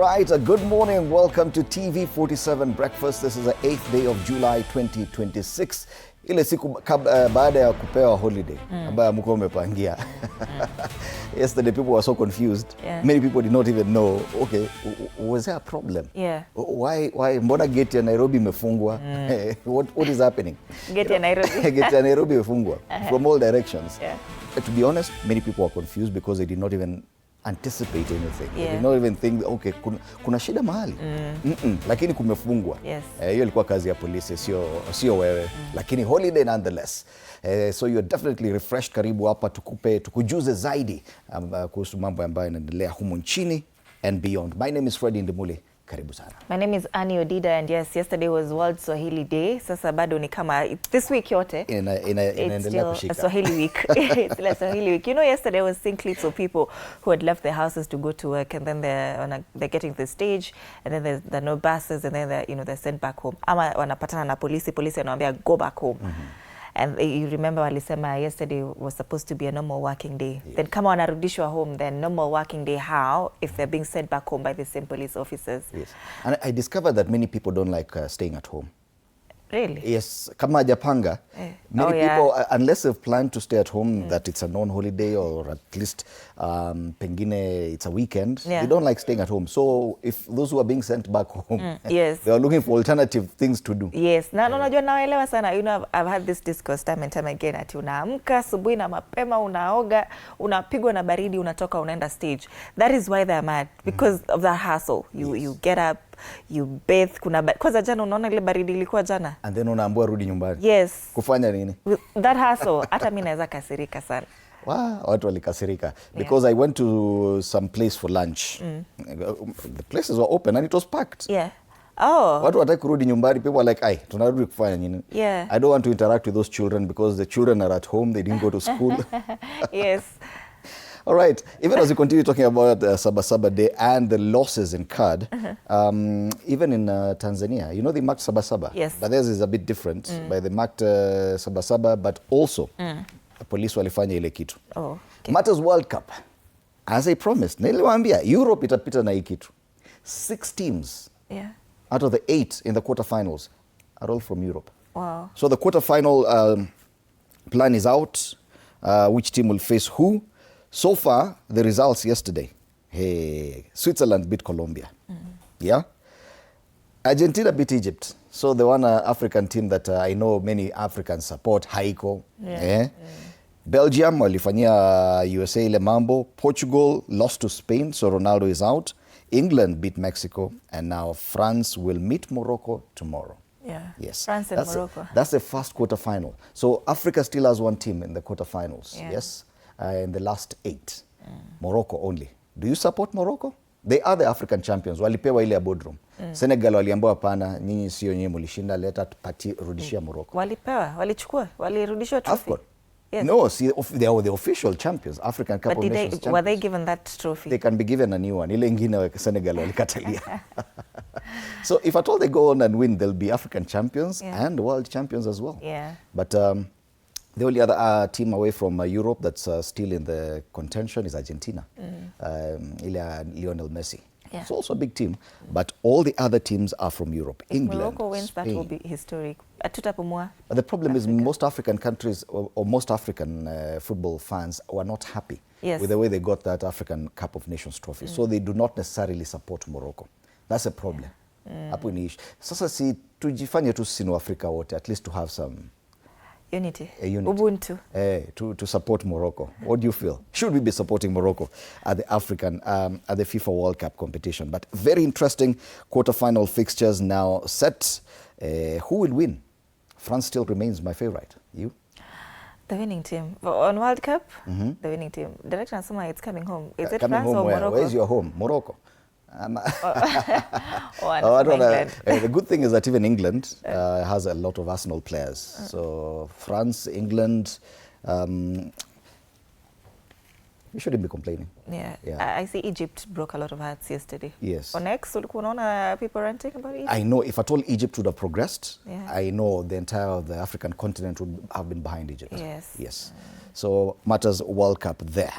right, good morning. Welcome to TV47 Breakfast. This is the 8th day of July 2026. Ile siku baada ya kupewa holiday ambayo mko umepangia. Yesterday people were so confused. Yeah. Many people did not even know, okay, was there a problem? Yeah. Why mbona gate ya Nairobi imefungwa? What is happening? Gate ya Nairobi. Gate ya Nairobi imefungwa from all directions. Yeah. To be honest, many people were confused because they did not even anticipate anything. Yeah. They did not even think, okay, kuna shida mahali. Lakini kumefungwa. Yes. Hiyo ilikuwa kazi ya polisi, sio wewe. Lakini holiday nonetheless. So you're definitely refreshed. Karibu hapa tukujuze zaidi kuhusu mambo ambayo yanaendelea humu nchini and beyond. My name is Freddy Ndimuli. Karibu sana. My name is Annie Odida, and yes, yesterday was World Swahili Day. Sasa bado ni kama this week yote. It's still a Swahili week. It's still a Swahili week. You know, yesterday I was seeing clips of people who had left their houses to go to work, and then they're getting to the stage, and then there are no buses, and then they're sent back home. Ama wanapatana na polisi wanawaambia go back home. And you remember walisema yesterday was supposed to be a normal working day. Yeah. Then kama wanarudishwa home, then normal working day how if they're being sent back home by the same police officers? Yes. And I discovered that many people don't like staying at home. Really? Yes. Kama hajapanga, many people, unless they've planned to stay at home, that it's a non-holiday or at least pengine it's a weekend, they don't like staying at home. So if those who are being sent back home, yes, they are looking for alternative things to do. Yes. Na unajua naelewa sana. You know, I've had this discourse time and time again ati unaamka asubuhi na mapema, unaoga, unapigwa na baridi, unatoka unaenda stage. That is why they're mad, because of that hassle. You get up, you bathe, kwanza jana unaona ile baridi ilikuwa jana. And then unaambiwa rudi nyumbani. Yes. Kufanya nini? That hassle, hata mimi naweza kasirika sana. Wow, watu walikasirika because I went to some place for lunch. The places were open and it was packed. Yeah. Oh. Watu wataki kurudi nyumbani. People were like, tunarudi kufanya nini? Yeah. I don't want to interact with those children because the children are at home, they didn't go to school. Yes. All right. Even as we continue talking about Saba Day and the losses in CAD, even in Tanzania, you know, they marked Saba. Yes. But theirs is a bit different. But they marked Saba, but also the police walifanya ile kitu. Oh, okay. Matters World Cup. As I promised, niliwaambia Europe itapita na hii kitu. 6 teams out of the 8 in the quarterfinals are all from Europe. Wow. So the quarterfinal plan is out. Which team will face who? So far, the results yesterday. Hey, Switzerland beat Colombia. Yeah? Argentina beat Egypt. So the one African team that I know many Africans support, Haiko. Belgium walifanyia USA ile mambo. Portugal lost to Spain, so Ronaldo is out. England beat Mexico, and now France will meet Morocco tomorrow. Yeah. Yes. France and Morocco. That's the first quarterfinal. So Africa still has one team in the quarterfinals. Yeah. Yes. In the last 8. Morocco only. Do you support Morocco? They are the African champions. Walipewa ile ya boardroom. Senegal waliambiwa hapana, nyinyi sio nyinyi mlishinda, leta rudishia Morocco. Walipewa, walichukua, walirudishwa trophy. Yes. No, see, they are the official champions, African Cup of Nations champions. Were they given that trophy? They can be given a new one. Ile ingine wa Senegal walikatalia. So if at all they go on and win, they'll be African champions and world champions as well. Yeah. But the only other team away from Europe that's still in the contention is Argentina. Lionel Messi. Yeah. It's also a big team, but all the other teams are from Europe. If England, Morocco wins, Spain. that will be historic. But the problem is most African countries or most African football fans were not happy with the way they got that African Cup of Nations trophy. So they do not necessarily support Morocco. That's a problem. Hapo ni issue. Sasa si tujifanye tu sisi Afrika wote, at least to have some unity. Ubuntu. To support Morocco. What do you feel? Should we be supporting Morocco at the at the FIFA World Cup competition? But very interesting quarterfinal fixtures now set. Who will win? France still remains my favorite. You? The winning team. On World Cup? The winning team. Director Asuma, it's coming home. Is it France or Morocco? Where's your home? Morocco. England. The good thing is that even England has a lot of Arsenal players. So France, England, We shouldn't be complaining. Yeah. Yeah. I see Egypt broke a lot of hearts yesterday. Yes. On X, ulikuwa unaona people ranting about Egypt? I know if at all Egypt would have progressed, Yeah. I know the entire of the African continent would have been behind Egypt. Yes. Yes. So matters World Cup there.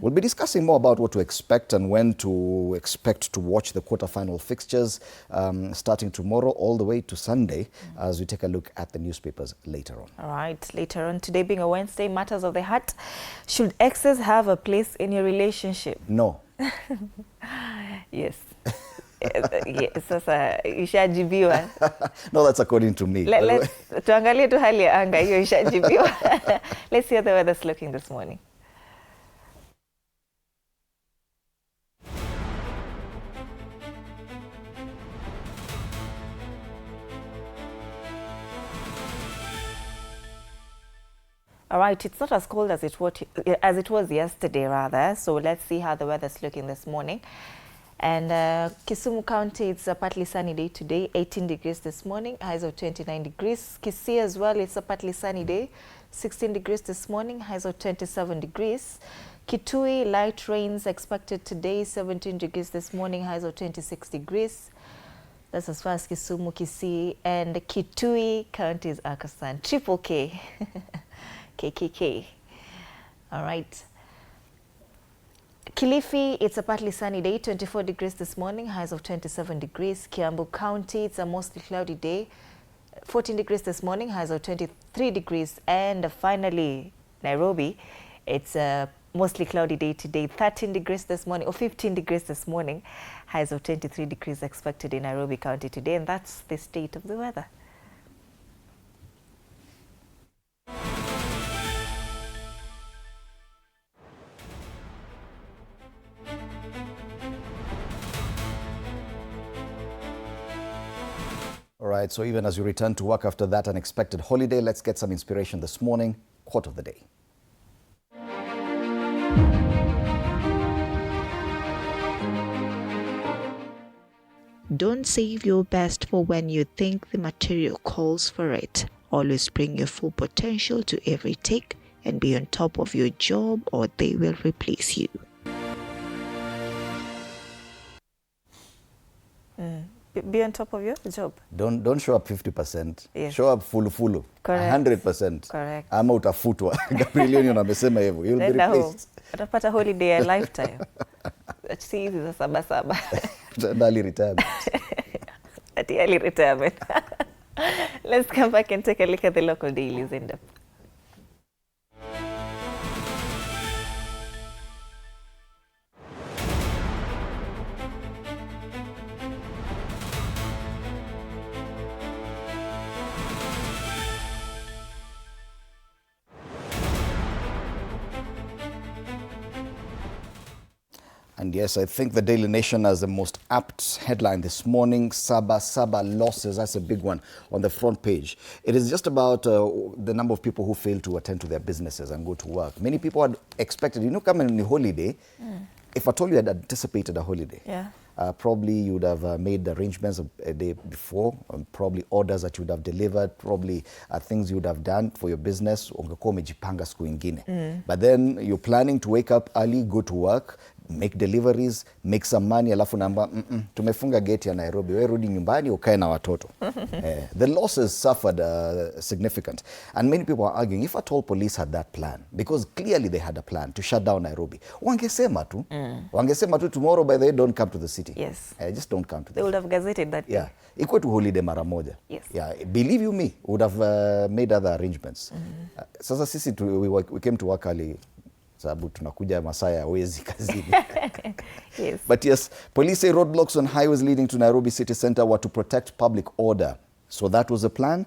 We'll be discussing more about what to expect and when to expect to watch the quarterfinal fixtures starting tomorrow all the way to Sunday as we take a look at the newspapers later on. All right, later on today being a Wednesday, matters of the heart. Should exes have a place in your relationship? No. Yes. Yes, sasa ishajibiwa. No, that's according to me. Tuangalie tu hali ya anga hiyo ishajibiwa. Let's see how the weather's looking this morning. All right, it's not as cold as it was yesterday, rather. So let's see how the weather's looking this morning. And Kisumu County, it's a partly sunny day today, 18 degrees this morning, highs of 29 degrees. Kisii as well, it's a partly sunny day, 16 degrees this morning, highs of 27 degrees. Kitui, light rains expected today, 17 degrees this morning, highs of 26 degrees. That's as far as Kisumu, Kisii, and Kitui counties are concerned. Triple K. KKK. All right. Kilifi, it's a partly sunny day, 24 degrees this morning, highs of 27 degrees. Kiambu County, it's a mostly cloudy day, 14 degrees this morning, highs of 23 degrees. And finally, Nairobi, it's a mostly cloudy day today, 13 degrees this morning, or 15 degrees this morning, highs of 23 degrees expected in Nairobi County today. And that's the state of the weather. All right, so even as you return to work after that unexpected holiday, let's get some inspiration this morning. Quote of the day. Don't save your best for when you think the material calls for it. Always bring your full potential to every take and be on top of your job, or they will replace you. Be on top of your job. Don't show up 50%. Yes. Show up full. Correct. 100%. Correct. Ama utafutwa. Gabrielion amesema hivyo. You'll be Nenda home. replaced. Utapata holiday a lifetime. Si hizi za Saba. Early retirement. At early retirement. Let's come back and take a look at the local dailies in depth. And yes, I think the Daily Nation has the most apt headline this morning. Saba losses. That's a big one on the front page. It is just about the number of people who fail to attend to their businesses and go to work. Many people had expected, coming on a holiday. If at all you had anticipated a holiday, probably you would have made arrangements a day before, probably orders that you would have delivered, probably things you would have done for your business. But then you're planning to wake up early, go to work, make deliveries, make some money, alafu namba tumefunga gate ya Nairobi, we rudi nyumbani ukae na watoto. The losses suffered significant, and many people are arguing if at all police had that plan, because clearly they had a plan to shut down Nairobi. Wangesema tu tomorrow by the way, don't come to the city. Yes. Just don't come to the They would have gazetted that day. Yeah. Ikuwe tu holiday mara moja. Yes. Yeah. Believe you me, would have made other arrangements. Sasa sisi we came to work early sababu tunakuja masaa ya wezi kazini. Yes. But yes, police say roadblocks on highways leading to Nairobi city center were to protect public order. So that was the plan.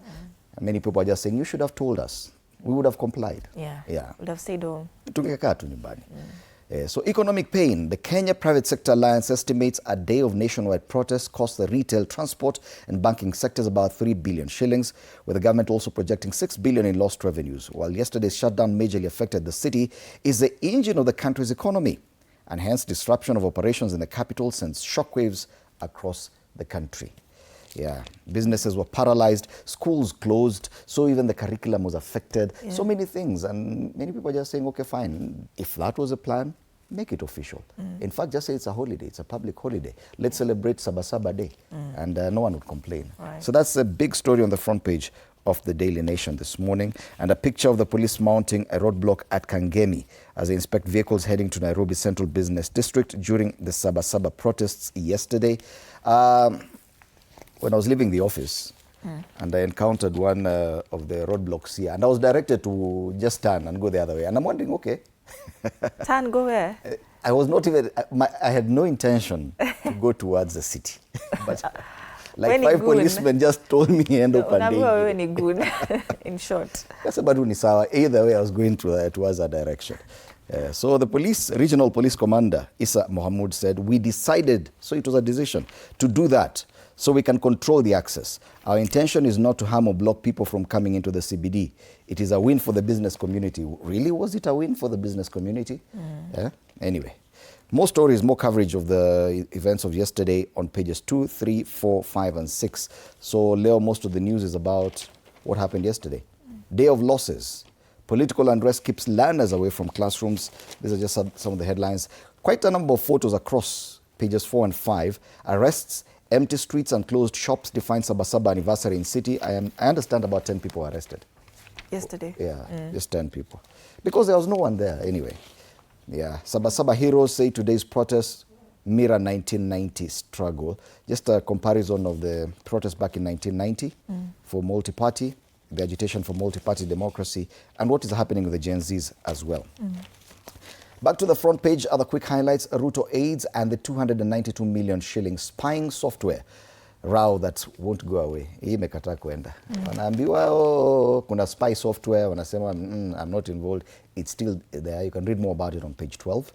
Many people are just saying, you should have told us. We would have complied. Yeah. Would have stayed home. Tungekaa tu nyumbani. So economic pain. The Kenya Private Sector Alliance estimates a day of nationwide protests cost the retail, transport and banking sectors about 3 billion shillings, with the government also projecting 6 billion in lost revenues. While yesterday's shutdown majorly affected the city, is the engine of the country's economy, and hence disruption of operations in the capital sends shockwaves across the country. Yeah, businesses were paralyzed, schools closed, so even the curriculum was affected, so many things. And many people are just saying, okay, fine, if that was a plan, make it official. In fact, just say it's a holiday, it's a public holiday. Let's celebrate Saba Day, and no one would complain. Right. So that's a big story on the front page of the Daily Nation this morning, and a picture of the police mounting a roadblock at Kangemi as they inspect vehicles heading to Nairobi Central Business District during the Saba protests yesterday. When I was leaving the office, and I encountered one of the roadblocks here, and I was directed to just turn and go the other way. And I'm wondering, okay. Turn, go where? I was not even, I had no intention to go towards the city. But like 5 policemen just told me end up and good. In short. Either way, I was going towards that direction. So the regional police commander, Issa Mohamud, said, we decided, so it was a decision, to do that so we can control the access. Our intention is not to harm or block people from coming into the CBD. It is a win for the business community. Really, was it a win for the business community? Yeah? Anyway, more stories, more coverage of the events of yesterday on pages 2, 3, 4, 5, and 6. So, Leo, most of the news is about what happened yesterday. Day of losses. Political unrest keeps learners away from classrooms. These are just some of the headlines. Quite a number of photos across pages 4 and 5. Arrests, empty streets and closed shops define Saba anniversary in city. I understand about 10 people were arrested. Yesterday? Yeah, just 10 people. Because there was no one there anyway. Yeah, Saba heroes say today's protest mirror 1990 struggle. Just a comparison of the protest back in 1990 for multi-party, the agitation for multi-party democracy, and what is happening with the Gen Zs as well. Back to the front page, other quick highlights. Ruto aids and the 292 million shilling spying software row that won't go away. Hii imekataa kwenda. Wanaambiwa kuna spy software, wanasema I'm not involved. It's still there. You can read more about it on page 12.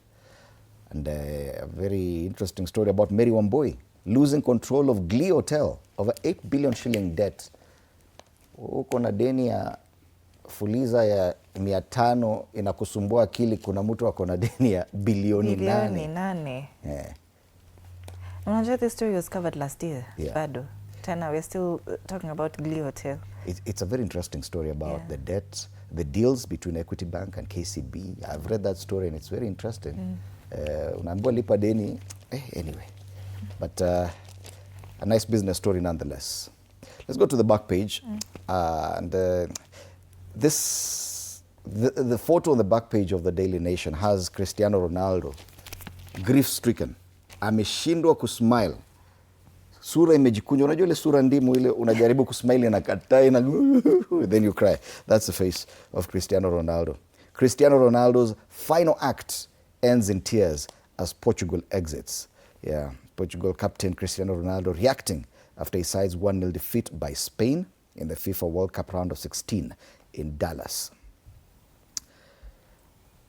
And a very interesting story about Mary Wambui losing control of Glee Hotel over 8 billion shilling debt. Uko na deni ya fuliza ya 500 inakusumbua akili, kuna mtu ako na deni ya bilioni 8. Yeah. Unajua this story was covered last year. Bado. Tena we're still talking about Glee Hotel. It's a very interesting story about the debt, the deals between Equity Bank and KCB. I've read that story and it's very interesting. Unaambiwa lipa deni. Anyway. But a nice business story nonetheless. Let's go to the back page. And the photo on the back page of the Daily Nation has Cristiano Ronaldo, grief-stricken. Ameshindwa kusmile. Sura imejikunja. Unajua ile sura ndimu ile unajaribu kusmile na katai na then you cry. That's the face of Cristiano Ronaldo. Cristiano Ronaldo's final act ends in tears as Portugal exits. Yeah, Portugal captain Cristiano Ronaldo reacting after his side's 1-0 defeat by Spain in the FIFA World Cup round of 16 in Dallas.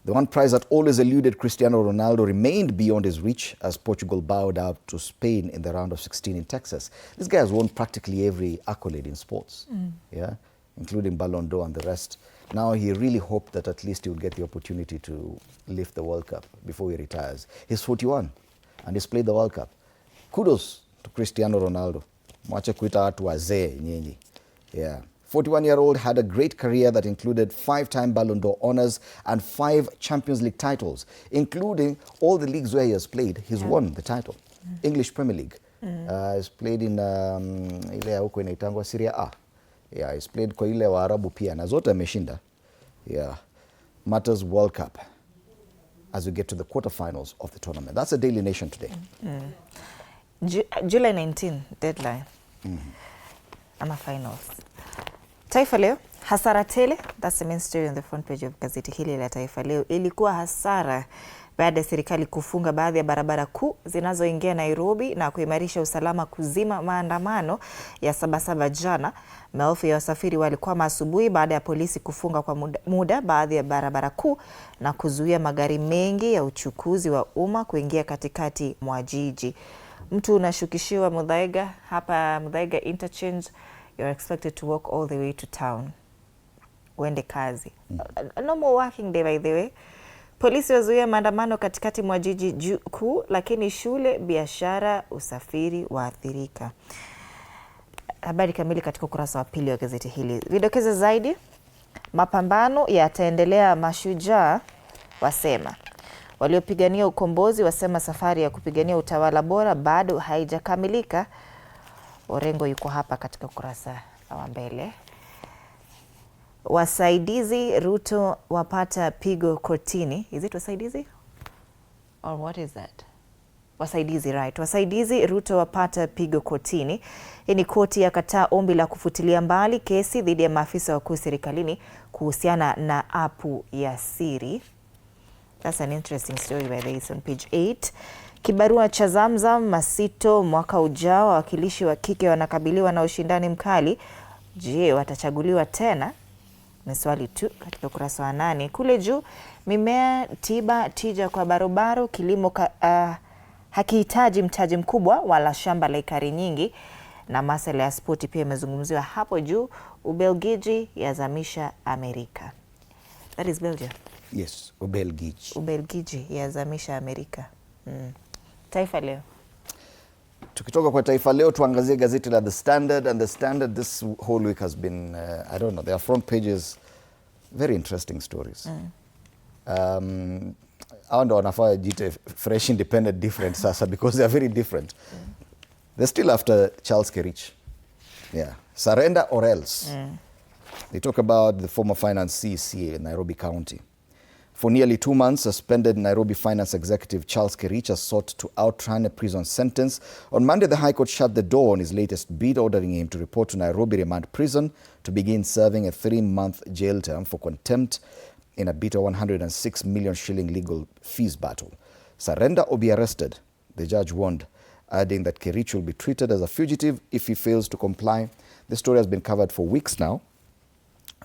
The one prize that always eluded Cristiano Ronaldo remained beyond his reach as Portugal bowed out to Spain in the round of 16 in Texas. This guy has won practically every accolade in sports, including Ballon d'Or and the rest. Now he really hoped that at least he would get the opportunity to lift the World Cup before he retires. He's 41 and he's played the World Cup. Kudos to Cristiano Ronaldo. Mwache kuita watu wazee nyinyi. Yeah. 41-year-old had a great career that included 5-time Ballon d'Or honors and 5 Champions League titles, including all the leagues where he has played. He's won the title. English Premier League. He's played in ile huko inaitangwa Serie A. Yeah, he's played kwa ile wa Arabu pia na zote ameshinda. Yeah. Matters World Cup as we get to the quarterfinals of the tournament. That's a Daily Nation today. July 19 deadline. Ama finals. Taifa Leo, hasara tele. That's the main story on the front page of gazeti hili la Taifa Leo. Ilikuwa hasara baada ya serikali kufunga baadhi ya barabara kuu zinazoingia Nairobi na kuimarisha usalama kuzima maandamano ya Saba jana. Maelfu ya wasafiri walikuwa asubuhi baada ya polisi kufunga kwa muda baadhi ya barabara kuu na kuzuia magari mengi ya uchukuzi wa umma kuingia katikati mwa jiji. Mtu unashukishiwa Muthaiga, hapa Muthaiga interchange, you're expected to walk all the way to town. Uende kazi. No more working day by the way. Polisi wazuia maandamano katikati mwa jiji kuu, lakini shule, biashara, usafiri waathirika. Habari kamili katika ukurasa wa pili wa gazeti hili. Vidokezo zaidi, mapambano yataendelea, mashujaa wasema. Waliopigania ukombozi wasema safari ya kupigania utawala bora bado haijakamilika. Orengo yuko hapa katika ukurasa wa mbele. Wasaidizi Ruto wapata pigo kotini. Is it wasaidizi? Or what is that? Wasaidizi, right. Wasaidizi Ruto wapata pigo kotini. Hii ni koti ya kataa ombi la kufutilia mbali kesi dhidi ya maafisa wakuu serikalini kuhusiana na apu ya siri. That's an interesting story by the way, on page 8. Kibarua cha Zamzam Masito mwaka ujao, wawakilishi wa kike wanakabiliwa na ushindani mkali. Je, watachaguliwa tena? Ni swali tu katika ukurasa wa 8. Kule juu, mimea tiba tija kwa barobaro, kilimo hakihitaji mtaji mkubwa wala shamba la ekari nyingi. Na masuala ya spoti pia imezungumziwa hapo juu. Ubelgiji yazamisha Amerika. That is Belgium. Yes, Ubelgiji. Ubelgiji yazamisha Amerika. Taifa Leo. Tukitoka kwa Taifa Leo tuangazie gazeti la The Standard, and The Standard this whole week has been I don't know, their front pages, very interesting stories. Hao ndo wanafaa jite fresh, independent, different sasa because they are very different. They're still after Charles Kerich. Yeah, surrender or else. They talk about the former finance CC in Nairobi County. For nearly 2 months, suspended Nairobi Finance Executive Charles Kerich has sought to outrun a prison sentence. On Monday, the High Court shut the door on his latest bid, ordering him to report to Nairobi Remand Prison to begin serving a 3-month jail term for contempt in a bitter 106 million shilling legal fees battle. Surrender or be arrested, the judge warned, adding that Kerich will be treated as a fugitive if he fails to comply. The story has been covered for weeks now.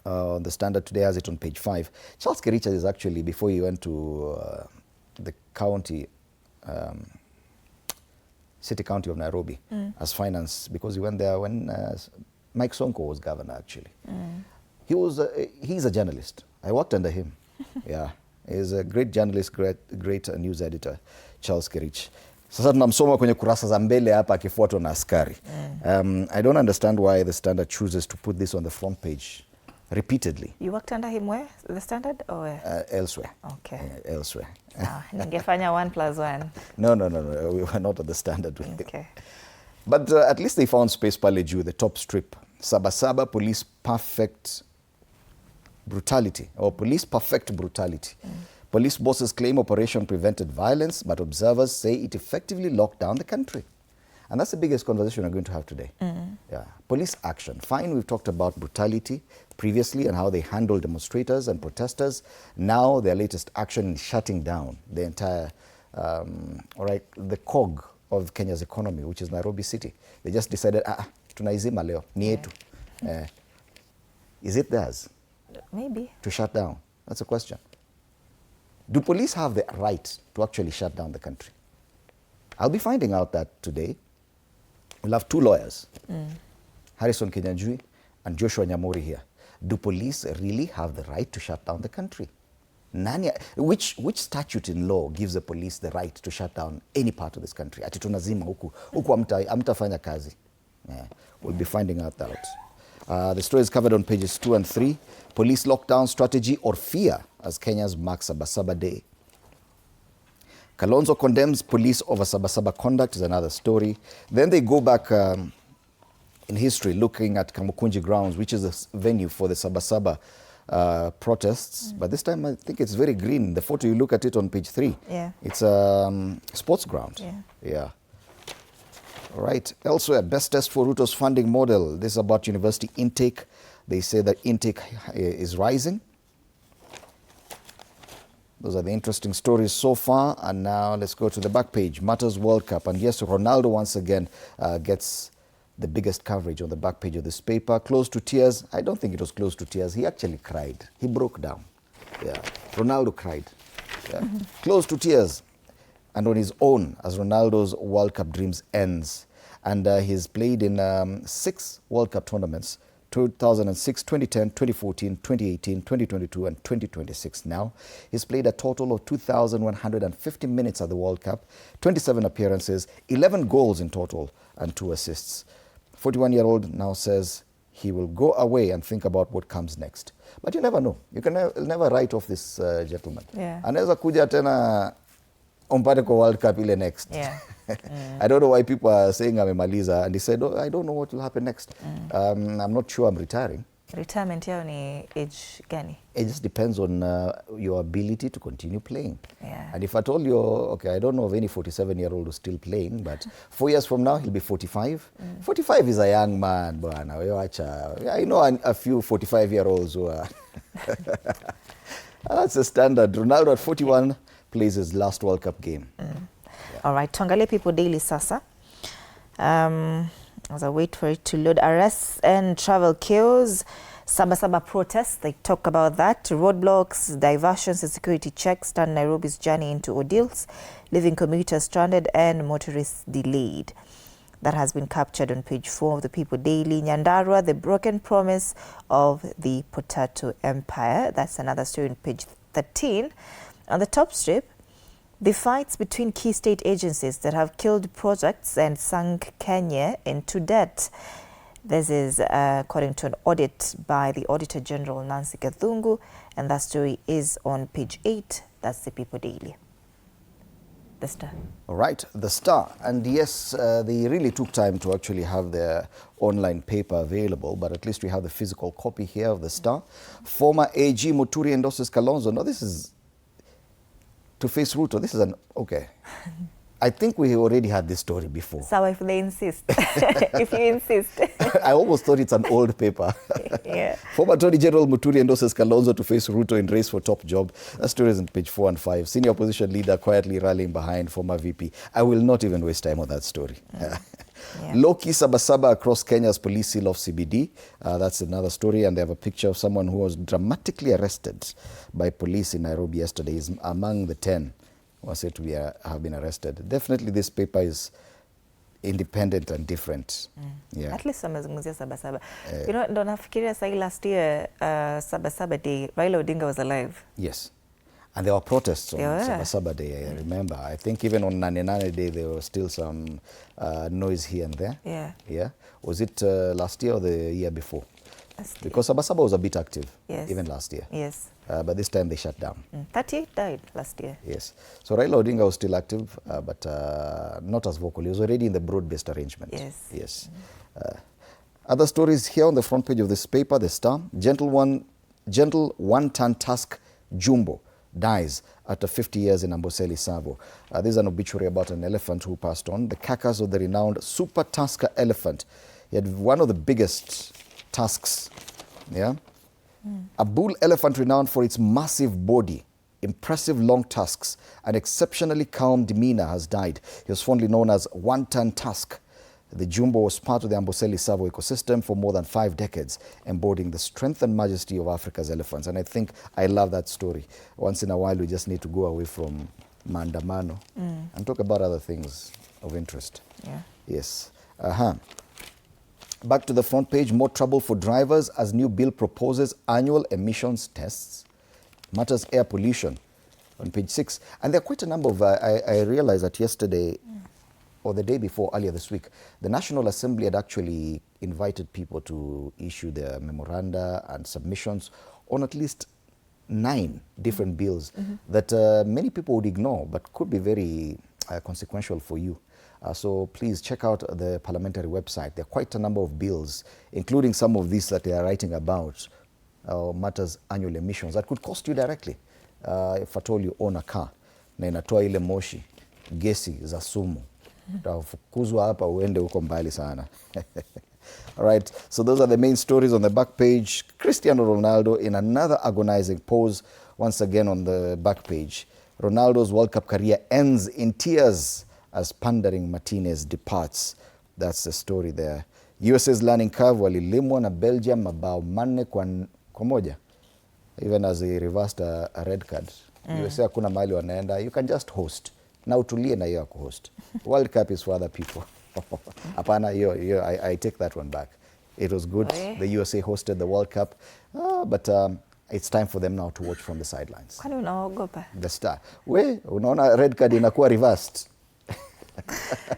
The Standard today has it on page 5. Charles Kerich is actually, before he went to the county, city county of Nairobi as finance, because he went there when Mike Sonko was governor actually. He's a journalist. I worked under him. Yeah, he's a great journalist, great news editor, Charles Kerich. Sasa tunamsoma kwenye kurasa za mbele hapa akifuatwa na askari. I don't understand why the Standard chooses to put this on the front page repeatedly. You worked under him where? The Standard or where? Elsewhere. Okay. Elsewhere. Ningefanya 1+1. No. We were not at the Standard. Okay. But at least they found space pale juu, the top strip. Saba police perfect brutality. Police bosses claim operation prevented violence, but observers say it effectively locked down the country. And that's the biggest conversation we're going to have today. Yeah. Police action. Fine, we've talked about brutality previously and how they handle demonstrators and protesters. Now their latest action is shutting down the entire, the cog of Kenya's economy, which is Nairobi City. They just decided, tunaizima leo, ni yetu. Is it theirs? Maybe. To shut down? That's a question. Do police have the right to actually shut down the country? I'll be finding out that today. We'll have 2 lawyers, Harrison Kinyanjui and Joshua Nyamori here. Do police really have the right to shut down the country? Which statute in law gives the police the right to shut down any part of this country? Ati tunazima huku amtafanya kazi. Yeah. We'll be finding out that. The story is covered on pages 2 and 3. Police lockdown strategy or fear as Kenya's marks Saba Day. Kalonzo condemns police over Saba conduct is another story. Then they go back in history looking at Kamukunji grounds, which is a venue for the Saba protests. But this time I think it's very green. The photo, you look at it on page 3. Yeah. It's a sports ground. Yeah. All right. Elsewhere, best test for Ruto's funding model. This is about university intake. They say that intake is rising. Those are the interesting stories so far. And now let's go to the back page. Matters World Cup. And yes, Ronaldo once again gets the biggest coverage on the back page of this paper. Close to tears. I don't think it was close to tears. He actually cried. He broke down. Yeah. Ronaldo cried. Yeah. Close to tears. And on his own as Ronaldo's World Cup dreams ends. And he's played in 6 World Cup tournaments. 2006, 2010, 2014, 2018, 2022, and 2026 now. He's played a total of 2,150 minutes at the World Cup, 27 appearances, 11 goals in total, and 2 assists. 41-year-old now says he will go away and think about what comes next. But you never know. You can never write off this gentleman. Yeah. Anaweza kuja tena umpate kwa World Cup ile next. Yeah. I don't know why people are saying amemaliza, and he said, oh, I don't know what will happen next. I'm not sure I'm retiring. Retirement yao ni age gani? It just depends on your ability to continue playing. Yeah. And if I told you, okay, I don't know of any 47-year-old who's still playing, but 4 years from now, he'll be 45. 45 is a young man, bwana. I know a few 45-year-olds who are... That's a standard. Ronaldo at 41 plays his last World Cup game. Yeah. All right, tuangalie People Daily sasa. As I wait for it to load, arrests and travel chaos. Saba protests, they talk about that. Roadblocks, diversions and security checks turn Nairobi's journey into ordeals, leaving commuters stranded and motorists delayed. That has been captured on page 4 of the People Daily. Nyandarua, the broken promise of the Potato Empire. That's another story on page 13. On the top strip, the fights between key state agencies that have killed projects and sunk Kenya into debt. This is according to an audit by the Auditor General Nancy Gathungu, and that story is on page 8. That's the People Daily. The Star. All right, The Star. And yes, they really took time to actually have their online paper available, but at least we have the physical copy here of The Star. Former AG Muturi endorses Kalonzo. No, this is to face Ruto. This is an... Okay. I think we already had this story before. So if they insist, if you insist. I almost thought it's an old paper. Yeah. Former Attorney General Muturi endorses Kalonzo to face Ruto in race for top job. That story is on page 4 and 5. Senior opposition leader quietly rallying behind former VP. I will not even waste time on that story. Yeah. Low-key Saba across Kenya's police seal off CBD. That's another story, and they have a picture of someone who was dramatically arrested by police in Nairobi yesterday. He's among the 10 who are said to be have been arrested. Definitely this paper is independent and different. Yeah. At least wamezungumzia Saba. You know, ndo nafikiria sahi last year, Saba Day, Raila Odinga was alive. Yes. And there were protests on Saba Day, I remember. I think even on Nane Day, there was still some noise here and there. Yeah. Yeah. Was it last year or the year before? Because Saba was a bit active, even last year. Yes. But this time they shut down. 38 died last year. Yes. So Raila Odinga was still active, but not as vocal. He was already in the broad-based arrangement. Yes. Yes. Other stories here on the front page of this paper, The Star. Gentle one-ton tusk Jumbo dies after 50 years in Amboseli, Savo. This is an obituary about an elephant who passed on. The carcass of the renowned Super Tusker elephant. He had one of the biggest tusks. Yeah. A bull elephant renowned for its massive body, impressive long tusks, and exceptionally calm demeanor has died. He was fondly known as One-Ton Tusk. The Jumbo was part of the Amboseli Savo ecosystem for more than 5 decades, embodying the strength and majesty of Africa's elephants. And I think I love that story. Once in a while, we just need to go away from maandamano and talk about other things of interest. Yeah. Yes. Back to the front page, more trouble for drivers as new bill proposes annual emissions tests. Matters air pollution on page 6. And there are quite a number of, I realized that yesterday or the day before, earlier this week, the National Assembly had actually invited people to issue their memoranda and submissions on at least 9 different bills that many people would ignore, but could be very consequential for you. So please check out the parliamentary website. There are quite a number of bills, including some of these that they are writing about, matters annual emissions, that could cost you directly. If at all you own a car, na inatoa ile moshi, gesi za sumu, utafukuzwa hapa uende huko mbali sana. All right, so those are the main stories on the back page. Cristiano Ronaldo in another agonizing pose, once again on the back page. Ronaldo's World Cup career ends in tears as pandering Martinez departs. That's the story there. USA's learning curve walilimwa na Belgium mabao 4 kwa moja. Even as they reversed a red card. USA hakuna mahali wanaenda. You can just host. Na utulie na hiyo ya kuhost. World Cup is for other people. Hapana, I take that one back. It was good. The USA hosted the World Cup. But it's time for them now to watch from the sidelines. Kwani unaogopa? The Star. Unaona red card inakuwa reversed.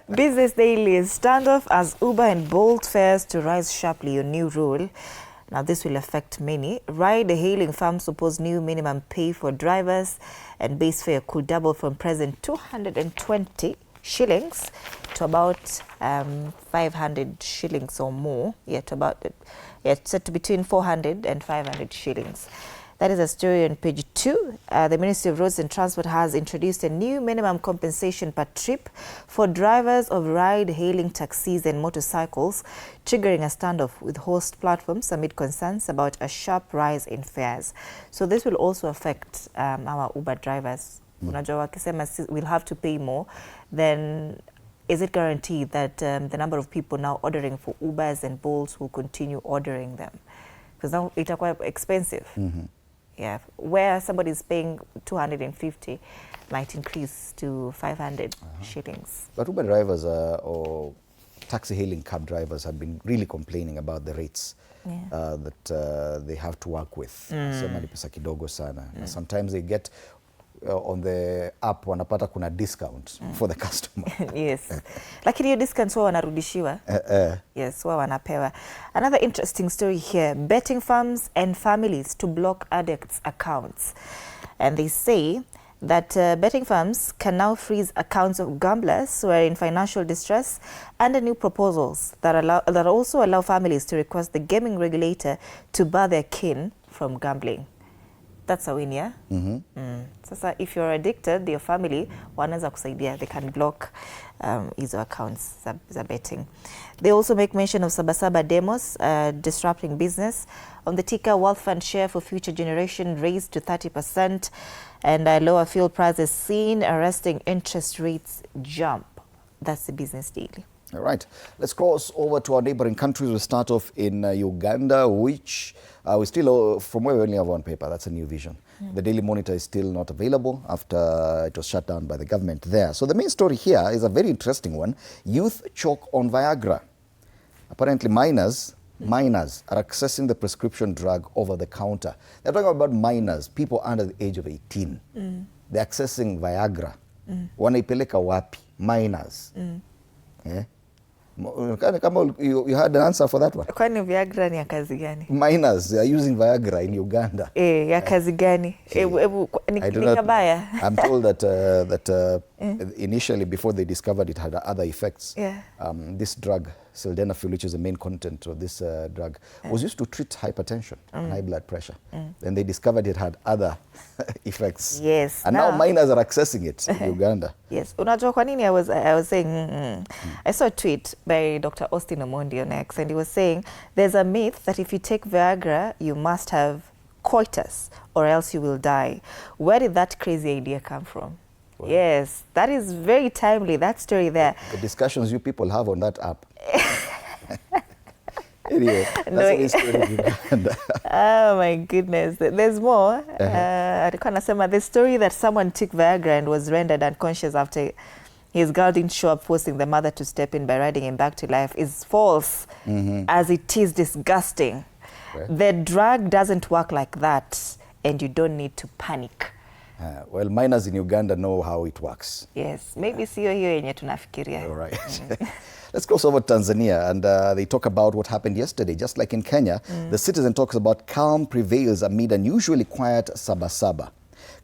Business Daily is Standoff as Uber and Bolt fares to rise sharply on new rule. Now, this will affect many. Ride-hailing firms suppose new minimum pay for drivers and base fare could double from present 220 shillings to about 500 shillings or more. It's set to between 400 and 500 shillings. That is a story on page 2. The Ministry of Roads and Transport has introduced a new minimum compensation per trip for drivers of ride-hailing taxis and motorcycles, triggering a standoff with host platforms amid concerns about a sharp rise in fares. So this will also affect our Uber drivers. Unajua wakisema we'll have to pay more, then is it guaranteed that the number of people now ordering for Ubers and Bolts will continue ordering them? Because now it's quite expensive. Yeah, where somebody is paying 250 might increase to 500 shillings. But Uber drivers or taxi hailing cab drivers have been really complaining about the rates that they have to work with. Sema ni pesa kidogo sana. Sometimes they get on the app wanapata kuna discount for the customer. Yes. Lakini hiyo discount huwa wanarudishiwa. Yes, huwa wanapewa. Another interesting story here. Betting firms and families to block addicts' accounts. And they say that betting firms can now freeze accounts of gamblers who are in financial distress under new proposals that also allow families to request the gaming regulator to bar their kin from gambling. That's a win, yeah? Sasa, if you're addicted, your family, wanaweza kusaidia. They can block hizo accounts za betting. They also make mention of Saba demos disrupting business. On the ticker, wealth fund share for future generation raised to 30%, and lower fuel prices seen arresting interest rates jump. That's the business daily. All right, let's cross over to our neighboring countries. We'll start off in Uganda, which we still, from where we only have one paper, that's a New Vision. The Daily Monitor is still not available after it was shut down by the government there. So the main story here is a very interesting one. Youth choke on Viagra. Apparently minors are accessing the prescription drug over the counter. They're talking about minors, people under the age of 18. They're accessing Viagra. Wanaipeleka wapi? Minors. Yeah. You had an answer for that one? Kwani Viagra ni ya kazi gani? Minors are using Viagra in Uganda. Ya kazi gani? Ni kabaya. I'm told that initially, before they discovered it had other effects, this drug, sildenafil, which is the main content of this drug, was used to treat hypertension and high blood pressure. Then they discovered it had other effects. Yes. And now minors are accessing it in Uganda. Yes. Unajua kwa nini I was saying, I saw a tweet by Dr. Austin Omondi on X, and he was saying there's a myth that if you take Viagra, you must have coitus or else you will die. Where did that crazy idea come from? Well, yes, that is very timely, that story there. The discussions you people have on that app. Anyway, that's the story of Uganda. Oh my goodness, there's more. The story that someone took Viagra and was rendered unconscious after his girl didn't show up, forcing the mother to step in by riding him back to life, is false, as it is disgusting. The drug doesn't work like that, and you don't need to panic. Well, minors in Uganda know how it works. Yes, maybe siyo hiyo yenye tunafikiria. All right. Let's cross over to Tanzania, and they talk about what happened yesterday. Just like in Kenya, the Citizen talks about calm prevails amid unusually quiet Saba.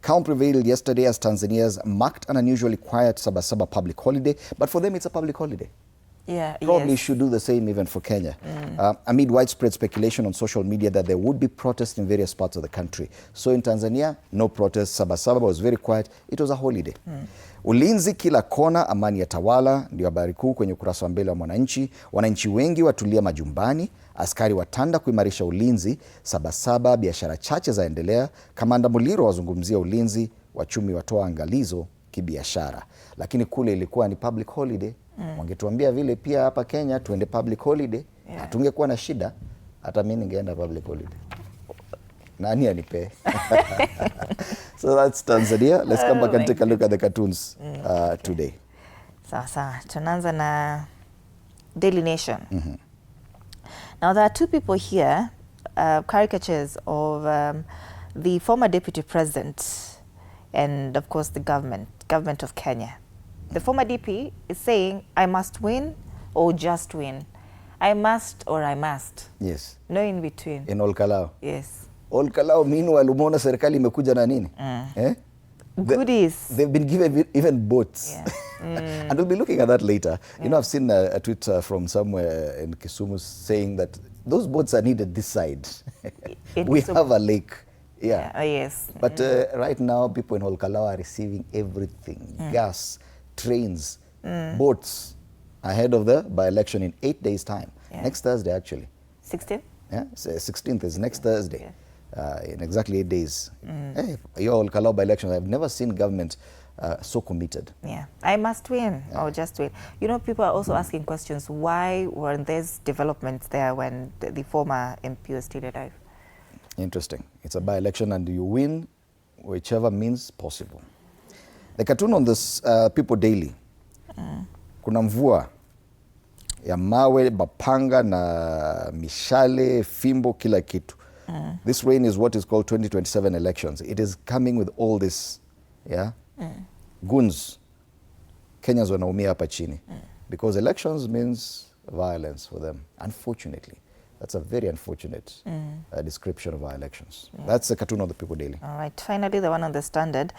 Calm prevailed yesterday as Tanzanians marked an unusually quiet Saba public holiday, but for them it's a public holiday. Yeah, Probably should do the same even for Kenya. Amid widespread speculation on social media that there would be protests in various parts of the country. So in Tanzania, no protests. Saba was very quiet. It was a holiday. Ulinzi kila kona, amani ya tawala, ndio habari kuu kwenye ukurasa wa mbele wa Mwananchi. Wananchi wengi watulia majumbani, askari watanda kuimarisha ulinzi. Saba, biashara chache zaendelea. Kamanda Muliro wazungumzia ulinzi, wachumi watoa angalizo kibiashara. Lakini kule ilikuwa ni public holiday. Wangetuambia vile pia hapa Kenya tuende public holiday, hatungekuwa na shida. Hata mimi ningeenda public holiday. Nani anipe? So that's Tanzania. Let's come back and take a look at the cartoons today. Sawa. Tunaanza na Daily Nation. Now there are two people here, caricatures of the former deputy president and of course the government of Kenya. The former DP is saying, I must win or just win. I must or I must. Yes. No in between. In Kalou. Yes. Kalou, meanwhile, umeona serikali imekuja na nini? Eh? Goodies. They've been given even boats. Yeah. And we'll be looking at that later. You know, I've seen a tweet from somewhere in Kisumu saying that those boats are needed this side. We have a lake. Yeah. Oh, yes. But right now, people in Kalou are receiving everything. Gas, trains, boats, ahead of the by-election in 8 days' time. Yeah. Next Thursday, actually. 16? Yeah, so 16th is next Thursday. Yeah. In exactly 8 days. Hey, your Kalou by-election, I've never seen government so committed. Yeah, I must win or just win. You know, people are also asking questions. Why weren't there developments there when the former MP was still alive? Interesting. It's a by-election and you win whichever means possible. The cartoon on this People Daily. Kuna mvua ya mawe, mapanga na mishale, fimbo, kila kitu. This rain is what is called 2027 elections. It is coming with all this, yeah? Goons. Kenyans wanaumia hapa chini. Because elections means violence for them, unfortunately. That's a very unfortunate description of our elections. Yeah. That's the cartoon of the People Daily. All right, finally the one on the Standard.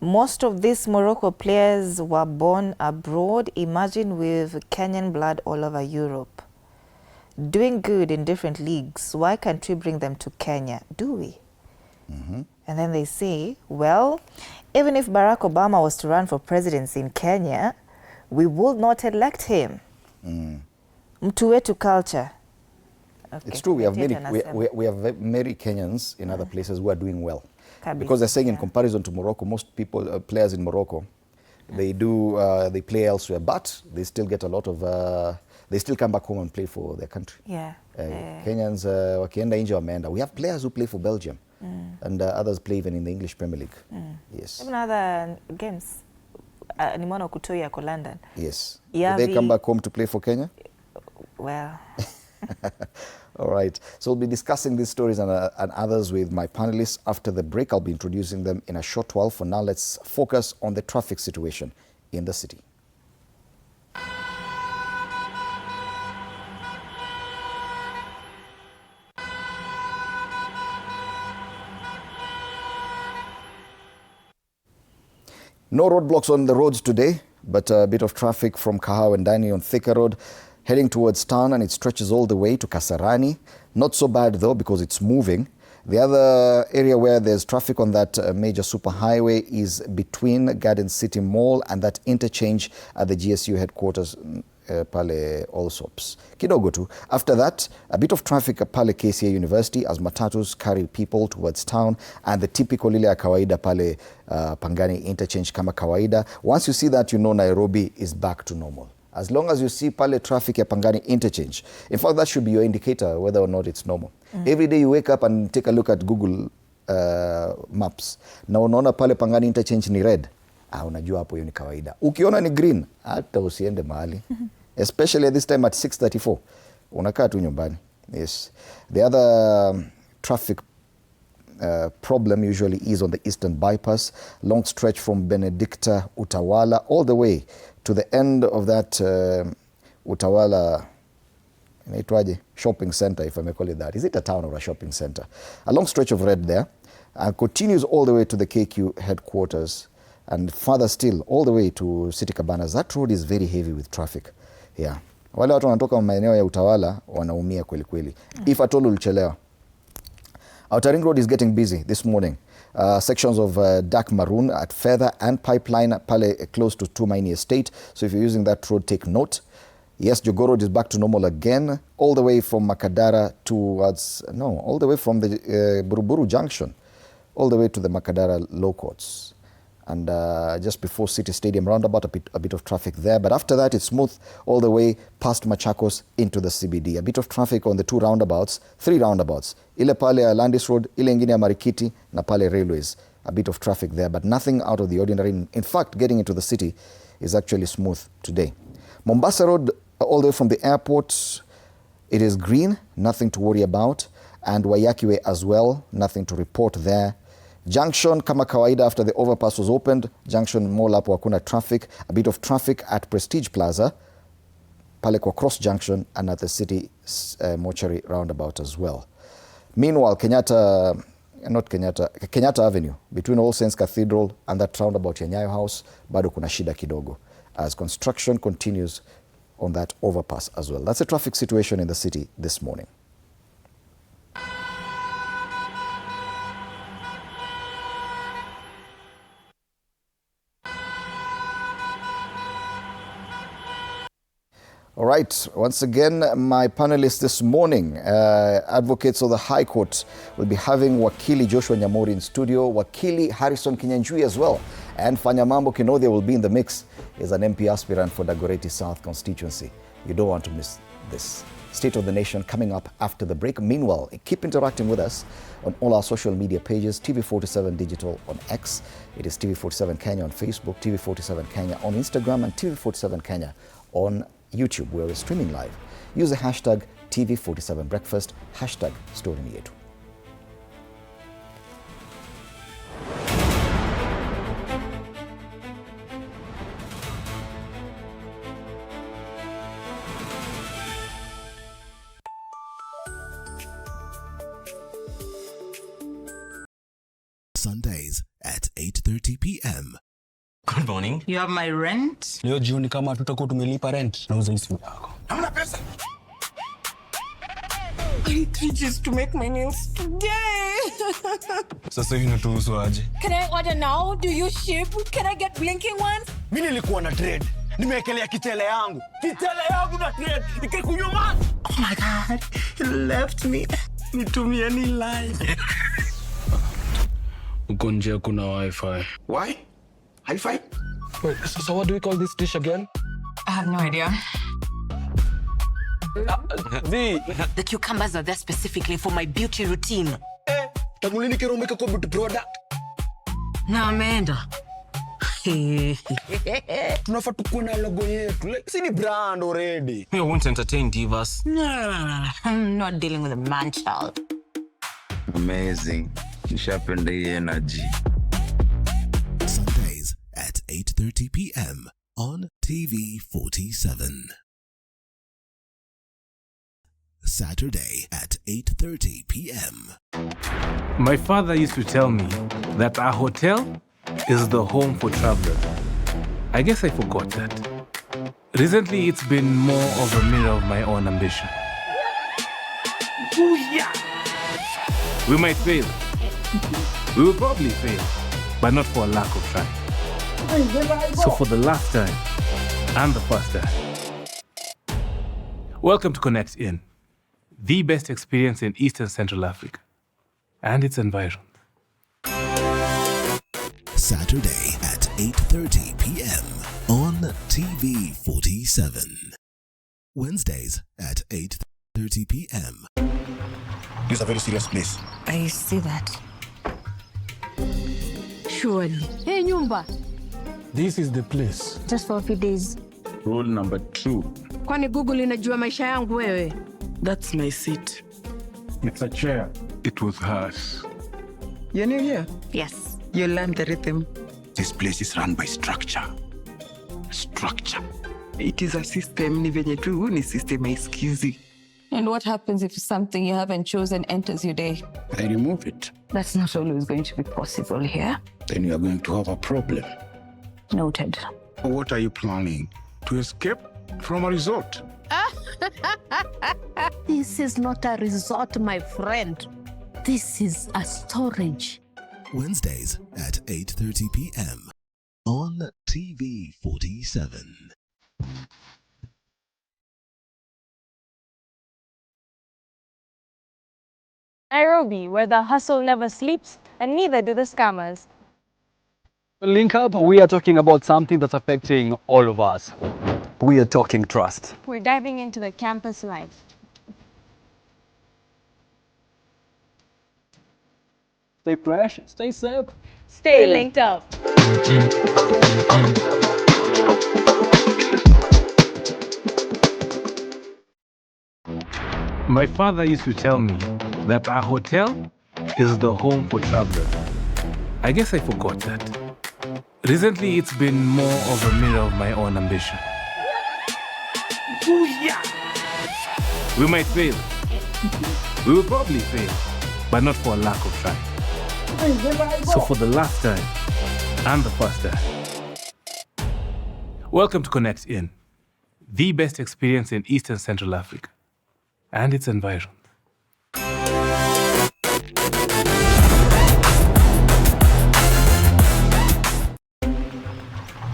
Most of these Morocco players were born abroad. Imagine with Kenyan blood all over Europe. Doing good in different leagues. Why can't we bring them to Kenya? Do we? And then they say, well, even if Barack Obama was to run for presidency in Kenya, we would not elect him. Mtu wetu culture. Okay. It's true, we have many Kenyans in other places who are doing well. Because they're saying in comparison to Morocco, most people, players in Morocco, they play elsewhere, but they still get a lot of, they still come back home and play for their country. Yeah. Kenyans, wakienda nje wameenda. We have players who play for Belgium, and others play even in the English Premier League. Yes. Even other games. Nimeona Kutoya ko London. Yes. Yeah, Did they come back home to play for Kenya? Well. All right. So we'll be discussing these stories and others with my panelists after the break. I'll be introducing them in a short while. For now, let's focus on the traffic situation in the city. No roadblocks on the roads today, but a bit of traffic from Kahau and Dani on Thika Road heading towards town, and it stretches all the way to Kasarani. Not so bad though, because it's moving. The other area where there's traffic on that major superhighway is between Garden City Mall and that interchange at the GSU headquarters, pale Allsops. Kidogo tu. After that, a bit of traffic at pale KCA University as matatus carry people towards town, and the typical ile ya kawaida pale Pangani interchange kama kawaida. Once you see that, you know Nairobi is back to normal. As long as you see pale traffic ya Pangani interchange, in fact, that should be your indicator whether or not it's normal. Every day you wake up and take a look at Google Maps, na unaona pale Pangani interchange ni red, unajua hapo hiyo ni kawaida. Ukiona ni green, hata usiende mahali. Especially at this time at 6:34, unakaa tu nyumbani. Yes. The other traffic problem usually is on the Eastern Bypass, long stretch from Benedicta, Utawala, all the way to the end of that Utawala inaitwaje, shopping center, if I may call it that. Is it a town or a shopping center? A long stretch of red there, and continues all the way to the KQ headquarters, and further still all the way to City Cabanas. That road is very heavy with traffic. Yeah. Wale watu wanatoka maeneo ya Utawala wanaumia kweli kweli. If at all ulichelewa. Outer Ring Road is getting busy this morning. Sections of Dark Maroon at Feather and Pipeline pale close to Tumaini Estate. So if you're using that road, take note. Yes, Jogoo Road is back to normal again, all the way from Makadara towards, all the way from the Buruburu Junction, all the way to the Makadara Low Courts. And just before City Stadium roundabout, a bit of traffic there. But after that, it's smooth all the way past Machakos into the CBD. A bit of traffic on the three roundabouts. Ile pale Landis Road, ile ingine ya Marikiti, na pale Railways. A bit of traffic there, but nothing out of the ordinary. In fact, getting into the city is actually smooth today. Mombasa Road, all the way from the airport, it is green, nothing to worry about. And Waiyaki Way as well, nothing to report there. Junction kama kawaida after the overpass was opened. Junction mall hapo hakuna traffic. A bit of traffic at Prestige Plaza. pale kwa Cross Junction and at the City Mortuary roundabout as well. Meanwhile, Kenyatta Avenue between All Saints Cathedral and that roundabout ya Nyayo House bado kuna shida kidogo as construction continues on that overpass as well. That's the traffic situation in the city this morning. All right, once again, my panelists this morning, advocates of the High Court, will be having Wakili Joshua Nyamori in studio, Wakili Harrison Kinyanjui as well, and Fanyamambo Kinodhia will be in the mix. Is an MP aspirant for Dagoretti South constituency. You don't want to miss this. State of the Nation coming up after the break. Meanwhile, keep interacting with us on all our social media pages, TV47 Digital on X. It is TV47 Kenya on Facebook, TV47 Kenya on Instagram, and TV47 Kenya on YouTube, where we're streaming live. Use the hashtag TV47Breakfast, hashtag Story Ni Yetu. Sundays at 8:30 p.m. Good morning. You have my rent? Leo jioni kama tutakuwa tumelipa rent, nauza simu yako. Hamna pesa. I need 3 G's to make my nails today. Sasa hivi natuhusu aje? Can I order now? Do you ship? Can I get blinking ones? Mimi nilikuwa na trade. Nimeekelea kitele yangu. Kitele yangu na trade. Nikikunyuma. Oh my God. He left me. Nitumie ni line. Uko nje kuna wifi. Why? Hi-Fi? Wait, so what do we call this dish again? I have no idea. The cucumbers are there specifically for my beauty routine. Tamulini kero umeka kwa beauty product. Na ameenda. Tunafaa tukuwe na logo yetu. Like, si ni brand already. We won't entertain divas. No. I'm not dealing with a man child. Amazing. Nishapenda hii energy. Sundays at 8:30 p.m. on TV47. Saturday at 8:30 p.m. My father used to tell me that a hotel is the home for travelers. I guess I forgot that. Recently, it's been more of a mirror of my own ambition. Ooh, yeah. We might fail. We will probably fail, but not for a lack of trying. So for the last time, and the first time, welcome to Connect In, the best experience in Eastern Central Africa and its environs. Saturday at 8:30 p.m. on TV47. Wednesdays at 8:30 p.m. This is a very serious place. I see that. Surely. Hey, Nyumba. This is the place. Just for a few days. Rule number 2. Kwani Google inajua maisha yangu wewe? That's my seat. It's a chair. It was hers. You're new here? Yes. You learned the rhythm. This place is run by structure. Structure. It is a system. Ni venye tu ni system haisikizi. And what happens if something you haven't chosen enters your day? I remove it. That's not always going to be possible here. Then you are going to have a problem. Noted. What are you planning? To escape from a resort? This is not a resort, my friend. This is a storage. Wednesdays at 8:30 p.m. on TV47. Nairobi, where the hustle never sleeps and neither do the scammers. Link Up, we are talking about something that's affecting all of us. We are talking trust. We're diving into the campus life. Stay fresh, stay safe. Stay linked up. My father used to tell me that a hotel is the home for travelers. I guess I forgot that. Recently, it's been more of a mirror of my own ambition. Booyah! We might fail. We will probably fail, but not for a lack of trying. So for the last time and the first time, welcome to Connect In, the best experience in Eastern Central Africa and its environs.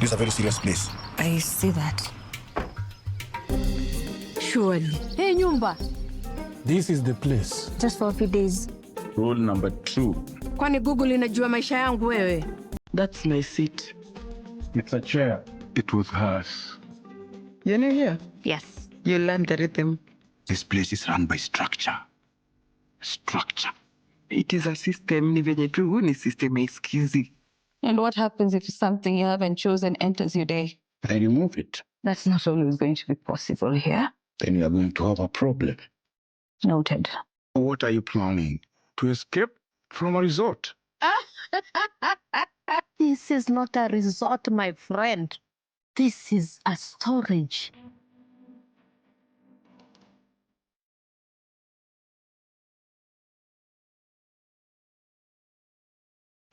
This is a very serious place. I see that. Surely. Hey, Nyumba. This is the place. Just for a few days. Rule number 2. Kwani Google inajua maisha yangu wewe? That's my seat. It's a chair. It was hers. You're new here? Yes. You learned the rhythm. This place is run by structure. Structure. It is a system. Ni venye tu huu ni system ya iskizi. And what happens if something you haven't chosen enters your day? I remove it. That's not always going to be possible here. Then you are going to have a problem. Noted. What are you planning? To escape from a resort? This is not a resort, my friend. This is a storage.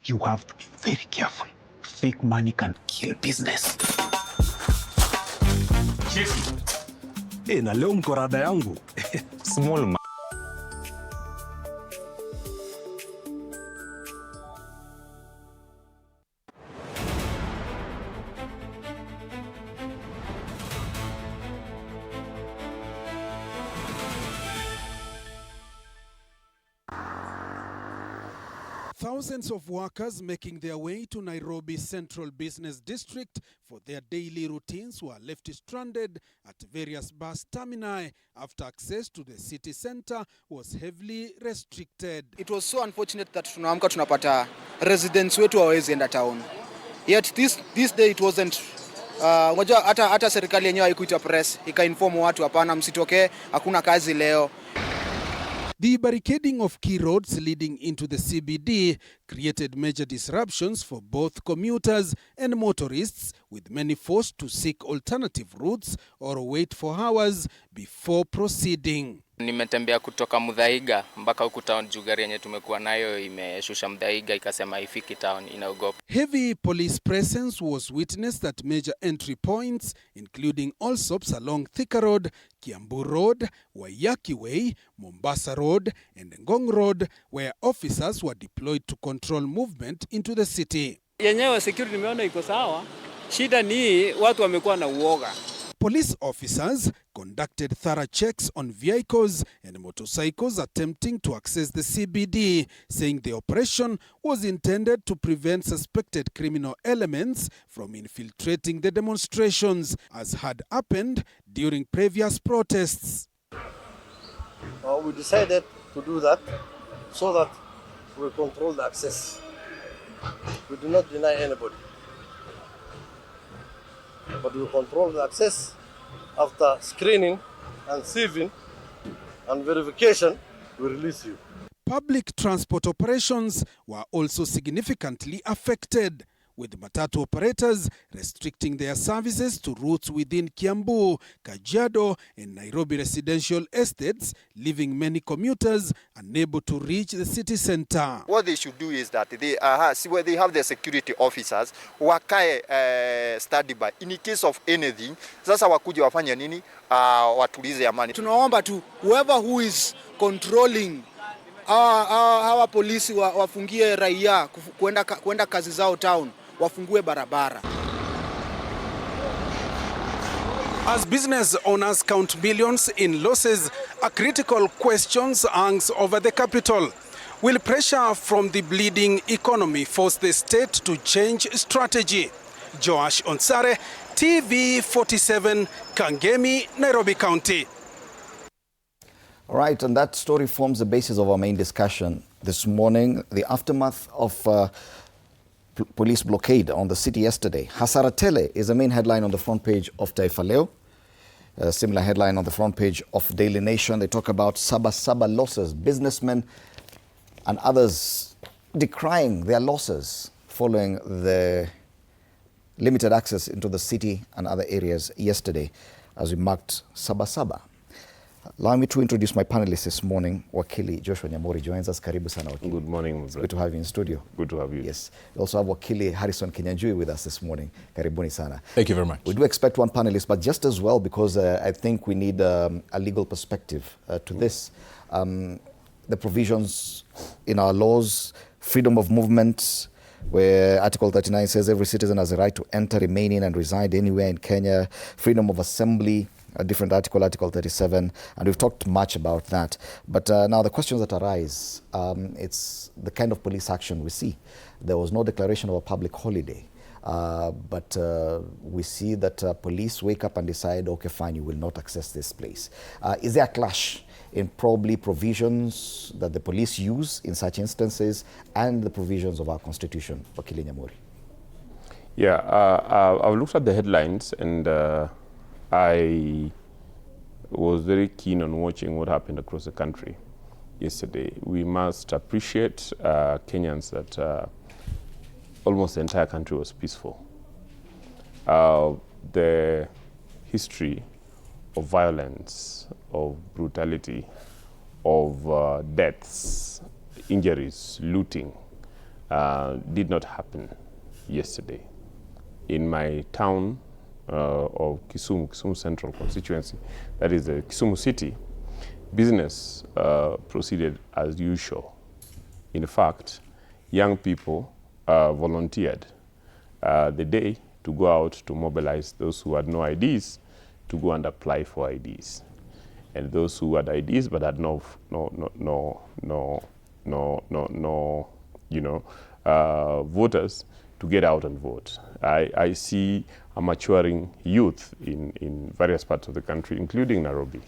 You have to be very careful. Fake money can kill business. Chief. Na leo mko rada yangu. Small man. Thousands of workers making their way to Nairobi Central Business District for their daily routines were left stranded at various bus termini after access to the city center was heavily restricted. It was so unfortunate that tunaamka tunapata residents wetu hawezi enda town. Yet this day it wasn't unajua hata serikali yenyewe haikuita press ikainform watu hapana msitokee hakuna kazi leo. The barricading of key roads leading into the CBD created major disruptions for both commuters and motorists, with many forced to seek alternative routes or wait for hours before proceeding. Nimetembea kutoka Muthaiga mpaka huku town juu gari yenye tumekuwa nayo imeshusha Muthaiga ikasema ifiki town inaogopa. Heavy police presence was witnessed at major entry points including Allsops along Thika Road, Kiambu Road, Waiyaki Way, Mombasa Road and Ngong Road, where officers were deployed to control movement into the city. Yenyewe security nimeona iko sawa. Shida ni watu wamekuwa na uoga. Police officers conducted thorough checks on vehicles and motorcycles attempting to access the CBD, saying the operation was intended to prevent suspected criminal elements from infiltrating the demonstrations, as had happened during previous protests. We decided to do that so that we control the access. We do not deny anybody, but we control the access. After screening and sieving and verification, we release you. Public transport operations were also significantly affected, with matatu operators restricting their services to routes within Kiambu, Kajiado, and Nairobi residential estates, leaving many commuters unable to reach the city center. What they should do is that they have their security officers wakae study by in case of anything. Sasa wakuja wafanya nini? Watulize amani. Tunaomba tu whoever who is controlling hawa polisi wafungie raia kwenda kazi zao town, wafungue barabara. As business owners count billions in losses, a critical question hangs over the capital. Will pressure from the bleeding economy force the state to change strategy? Joash Onsare, TV47, Kangemi, Nairobi County. All right, and that story forms the basis of our main discussion this morning. The aftermath of police blockade on the city yesterday. Hasara Tele is the main headline on the front page of Taifa Leo. A similar headline on the front page of Daily Nation. They talk about Saba losses. Businessmen and others decrying their losses following the limited access into the city and other areas yesterday. as we marked Saba. Allow me to introduce my panelists this morning. Wakili Joshua Nyamori joins us. Karibu sana, Wakili. Good morning. It's good to have you in studio. Good to have you. Yes. We also have Wakili Harrison Kinyanjui with us this morning. Karibuni sana. Thank you very much. We do expect one panelist, but just as well, because I think we need a legal perspective to this. The provisions in our laws, freedom of movement, where Article 39 says every citizen has a right to enter, remain in and reside anywhere in Kenya, freedom of assembly, a different article, Article 37, and we've talked much about that. But now the questions that arise, it's the kind of police action we see. There was no declaration of a public holiday, but we see that police wake up and decide, okay, fine, you will not access this place. Is there a clash in probably provisions that the police use in such instances and the provisions of our constitution? Wakili Nyamori. Yeah, I've looked at the headlines and I was very keen on watching what happened across the country yesterday. We must appreciate Kenyans that almost the entire country was peaceful. The history of violence, of brutality, of deaths, injuries, looting did not happen yesterday. In my town of Kisumu Central constituency, that is the Kisumu city, business proceeded as usual. In fact, young people volunteered the day to go out to mobilize those who had no IDs to go and apply for IDs, and those who had IDs but had no voters to get out and vote. I see a maturing youth in various parts of the country, including Nairobi.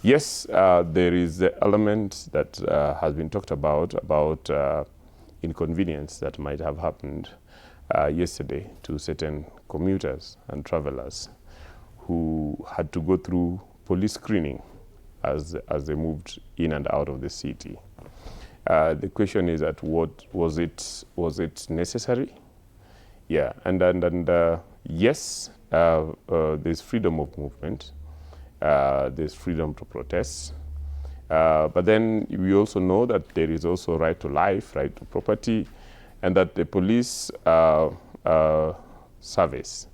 Yes, there is the element that has been talked about inconvenience that might have happened yesterday to certain commuters and travelers who had to go through police screening as they moved in and out of the city. The question is that was it necessary? Yeah, and yes, there's freedom of movement, there's freedom to protest, but then we also know that there is also right to life, right to property, and that the police service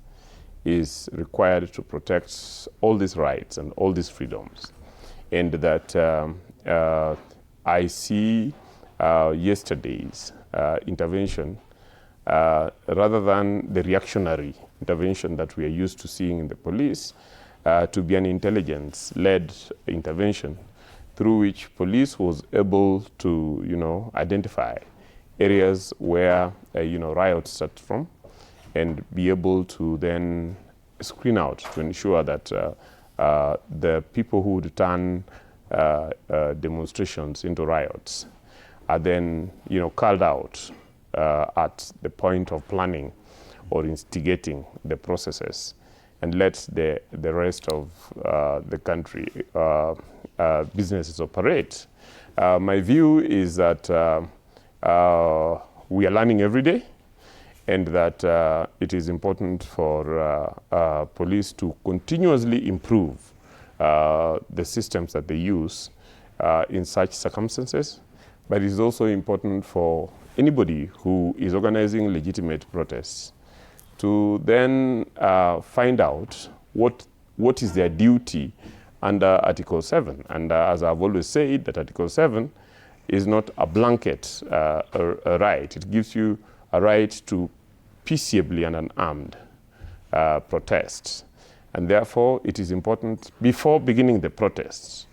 is required to protect all these rights and all these freedoms. And that I see yesterday's intervention rather than the reactionary intervention that we are used to seeing in the police, to be an intelligence-led intervention through which police was able to, identify areas where, riots start from, and be able to then screen out to ensure that the people who would turn demonstrations into riots are then, called out at the point of planning or instigating the processes, and let the rest of the country businesses operate. My view is that we are learning every day, and that it is important for police to continuously improve the systems that they use in such circumstances. But it is also important for anybody who is organizing legitimate protests to then find out what is their duty under Article 7. And as I've always said, that Article 7 is not a blanket a right. It gives you a right to peaceably and unarmed protests. And therefore, it is important, before beginning the protests,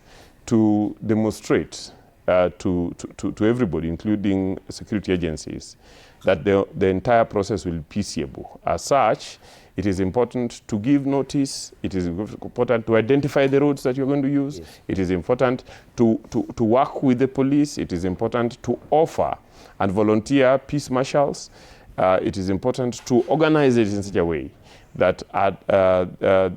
to demonstrate to everybody, including security agencies, that the entire process will be peaceable. As such, it is important to give notice. It is important to identify the roads that you're going to use. Yes. It is important to work with the police. It is important to offer and volunteer peace marshals. It is important to organize it in such a way that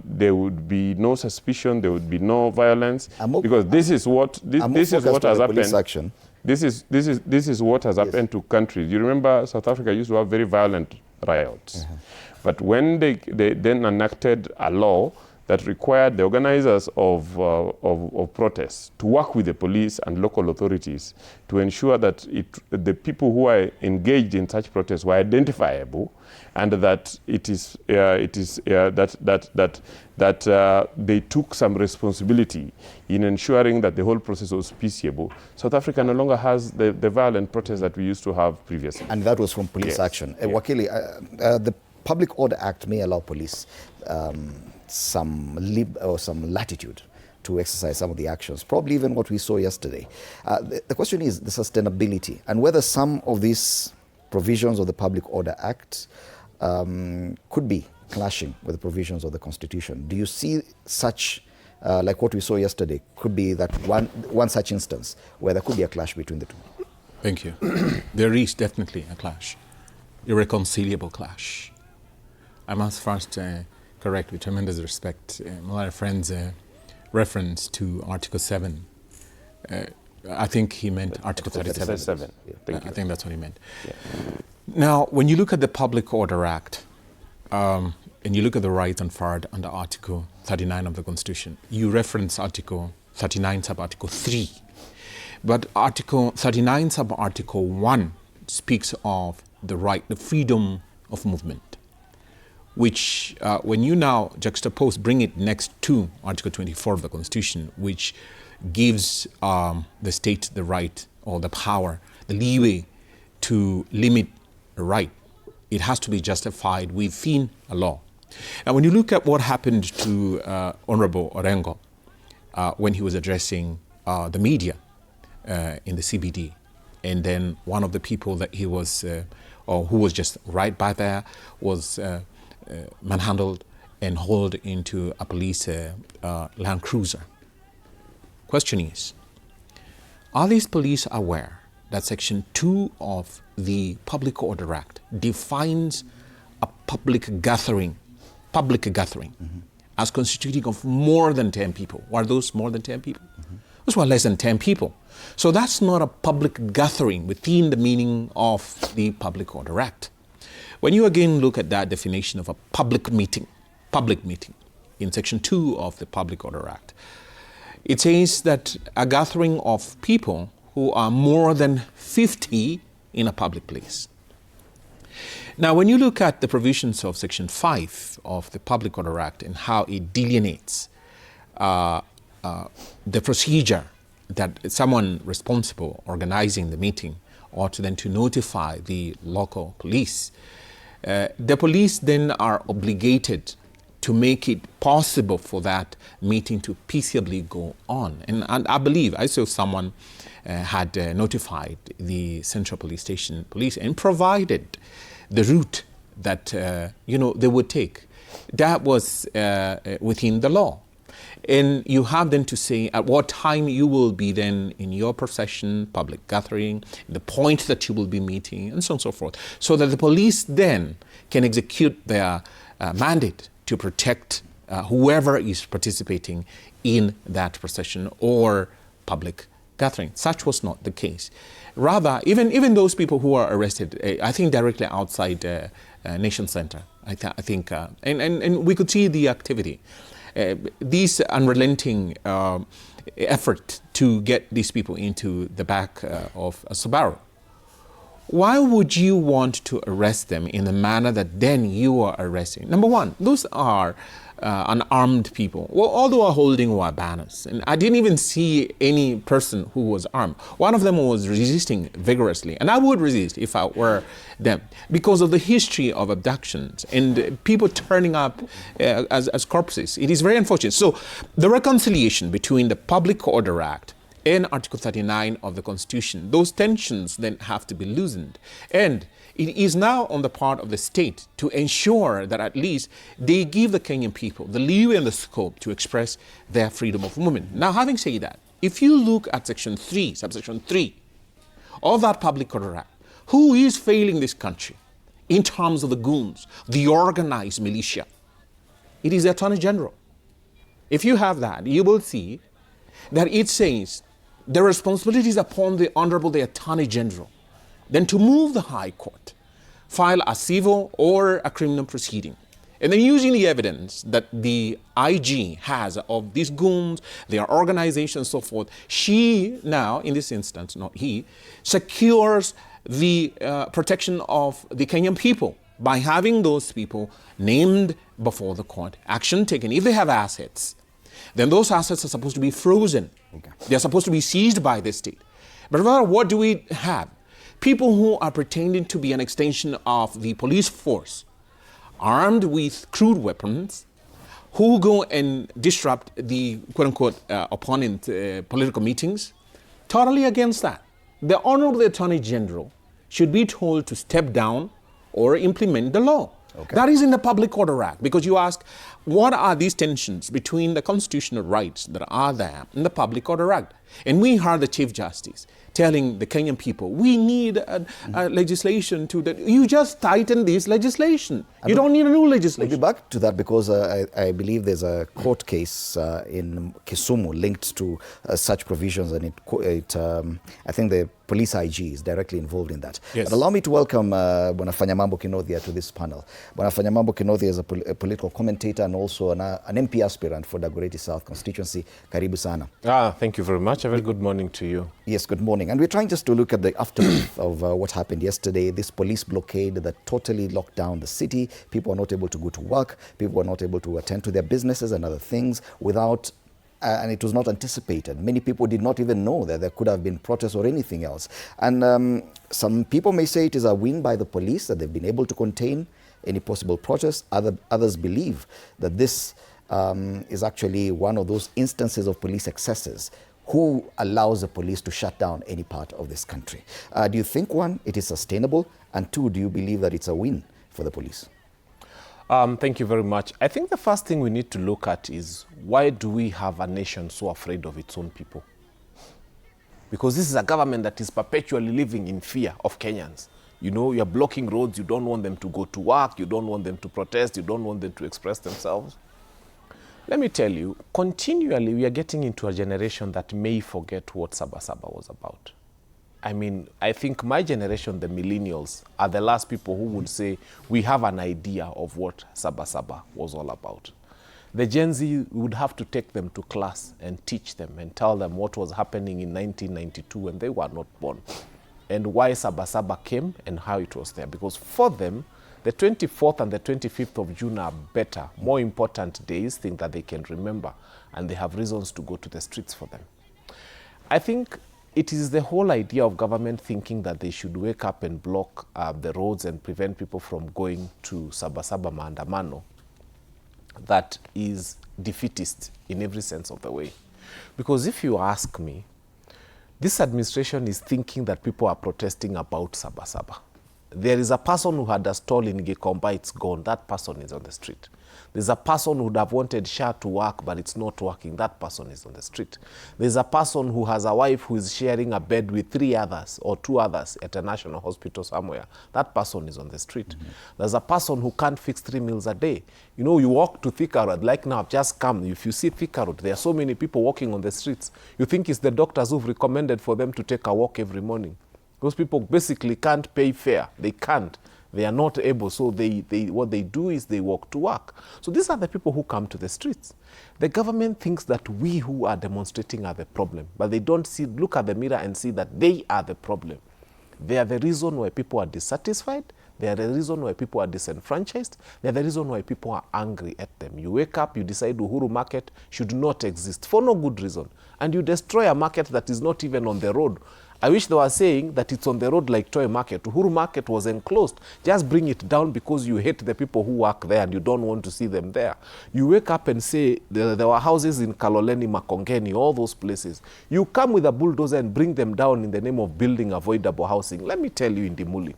there would be no suspicion, there would be no violence, because this is what has happened. This is what has happened to countries. You remember South Africa used to have very violent riots. But when they then enacted a law that required the organizers of protests to work with the police and local authorities to ensure that the people who are engaged in such protests were identifiable, and that they took some responsibility in ensuring that the whole process was peaceable. South Africa no longer has the violent protests that we used to have previously. And that was from police action. Wakili, the Public Order Act may allow police some latitude to exercise some of the actions, probably even what we saw yesterday. The question is the sustainability and whether some of these provisions of the Public Order Act could be clashing with the provisions of the Constitution. Do you see such, like what we saw yesterday, could be that one such instance where there could be a clash between the two? Thank you. There is definitely a clash, irreconcilable clash. I must first correct with tremendous respect my friend's reference to Article 7. I think he meant Article 37. Yeah, I think that's what he meant. Yeah. Now, when you look at the Public Order Act, and you look at the rights conferred under Article 39 of the Constitution, you reference Article 39 sub-Article 3. But Article 39 sub-Article 1 speaks of the right, the freedom of movement, which when you now juxtapose, bring it next to Article 24 of the Constitution, which gives the state the right or the power, the leeway to limit a right. It has to be justified within a law. Now, when you look at what happened to Honorable Orengo when he was addressing the media in the CBD, and then one of the people that he was, or who was just right by there, was manhandled and hauled into a police Land Cruiser. Question is, are these police aware that Section 2 of the Public Order Act defines a public gathering as constituting of more than 10 people? Were those more than 10 people? Those were less than 10 people. So that's not a public gathering within the meaning of the Public Order Act. When you again look at that definition of a public meeting in Section 2 of the Public Order Act, it says that a gathering of people who are more than 50 in a public place. Now, when you look at the provisions of Section 5 of the Public Order Act and how it delineates the procedure that someone responsible organizing the meeting ought then to notify the local police, the police then are obligated to make it possible for that meeting to peaceably go on. And I believe I saw someone had notified the Central Police Station police and provided the route that they would take. That was within the law. And you have then to say at what time you will be then in your procession, public gathering, the point that you will be meeting, and so on and so forth, so that the police then can execute their mandate to protect whoever is participating in that procession or public gathering. Such was not the case. Rather, even those people who are arrested, I think directly outside Nation Center, I think, and we could see the activity. This unrelenting effort to get these people into the back of a Subaru. Why would you want to arrest them in the manner that then you are arresting? Number one, those are unarmed people. Well, all they were holding were banners. And I didn't even see any person who was armed. One of them was resisting vigorously. And I would resist if I were them because of the history of abductions and people turning up as corpses. It is very unfortunate. So the reconciliation between the Public Order Act and Article 39 of the Constitution, those tensions then have to be loosened. And it is now on the part of the state to ensure that at least they give the Kenyan people the leeway and the scope to express their freedom of movement. Now, having said that, if you look at Section 3, subsection 3 of that Public Order Act, who is failing this country in terms of the goons, the organized militia? It is the Attorney General. If you have that, you will see that it says the responsibility is upon the Honorable the Attorney General then to move the High Court, file a civil or a criminal proceeding, And then using the evidence that the IG has of these goons, their organization, so forth, she now, in this instance, not he, secures the protection of the Kenyan people by having those people named before the court, action taken. If they have assets, then those assets are supposed to be frozen. Okay. They're supposed to be seized by the state. But rather, what do we have? People who are pretending to be an extension of the police force, armed with crude weapons, who go and disrupt the quote-unquote opponent political meetings, totally against that. The Honorable Attorney General should be told to step down or implement the law. Okay. That is in the Public Order Act, because you ask, what are these tensions between the constitutional rights that are there in the Public Order Act? And we heard the Chief Justice telling the Kenyan people, we need a legislation to that. You just tighten this legislation. You don't need a new legislation. We'll be back to that because I believe there's a court case in Kisumu linked to such provisions, and I think the police IG is directly involved in that. Yes. But allow me to welcome Bwana Fanyamambo Kinothia to this panel. Bwana Fanyamambo Kinothia is a political commentator and also an MP aspirant for Dagoretti South constituency. Karibu sana. Thank you very much. A very good morning to you. Yes, good morning. And we're trying just to look at the aftermath of what happened yesterday, this police blockade that totally locked down the city. People are not able to go to work. People are not able to attend to their businesses and other things without, and it was not anticipated. Many people did not even know that there could have been protests or anything else. And some people may say it is a win by the police that they've been able to contain any possible protests. Others believe that this is actually one of those instances of police excesses. Who allows the police to shut down any part of this country? Do you think, one, it is sustainable? And two, do you believe that it's a win for the police? Thank you very much. I think the first thing we need to look at is, why do we have a nation so afraid of its own people? Because this is a government that is perpetually living in fear of Kenyans. You know, you're blocking roads, you don't want them to go to work, you don't want them to protest, you don't want them to express themselves. Let me tell you, continually we are getting into a generation that may forget what Saba was about. I mean, I think my generation, the millennials, are the last people who would say we have an idea of what Saba was all about. The Gen Z would have to take them to class and teach them and tell them what was happening in 1992 when they were not born, and why Saba came and how it was there. Because for them, the 24th and the 25th of June are better, more important days, things that they can remember, and they have reasons to go to the streets for them. I think it is the whole idea of government thinking that they should wake up and block the roads and prevent people from going to Saba maandamano that is defeatist in every sense of the way. Because if you ask me, this administration is thinking that people are protesting about Saba. There is a person who had a stall in Gikomba, it's gone. That person is on the street. There's a person who would have wanted SHA to work, but it's not working. That person is on the street. There's a person who has a wife who is sharing a bed with 3 others or 2 others at a national hospital somewhere. That person is on the street. Mm-hmm. There's a person who can't fix 3 meals a day. You know, you walk to Thika Road, like now I've just come. If you see Thika Road, there are so many people walking on the streets. You think it's the doctors who've recommended for them to take a walk every morning. Those people basically can't pay fare. They can't. They are not able. So what they do is they walk to work. So these are the people who come to the streets. The government thinks that we who are demonstrating are the problem, but they don't look at the mirror and see that they are the problem. They are the reason why people are dissatisfied. They are the reason why people are disenfranchised. They are the reason why people are angry at them. You wake up, you decide Uhuru Market should not exist for no good reason. And you destroy a market that is not even on the road. I wish they were saying that it's on the road like Toy Market. Uhuru Market was enclosed. Just bring it down because you hate the people who work there and you don't want to see them there. You wake up and say there were houses in Kaloleni, Makongeni, all those places. You come with a bulldozer and bring them down in the name of building avoidable housing. Let me tell you, in Dimuli,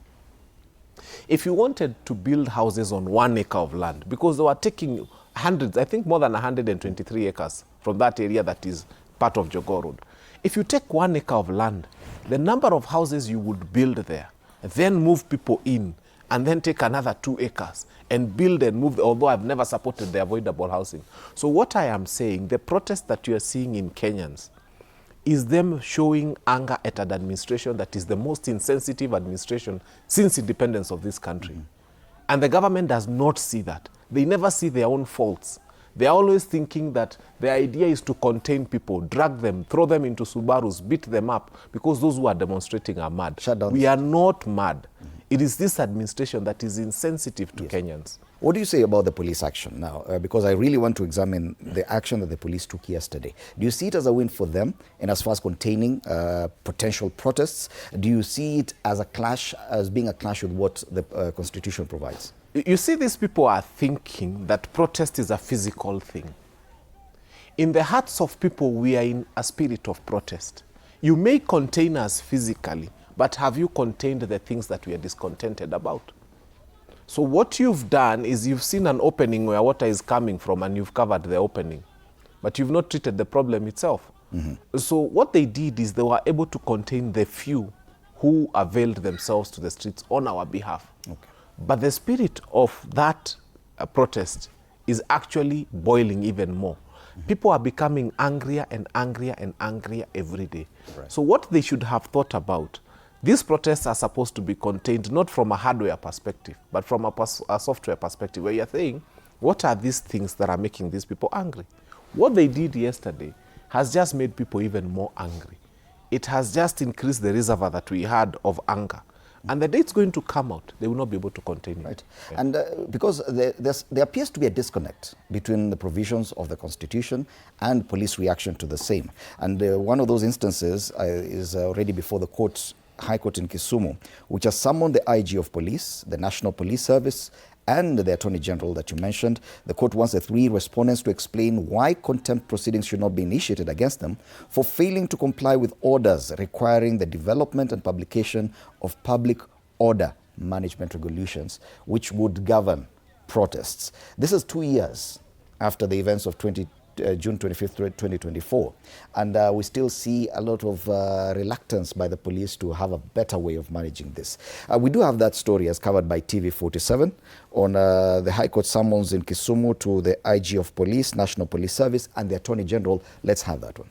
if you wanted to build houses on 1 acre of land, because they were taking hundreds, I think more than 123 acres from that area that is part of Jogoo Road. If you take 1 acre of land, the number of houses you would build there, then move people in, and then take another 2 acres and build and move, although I've never supported the avoidable housing. So what I am saying, the protest that you are seeing in Kenyans is them showing anger at an administration that is the most insensitive administration since independence of this country. Mm-hmm. And the government does not see that. They never see their own faults. They're always thinking that the idea is to contain people, drag them, throw them into Subarus, beat them up, because those who are demonstrating are mad. We are not mad. It is this administration that is insensitive to Kenyans. What do you say about the police action now? Because I really want to examine the action that the police took yesterday. Do you see it as a win for them and as far as containing potential protests? Do you see it as a clash, as being a clash with what the Constitution provides? You see, these people are thinking that protest is a physical thing. In the hearts of people, we are in a spirit of protest. You may contain us physically, but have you contained the things that we are discontented about? So what you've done is you've seen an opening where water is coming from and you've covered the opening, but you've not treated the problem itself. So what they did is they were able to contain the few who availed themselves to the streets on our behalf. But the spirit of that protest is actually boiling even more. People are becoming angrier and angrier and angrier every day. So what they should have thought about, these protests are supposed to be contained not from a hardware perspective, but from a software perspective, where you're saying, what are these things that are making these people angry? What they did yesterday has just made people even more angry. It has just increased the reservoir that we had of anger. And the day it's going to come out, they will not be able to contain it. Yeah. And because there appears to be a disconnect between the provisions of the Constitution and police reaction to the same. And one of those instances is already before the High Court in Kisumu, which has summoned the IG of Police, the National Police Service, and the Attorney General that you mentioned. The court wants the 3 respondents to explain why contempt proceedings should not be initiated against them for failing to comply with orders requiring the development and publication of public order management regulations, which would govern protests. This is 2 years after the events of June 25th, 2024. And we still see a lot of reluctance by the police to have a better way of managing this. We do have that story as covered by TV47 on the High Court summons in Kisumu to the IG of Police, National Police Service, and the Attorney General. Let's have that one.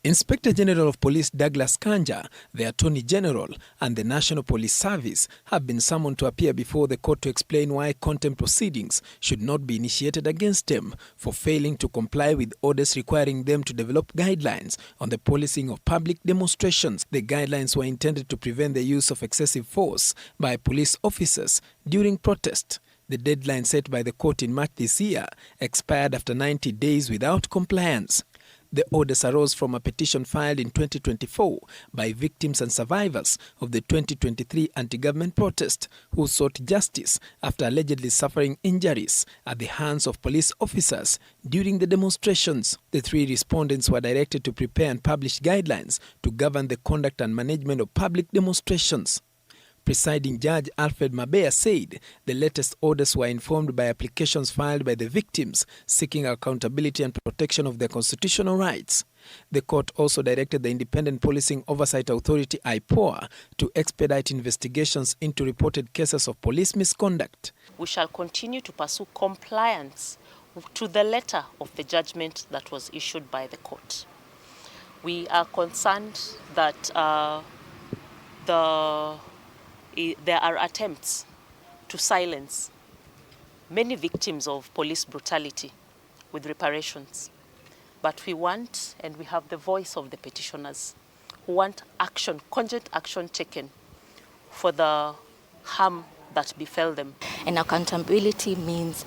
Inspector General of Police Douglas Kanja, the Attorney General, and the National Police Service have been summoned to appear before the court to explain why contempt proceedings should not be initiated against them for failing to comply with orders requiring them to develop guidelines on the policing of public demonstrations. The guidelines were intended to prevent the use of excessive force by police officers during protest. The deadline set by the court in March this year expired after 90 days without compliance. The orders arose from a petition filed in 2024 by victims and survivors of the 2023 anti-government protest who sought justice after allegedly suffering injuries at the hands of police officers during the demonstrations. The 3 respondents were directed to prepare and publish guidelines to govern the conduct and management of public demonstrations. Presiding Judge Alfred Mabea said the latest orders were informed by applications filed by the victims seeking accountability and protection of their constitutional rights. The court also directed the Independent Policing Oversight Authority (IPOA) to expedite investigations into reported cases of police misconduct. We shall continue to pursue compliance to the letter of the judgment that was issued by the court. We are concerned that there are attempts to silence many victims of police brutality with reparations. But we want, and we have the voice of the petitioners, who want action, cogent action taken for the harm that befell them. And accountability means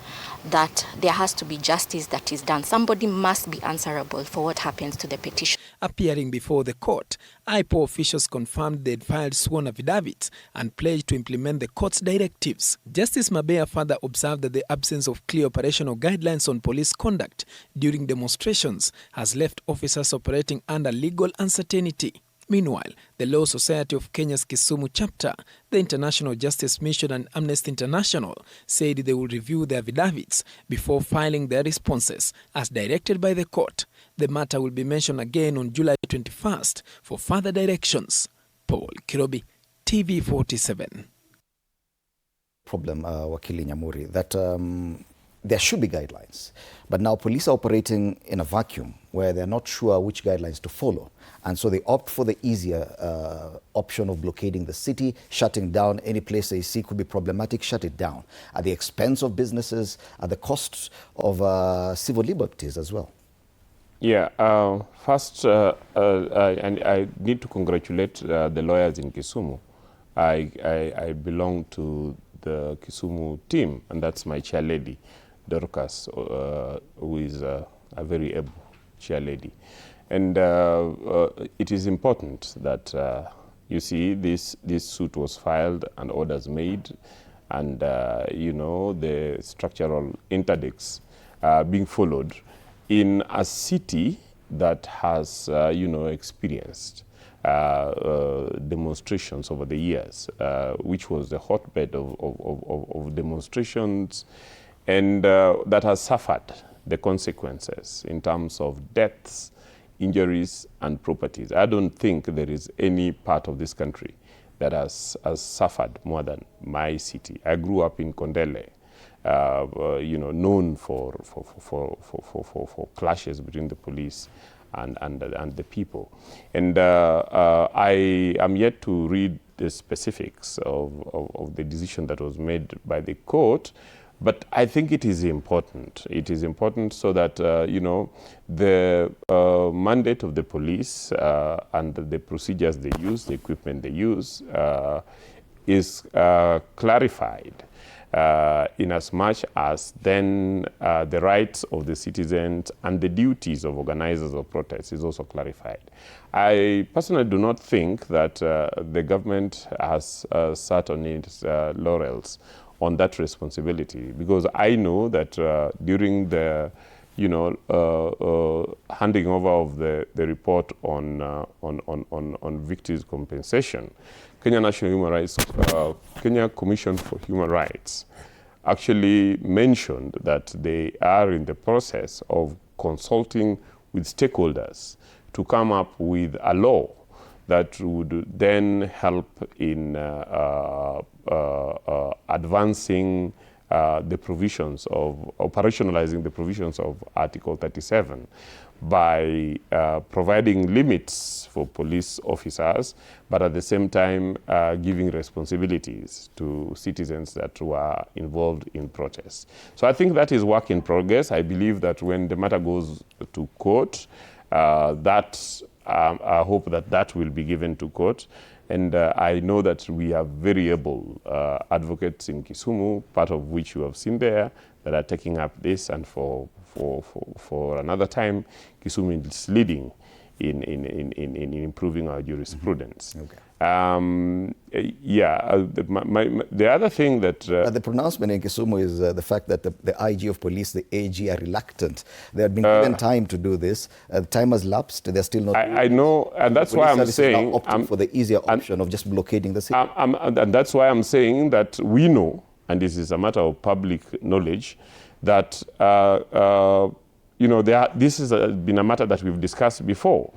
that there has to be justice that is done. Somebody must be answerable for what happens to the petition. Appearing before the court, IPO officials confirmed they'd filed sworn affidavits and pledged to implement the court's directives. Justice Mabea further observed that the absence of clear operational guidelines on police conduct during demonstrations has left officers operating under legal uncertainty. Meanwhile, the Law Society of Kenya's Kisumu chapter, the International Justice Mission and Amnesty International said they will review the affidavits before filing their responses as directed by the court. The matter will be mentioned again on July 21st for further directions. Paul Kirobi, TV47. Problem, Wakili Nyamuri, that there should be guidelines. But now police are operating in a vacuum where they're not sure which guidelines to follow. And so they opt for the easier option of blockading the city, shutting down any place they see could be problematic, shut it down, at the expense of businesses, at the cost of civil liberties as well. Yeah, first, and I need to congratulate the lawyers in Kisumu. I belong to the Kisumu team, and that's my chair lady, Dorcas, who is a very able chair lady. And it is important that, you see, this suit was filed and orders made, and, you know, the structural interdicts being followed in a city that has, you know, experienced demonstrations over the years, which was the hotbed of demonstrations, and that has suffered the consequences in terms of deaths, injuries, and properties. I don't think there is any part of this country that has suffered more than my city. I grew up in Kondele, you know, known for clashes between the police and the people. And I am yet to read the specifics of the decision that was made by the court, but I think it is important. It is important so that, you know, the mandate of the police and the procedures they use, the equipment they use, is clarified. In as much as then the rights of the citizens and the duties of organizers of protests is also clarified. I personally do not think that the government has sat on its laurels on that responsibility, because I know that during the, you know, handing over of the report on victims' compensation, Kenya National Human Rights, Kenya Commission for Human Rights actually mentioned that they are in the process of consulting with stakeholders to come up with a law that would then help in advancing the provisions of, operationalizing the provisions of Article 37 by providing limits for police officers, but at the same time giving responsibilities to citizens that were involved in protests. So I think that is work in progress. I believe that when the matter goes to court, I hope that that will be given to court. And I know that we have very able advocates in Kisumu, part of which you have seen there, that are taking up this, and for another time, Kisumu is leading in improving our jurisprudence. Okay. The other thing that... the pronouncement in Kisumu is the fact that the IG of police, the AG, are reluctant. They have been given time to do this. Time has lapsed. They're still not... I know, and that's why I'm saying... opting for the easier option of just blockading the city. And that's why I'm saying that we know, and this is a matter of public knowledge, that you know, this has been a matter that we've discussed before.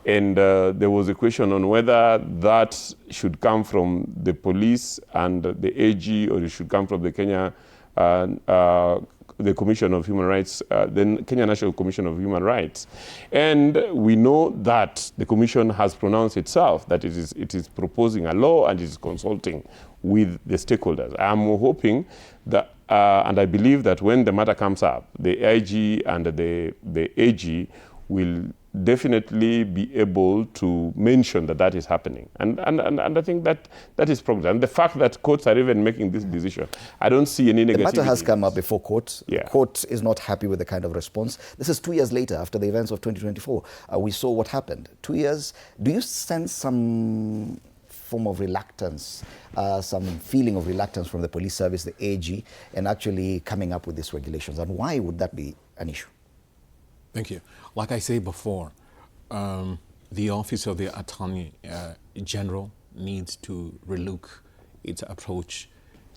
And there was a question on whether that should come from the police and the AG, or it should come from the Kenya, the Commission of Human Rights, the Kenya National Commission of Human Rights. And we know that the Commission has pronounced itself that it is proposing a law and is consulting with the stakeholders. I'm hoping that, and I believe that when the matter comes up, the IG and the AG will definitely be able to mention that is happening. And I think that is progress. And the fact that courts are even making this decision, I don't see any negativity. The matter has come up before court. Yeah. The court is not happy with the kind of response. This is 2 years later, after the events of 2024. We saw what happened. 2 years. Do you sense some form of reluctance, some feeling of reluctance from the police service, the AG, and actually coming up with these regulations? And why would that be an issue? Thank you. Like I said before, the Office of the Attorney General needs to relook its approach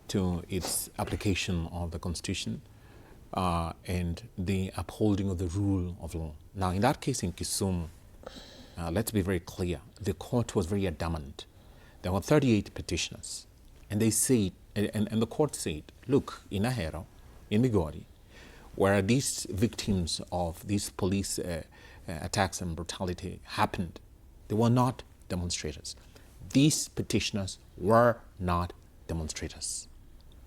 to its application of the Constitution and the upholding of the rule of law. Now, in that case in Kisumu, let's be very clear, the court was very adamant. There were 38 petitioners, and they said, and the court said, look, in Ahero, in Migori, where these victims of these police attacks and brutality happened, they were not demonstrators. These petitioners were not demonstrators.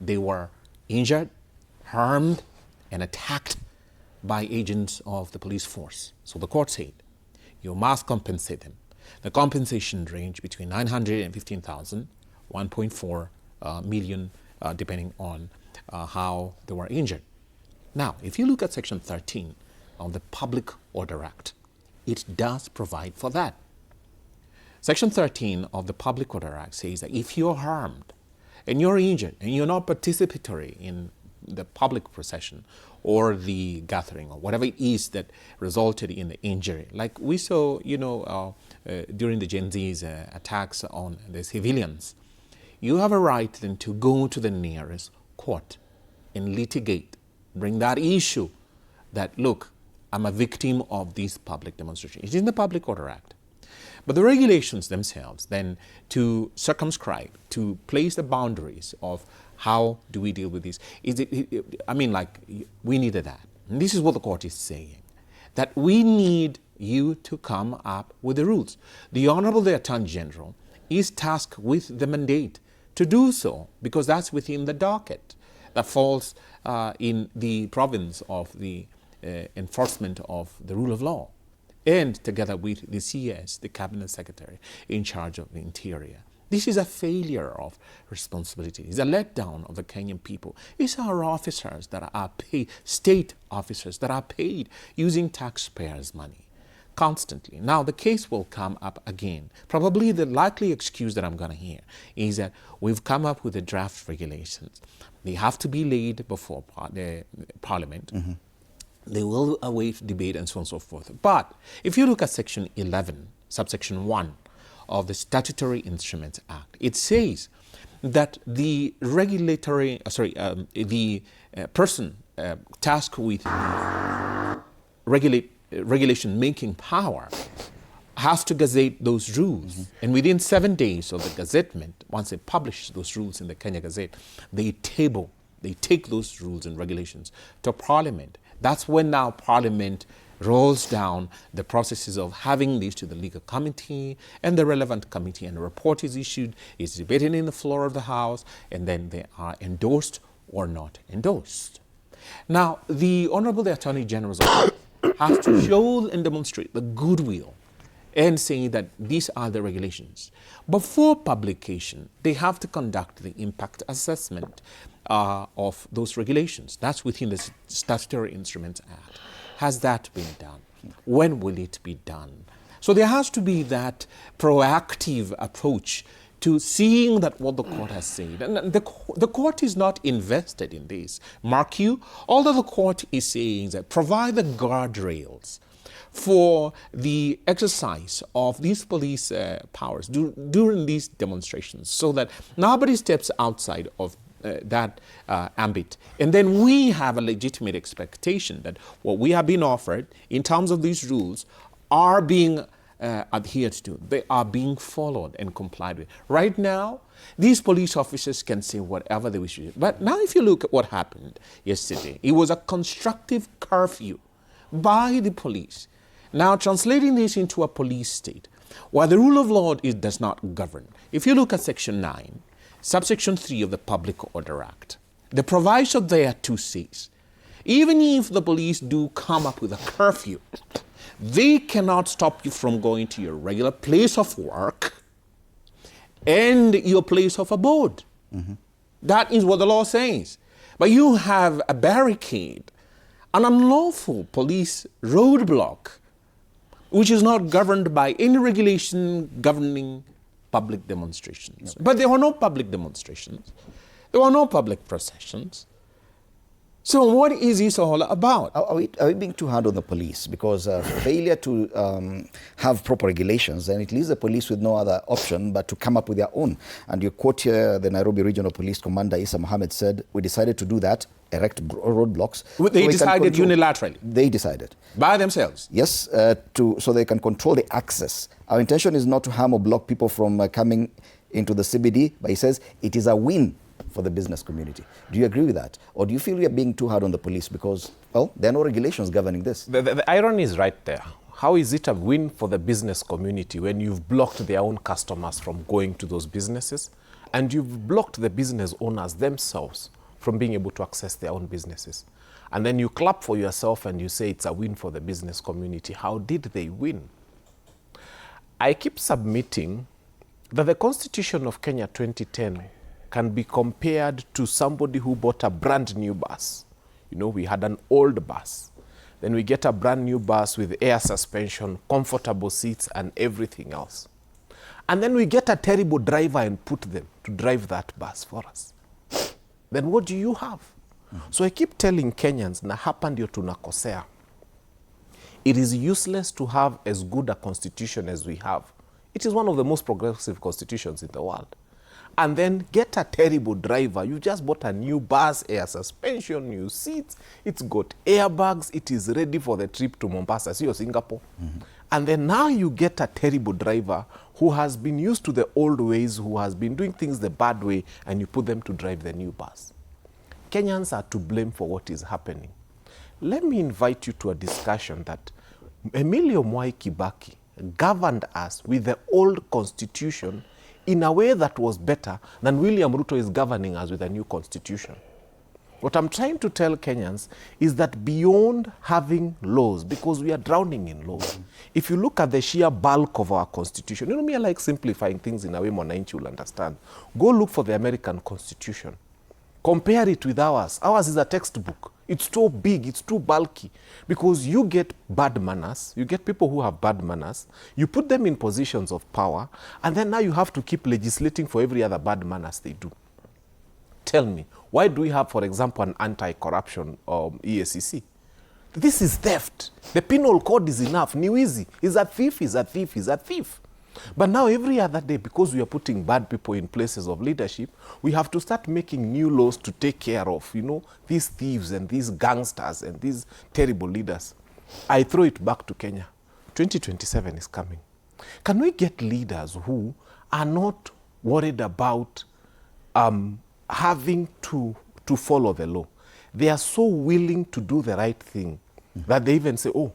They were injured, harmed, and attacked by agents of the police force. So the court said, you must compensate them. The compensation range between 915,000, 1.4 million, depending on how they were injured. Now, if you look at Section 13 of the Public Order Act, it does provide for that. Section 13 of the Public Order Act says that if you're harmed and you're injured and you're not participatory in the public procession or the gathering or whatever it is that resulted in the injury, like we saw, during the Gen Z's attacks on the civilians, you have a right then to go to the nearest court and litigate, bring that issue that, look, I'm a victim of this public demonstration. It's in the Public Order Act. But the regulations themselves then to circumscribe, to place the boundaries of how do we deal with this, we needed that. And this is what the court is saying, that we need you to come up with the rules. The Honorable the Attorney General is tasked with the mandate to do so, because that's within the docket that falls in the province of the enforcement of the rule of law, and together with the CS, the Cabinet Secretary in charge of the Interior. This is a failure of responsibility. It's a letdown of the Kenyan people. It's our officers that are paid, state officers that are paid using taxpayers' money constantly. Now, the case will come up again. Probably the likely excuse that I'm going to hear is that we've come up with the draft regulations. They have to be laid before the Parliament. Mm-hmm. They will await debate and so on and so forth. But if you look at Section 11, subsection 1 of the Statutory Instruments Act, it says that the person tasked with regulation making power has to gazette those rules. Mm-hmm. And within 7 days of the gazettement, once they publish those rules in the Kenya Gazette, they take those rules and regulations to Parliament. That's when now Parliament rolls down the processes of having these to the legal committee and the relevant committee, and a report is issued, is debated in the floor of the House, and then they are endorsed or not endorsed. Now, the Honorable the Attorney General's office has to show and demonstrate the goodwill and say that these are the regulations. Before publication, they have to conduct the impact assessment of those regulations. That's within the Statutory Instruments Act. Has that been done? When will it be done? So there has to be that proactive approach to seeing that what the court has said. And the court is not invested in this. Mark you, although the court is saying that provide the guardrails for the exercise of these police powers during these demonstrations, so that nobody steps outside of that ambit. And then we have a legitimate expectation that what we have been offered in terms of these rules are being adhered to. They are being followed and complied with. Right now, these police officers can say whatever they wish to do. But now if you look at what happened yesterday, it was a constructive curfew by the police. Now translating this into a police state, while the rule of law does not govern. If you look at Section 9, subsection 3 of the Public Order Act, the proviso there too says, even if the police do come up with a curfew, they cannot stop you from going to your regular place of work and your place of abode. Mm-hmm. That is what the law says. But you have a barricade, an unlawful police roadblock, which is not governed by any regulation governing public demonstrations. But there were no public demonstrations. There were no public processions. So what is this all about? Are we being too hard on the police? Because failure to have proper regulations, and it leaves the police with no other option but to come up with their own. And you quote here the Nairobi Regional Police Commander Isa Mohammed said, we decided to do that, erect roadblocks. They decided unilaterally? They decided. By themselves? Yes, so they can control the access. Our intention is not to harm or block people from coming into the CBD, but he says it is a win for the business community. Do you agree with that? Or do you feel we are being too hard on the police because, well, there are no regulations governing this? The irony is right there. How is it a win for the business community when you've blocked their own customers from going to those businesses and you've blocked the business owners themselves from being able to access their own businesses? And then you clap for yourself and you say it's a win for the business community. How did they win? I keep submitting that the Constitution of Kenya 2010 can be compared to somebody who bought a brand new bus. You know, we had an old bus. Then we get a brand new bus with air suspension, comfortable seats, and everything else. And then we get a terrible driver and put them to drive that bus for us. Then what do you have? So I keep telling Kenyans, na hapa ndio tunakosea. It is useless to have as good a constitution as we have. It is one of the most progressive constitutions in the world. And then get a terrible driver. You just bought a new bus, air suspension, new seats. It's got airbags. It is ready for the trip to Mombasa, see, or Singapore. And then now you get a terrible driver who has been used to the old ways, who has been doing things the bad way, and you put them to drive the new bus. Kenyans are to blame for what is happening. Let me invite you to a discussion that Emilio Mwai Kibaki governed us with the old constitution in a way that was better than William Ruto is governing us with a new constitution. What I'm trying to tell Kenyans is that beyond having laws, because we are drowning in laws, if you look at the sheer bulk of our constitution, you know me, I like simplifying things in a way Mwananchi will understand. Go look for the American Constitution. Compare it with ours. Ours is a textbook. It's too big, it's too bulky. Because you get bad manners, you get people who have bad manners, you put them in positions of power, and then now you have to keep legislating for every other bad manners they do. Tell me, why do we have, for example, an anti-corruption EACC? This is theft. The penal code is enough. Niwizi is a thief, is a thief, is a thief. But now every other day, because we are putting bad people in places of leadership, we have to start making new laws to take care of, you know, these thieves and these gangsters and these terrible leaders. I throw it back to Kenya. 2027 is coming. Can we get leaders who are not worried about having to follow the law? They are so willing to do the right thing that they even say, oh,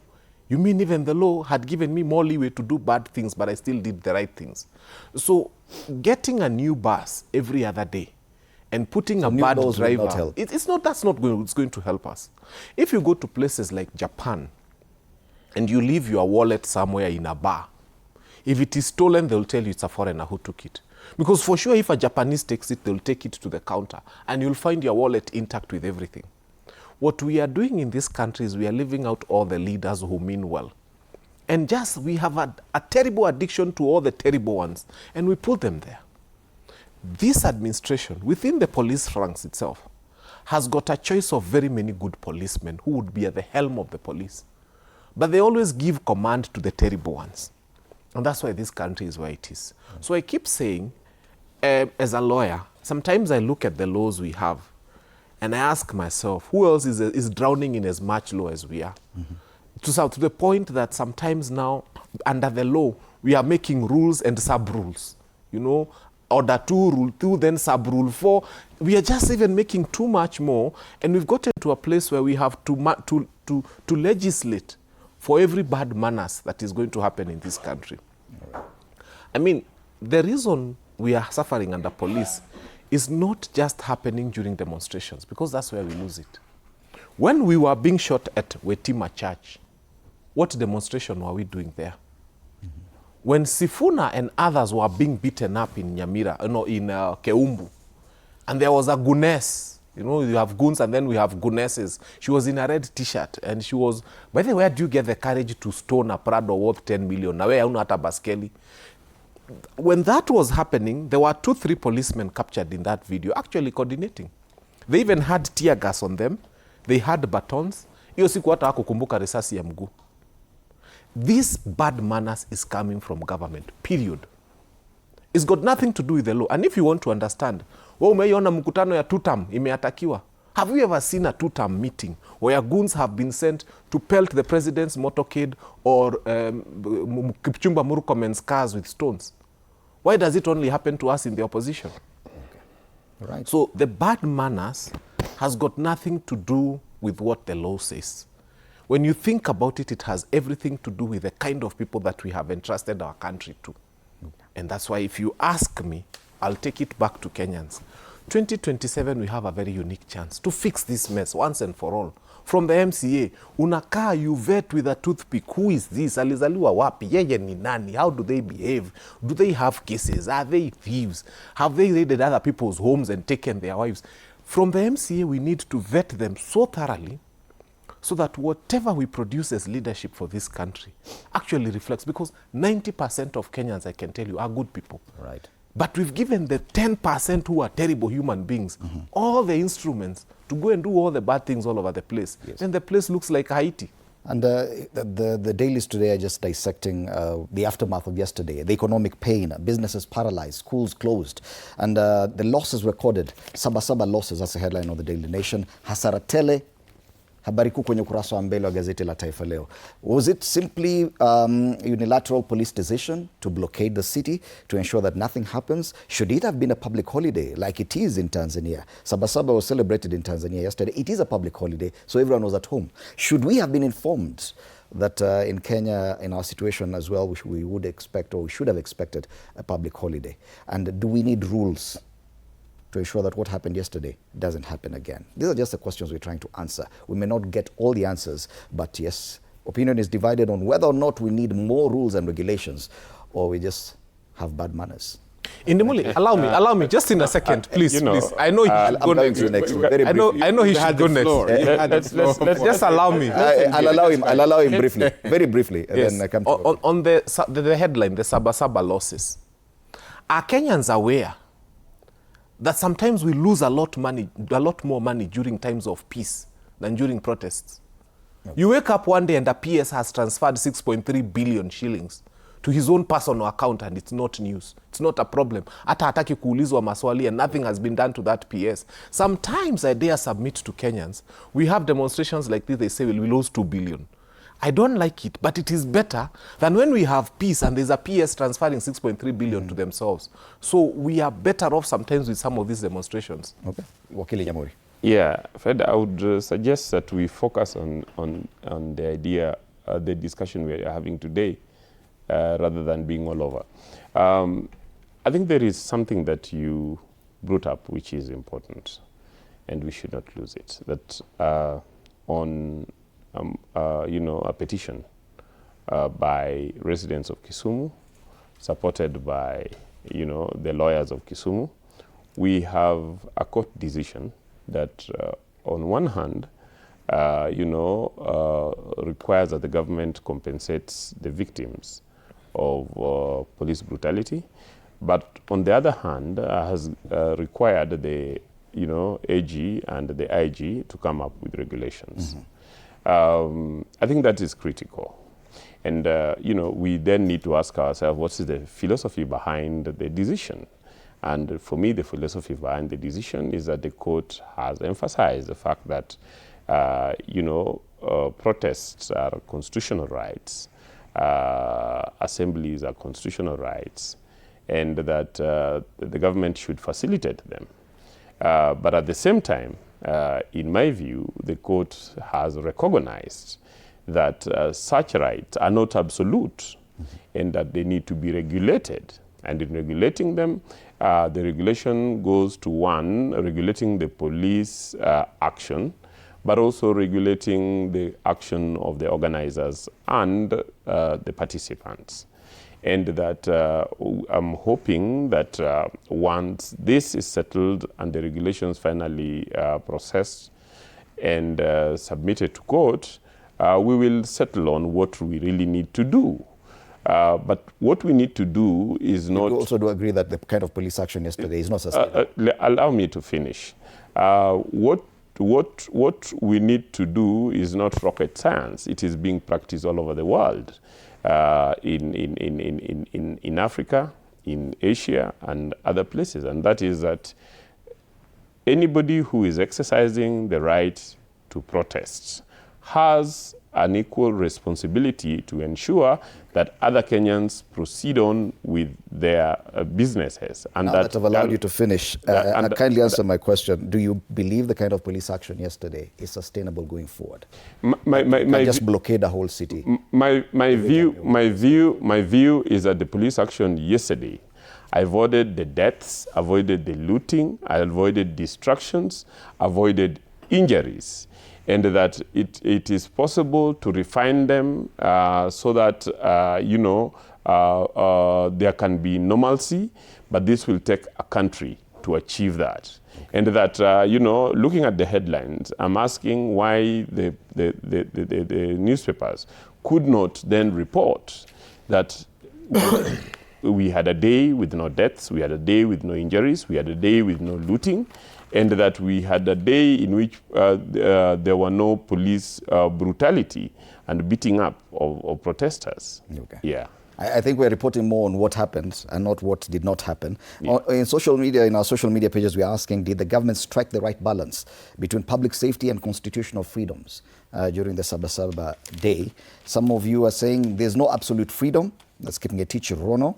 you mean even the law had given me more leeway to do bad things, but I still did the right things. So getting a new bus every other day and putting a bad driver, that's not going to help us. If you go to places like Japan and you leave your wallet somewhere in a bar, if it is stolen, they'll tell you it's a foreigner who took it. Because for sure, if a Japanese takes it, they'll take it to the counter and you'll find your wallet intact with everything. What we are doing in this country is we are leaving out all the leaders who mean well. And just we have a terrible addiction to all the terrible ones, and we put them there. This administration, within the police ranks itself, has got a choice of very many good policemen who would be at the helm of the police. But they always give command to the terrible ones. And that's why this country is where it is. So I keep saying, as a lawyer, sometimes I look at the laws we have, and I ask myself, who else is drowning in as much law as we are? To the point that sometimes now, under the law, we are making rules and sub-rules. You know, order 2, rule 2, then sub-rule 4. We are just even making too much more, and we've gotten to a place where we have to legislate for every bad manners that is going to happen in this country. I mean, the reason we are suffering under police is not just happening during demonstrations, because that's where we lose it. When we were being shot at Wetima Church, what demonstration were we doing there? When Sifuna and others were being beaten up in Nyamira, in Keumbu, and there was a gooness, you know, you have goons and then we have goonesses. She was in a red t-shirt and she was, by the way, where do you get the courage to stone a Prado worth 10 million? Now, where are baskeli? When that was happening, there were 2-3 policemen captured in that video, actually coordinating. They even had tear gas on them. They had batons. Hiyo siku hata hakukumbuka risasi ya mguu. This bad manners is coming from government, period. It's got nothing to do with the law. And if you want to understand, umeiona mkutano ya tutam imeatakiwa. Have you ever seen a two-term meeting where goons have been sent to pelt the president's motorcade or Right. So the bad manners has got nothing to do with what the law says. When you think about it, it has everything to do with the kind of people that we have entrusted our country to. And that's why if you ask me, I'll take it back to Kenyans. 2027, we have a very unique chance to fix this mess once and for all. From the MCA, unakaa you vet with a toothpick. Who is this? Alizaliwa wapi? Yeye ni nani? How do they behave? Do they have cases? Are they thieves? Have they raided other people's homes and taken their wives? From the MCA, we need to vet them so thoroughly so that whatever we produce as leadership for this country actually reflects, because 90% of Kenyans, I can tell you, are good people. Right. But we've given the 10% who are terrible human beings all the instruments to go and do all the bad things all over the place. Yes. And the place looks like Haiti. And the dailies today are just dissecting the aftermath of yesterday, the economic pain, businesses paralyzed, schools closed, and the losses recorded. Saba losses, that's the headline of the Daily Nation. Hasara tele, habari kuu kwenye ukurasa wa mbele wa gazeti la Taifa Leo. Was it simply unilateral police decision to blockade the city to ensure that nothing happens? Should it have been a public holiday like it is in Tanzania? Saba was celebrated in Tanzania yesterday. It is a public holiday, so everyone was at home. Should we have been informed that in Kenya, in our situation as well, we would expect, or we should have expected, a public holiday? And do we need rules to ensure that what happened yesterday doesn't happen again? These are just the questions we're trying to answer. We may not get all the answers, but yes, opinion is divided on whether or not we need more rules and regulations, or we just have bad manners. Indemuli, allow me, just in a second, please, please. I know he should go next. I know he should go next. Let's just allow me. I'll allow him briefly, very briefly, and yes. then I come to on the headline, the Saba losses. Are Kenyans aware that sometimes we lose a lot more money during times of peace than during protests? Okay. You wake up one day and the PS has transferred 6.3 billion shillings to his own personal account, and it's not news. It's not a problem. Hata hataki kuulizwa maswali, and nothing has been done to that PS. Sometimes I dare submit to Kenyans, we have demonstrations like this, they say we lose 2 billion. I don't like it, but it is better than when we have peace and there's a PS transferring 6.3 billion to themselves. So we are better off sometimes with some of these demonstrations. Okay. Wakili Jamuri. Yeah, Fred, I would suggest that we focus on the idea, the discussion we are having today, rather than being all over. I think there is something that you brought up which is important, and we should not lose it. That on a petition by residents of Kisumu, supported by the lawyers of Kisumu, we have a court decision that on one hand requires that the government compensates the victims of police brutality, but on the other hand has required the AG and the IG to come up with regulations. I think that is critical. And, we then need to ask ourselves, what is the philosophy behind the decision? And for me, the philosophy behind the decision is that the court has emphasized the fact that, protests are constitutional rights, assemblies are constitutional rights, and that the government should facilitate them. But at the same time, in my view, the court has recognized that such rights are not absolute and that they need to be regulated. And in regulating them, the regulation goes to one, regulating the police action, but also regulating the action of the organizers and the participants. And that I'm hoping that once this is settled and the regulations finally processed and submitted to court, we will settle on what we really need to do. But what we need to do is not... You also do agree that the kind of police action yesterday is not sustainable? Allow me to finish. What we need to do is not rocket science. It is being practiced all over the world. In Africa, in Asia, and other places. And that is that anybody who is exercising the right to protest has an equal responsibility to ensure that other Kenyans proceed on with their businesses. And now that I've allowed you to finish, kindly answer my question. Do you believe the kind of police action yesterday is sustainable going forward? My just blockade the whole city. My view is that the police action yesterday avoided the deaths, avoided the looting, avoided destructions, avoided injuries, and that it is possible to refine them so that, there can be normalcy, but this will take a country to achieve that. And that, looking at the headlines, I'm asking why the newspapers could not then report that we had a day with no deaths, we had a day with no injuries, we had a day with no looting, and that we had a day in which there were no police brutality and beating up of protesters. Okay. Yeah. I think we're reporting more on what happened and not what did not happen. Yeah. In social media, in our social media pages, we're asking, did the government strike the right balance between public safety and constitutional freedoms during the Saba day? Some of you are saying there's no absolute freedom. That's keeping a teacher, Rono.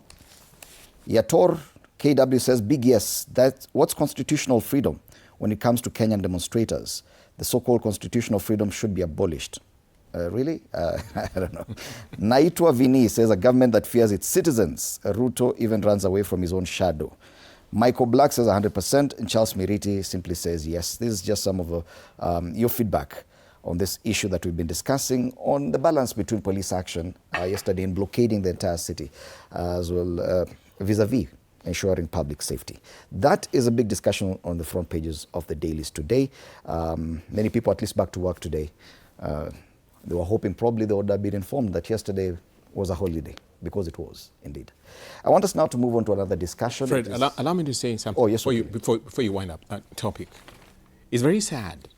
Yator KW says, big yes. What's constitutional freedom when it comes to Kenyan demonstrators? The so-called constitutional freedom should be abolished. Really? I don't know. Naitwa Vini says, a government that fears its citizens. Ruto even runs away from his own shadow. Michael Black says 100%, and Charles Miriti simply says yes. This is just some of your feedback on this issue that we've been discussing on the balance between police action yesterday in blockading the entire city, as well vis-a-vis ensuring public safety. That is a big discussion on the front pages of the dailies today. Many people, at least back to work today, they were hoping probably they would have been informed that yesterday was a holiday, because it was indeed. I want us now to move on to another discussion. Fred, allow me to say something before you wind up that topic. It's very sad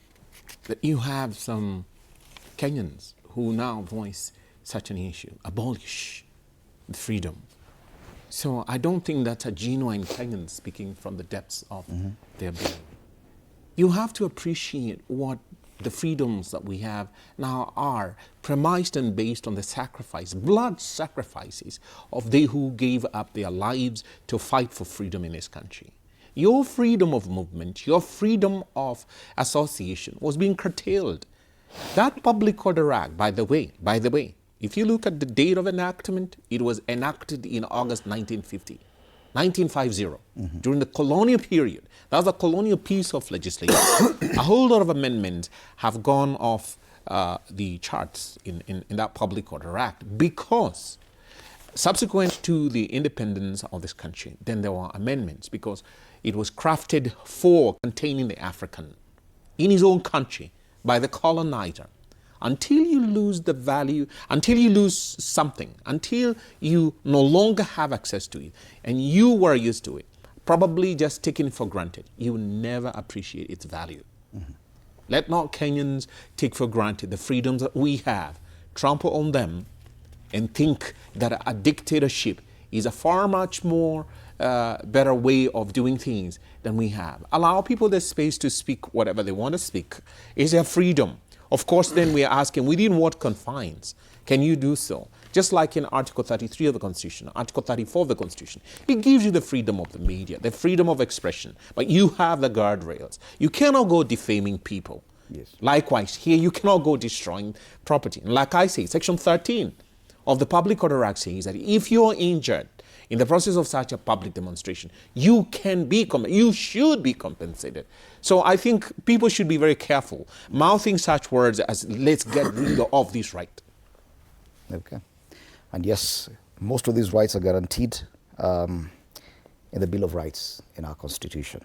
that you have some Kenyans who now voice such an issue, abolish freedom. So I don't think that's a genuine Kenyan speaking from the depths of their being. You have to appreciate what the freedoms that we have now are premised and based on the sacrifice, blood sacrifices of they who gave up their lives to fight for freedom in this country. Your freedom of movement, your freedom of association was being curtailed. That Public Order Act, by the way, if you look at the date of enactment, it was enacted in August 1950, during the colonial period. That was a colonial piece of legislation. A whole lot of amendments have gone off the charts in that Public Order Act because subsequent to the independence of this country, then there were amendments because it was crafted for containing the African in his own country by the colonizer. Until you lose the value, until you lose something, until you no longer have access to it, and you were used to it, probably just taken it for granted, you will never appreciate its value. Let not Kenyans take for granted the freedoms that we have, trample on them, and think that a dictatorship is a far much more better way of doing things than we have. Allow people the space to speak whatever they want to speak. It's their freedom. Of course, then we are asking, within what confines can you do so? Just like in Article 33 of the Constitution, Article 34 of the Constitution, it gives you the freedom of the media, the freedom of expression, but you have the guardrails. You cannot go defaming people. Yes. Likewise, here you cannot go destroying property. And like I say, Section 13 of the Public Order Act says that if you're injured in the process of such a public demonstration, you should be compensated. So I think people should be very careful mouthing such words as, let's get rid of this right. Okay. And yes, most of these rights are guaranteed in the Bill of Rights in our Constitution.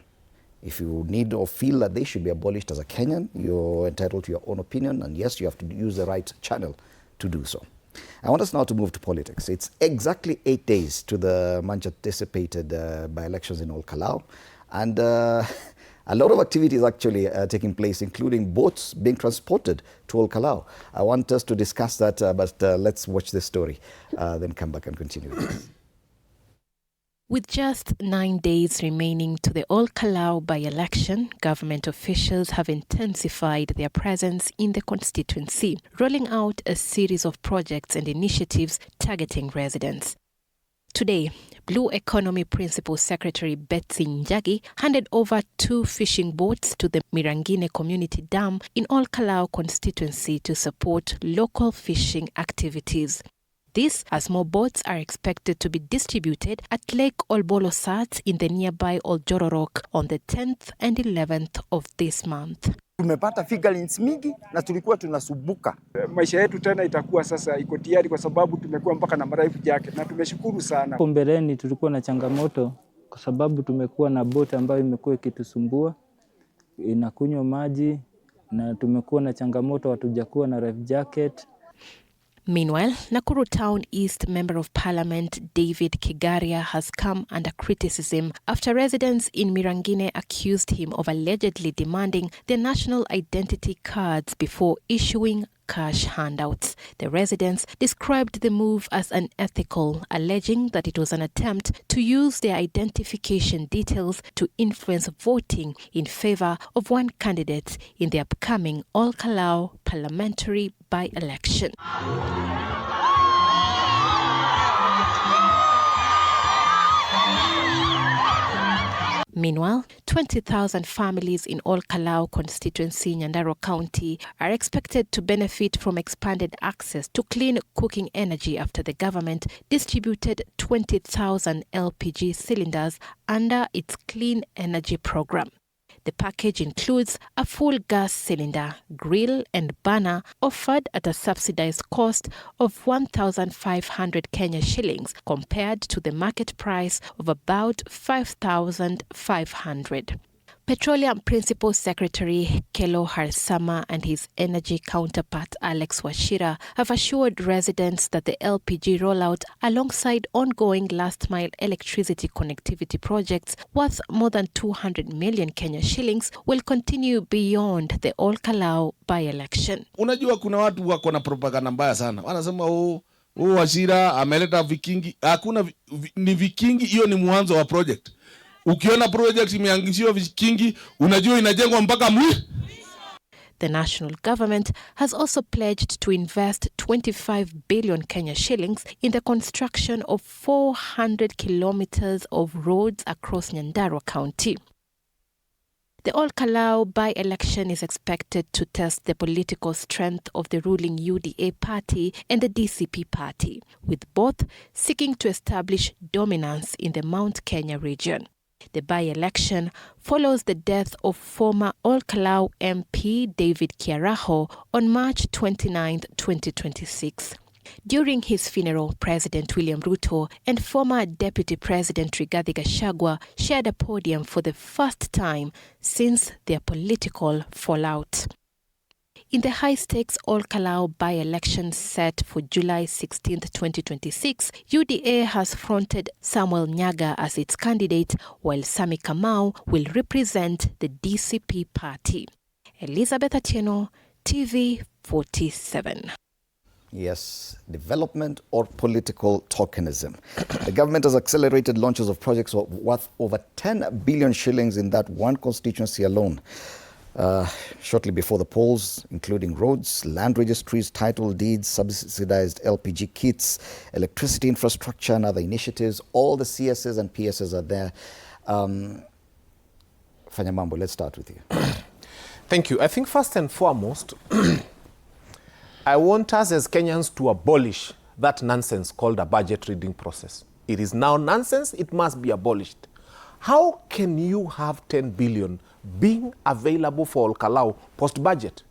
If you need or feel that they should be abolished as a Kenyan, you're entitled to your own opinion, and yes, you have to use the right channel to do so. I want us now to move to politics. It's exactly 8 days to the much anticipated by-elections in Kalou, and a lot of activities actually taking place, including boats being transported to Kalou. I want us to discuss that, but let's watch this story, then come back and continue with this. With just 9 days remaining to the Kalou by-election, government officials have intensified their presence in the constituency, rolling out a series of projects and initiatives targeting residents. Today, Blue Economy Principal Secretary Betsy Njagi handed over 2 fishing boats to the Mirangine Community Dam in Kalou constituency to support local fishing activities. This, as more boats are expected to be distributed at Lake Olbolosat in the nearby Oljororok on the 10th and 11th of this month. Tumepata fingerlings mingi na tulikuwa tunasumbuka. Maisha yetu tena itakuwa sasa iko tayari kwa sababu tumekuwa mpaka na life jacket na tumeshukuru sana. Mbeleni tulikuwa na changamoto kwa sababu tumekuwa na boti ambayo imekuwa ikitusumbua, inakunywa maji, na tumekuwa na changamoto hatujakuwa na life jacket. Meanwhile, Nakuru Town East Member of Parliament David Kigaria has come under criticism after residents in Mirangine accused him of allegedly demanding their national identity cards before issuing cash handouts. The residents described the move as unethical, alleging that it was an attempt to use their identification details to influence voting in favor of one candidate in the upcoming Kalou parliamentary by-election. Meanwhile, 20,000 families in Kalou constituency, Nyandarua County, are expected to benefit from expanded access to clean cooking energy after the government distributed 20,000 LPG cylinders under its Clean Energy Program. The package includes a full gas cylinder, grill and burner offered at a subsidized cost of 1,500 Kenya shillings compared to the market price of about 5,500. Petroleum Principal Secretary Kalou Harsama and his energy counterpart Alex Wachira have assured residents that the LPG rollout, alongside ongoing last-mile electricity connectivity projects worth more than 200 million Kenya shillings, will continue beyond the Kalou by-election. Unajua kuna watu wako na propaganda mbaya sana. Wanasema Wachira ameleta vikingi. Hakuna ni vikingi, hiyo ni mwanzo wa project. Ukiona project imeangishiwa vikingi, unajua inajengwa mpaka The national government has also pledged to invest 25 billion Kenya shillings in the construction of 400 kilometers of roads across Nyandarua County. The Kalou by-election is expected to test the political strength of the ruling UDA party and the DCP party, with both seeking to establish dominance in the Mount Kenya region. The by-election follows the death of former Kalou MP David Kiaraho on March 29, 2026. During his funeral, President William Ruto and former Deputy President Rigathi Gachagua shared a podium for the first time since their political fallout. In the high-stakes Kalou by-election set for July 16, 2026, UDA has fronted Samuel Nyaga as its candidate, while Sami Kamau will represent the DCP party. Elizabeth Atieno, TV 47. Yes, development or political tokenism. The government has accelerated launches of projects worth over 10 billion shillings in that one constituency alone. Shortly before the polls, including roads, land registries, title deeds, subsidized LPG kits, electricity infrastructure and other initiatives. All the CSs and PSs are there. Fanyamambo, let's start with you. Thank you. I think first and foremost, I want us as Kenyans to abolish that nonsense called a budget reading process. It is now nonsense. It must be abolished. How can you have 10 billion being available for Kalou post-budget?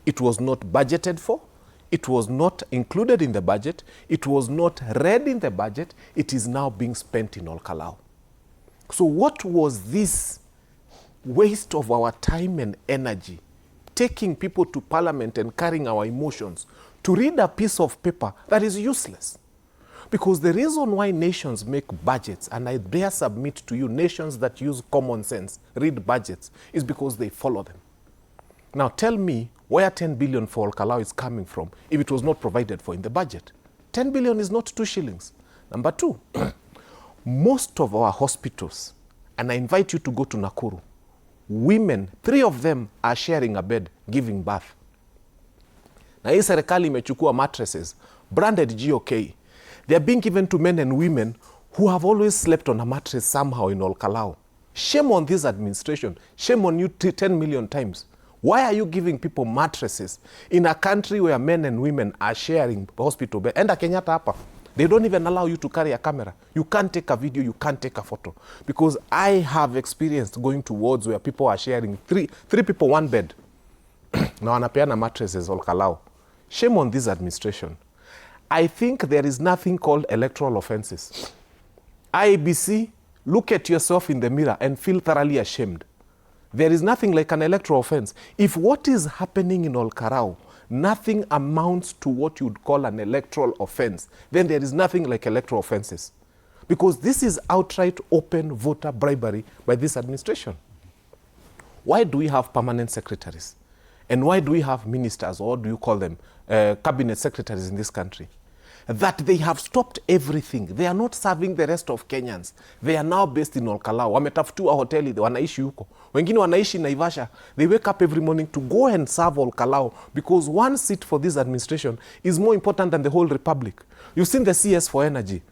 It was not budgeted for. It was not included in the budget. It was not read in the budget. It is now being spent in Kalou. So what was this waste of our time and energy, taking people to parliament and carrying our emotions to read a piece of paper that is useless? Because the reason why nations make budgets, and I dare submit to you, nations that use common sense read budgets, is because they follow them. Now tell me where 10 billion for Kalou is coming from if it was not provided for in the budget. 10 billion is not 2 shillings. Number two, Most of our hospitals, and I invite you to go to Nakuru, women, 3 of them are sharing a bed, giving birth. Na hii serikali imechukua mattresses, branded GOK. They are being given to men and women who have always slept on a mattress somehow in Kalou. Shame on this administration. Shame on you 10 million times. Why are you giving people mattresses in a country where men and women are sharing hospital bed? Enda Kenyatta hapa. They don't even allow you to carry a camera. You can't take a video, you can't take a photo. Because I have experienced going to wards where people are sharing three people, one bed. Na wanapeana mattresses Kalou. Shame on this administration. I think there is nothing called electoral offenses. IEBC, look at yourself in the mirror and feel thoroughly ashamed. There is nothing like an electoral offense. If what is happening in Kalou, nothing amounts to what you'd call an electoral offense, then there is nothing like electoral offenses. Because this is outright open voter bribery by this administration. Why do we have permanent secretaries? And why do we have ministers, or do you call them cabinet secretaries in this country? That they have stopped everything. They are not serving the rest of Kenyans. They are now based in Kalou. Wametafutiwa hoteli, wanaishi huko. Wengine wanaishi Naivasha. They wake up every morning to go and serve Kalou because one seat for this administration is more important than the whole republic. You've seen the CS for energy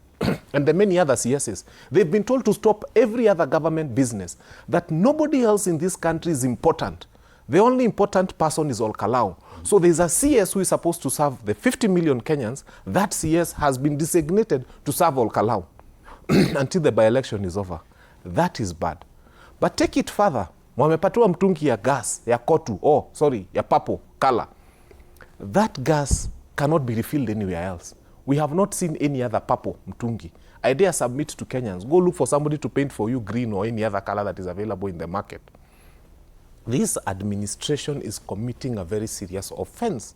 and the many other CSs. They've been told to stop every other government business, that nobody else in this country is important. The only important person is Kalou. So there's a CS who is supposed to serve the 50 million Kenyans. That CS has been designated to serve Kalou until the by-election is over. That is bad. But take it further. Wamepatiwa mtungi ya gas, ya kotu, ya purple color. That gas cannot be refilled anywhere else. We have not seen any other purple mtungi. I dare submit to Kenyans, go look for somebody to paint for you green or any other color that is available in the market. This administration is committing a very serious offense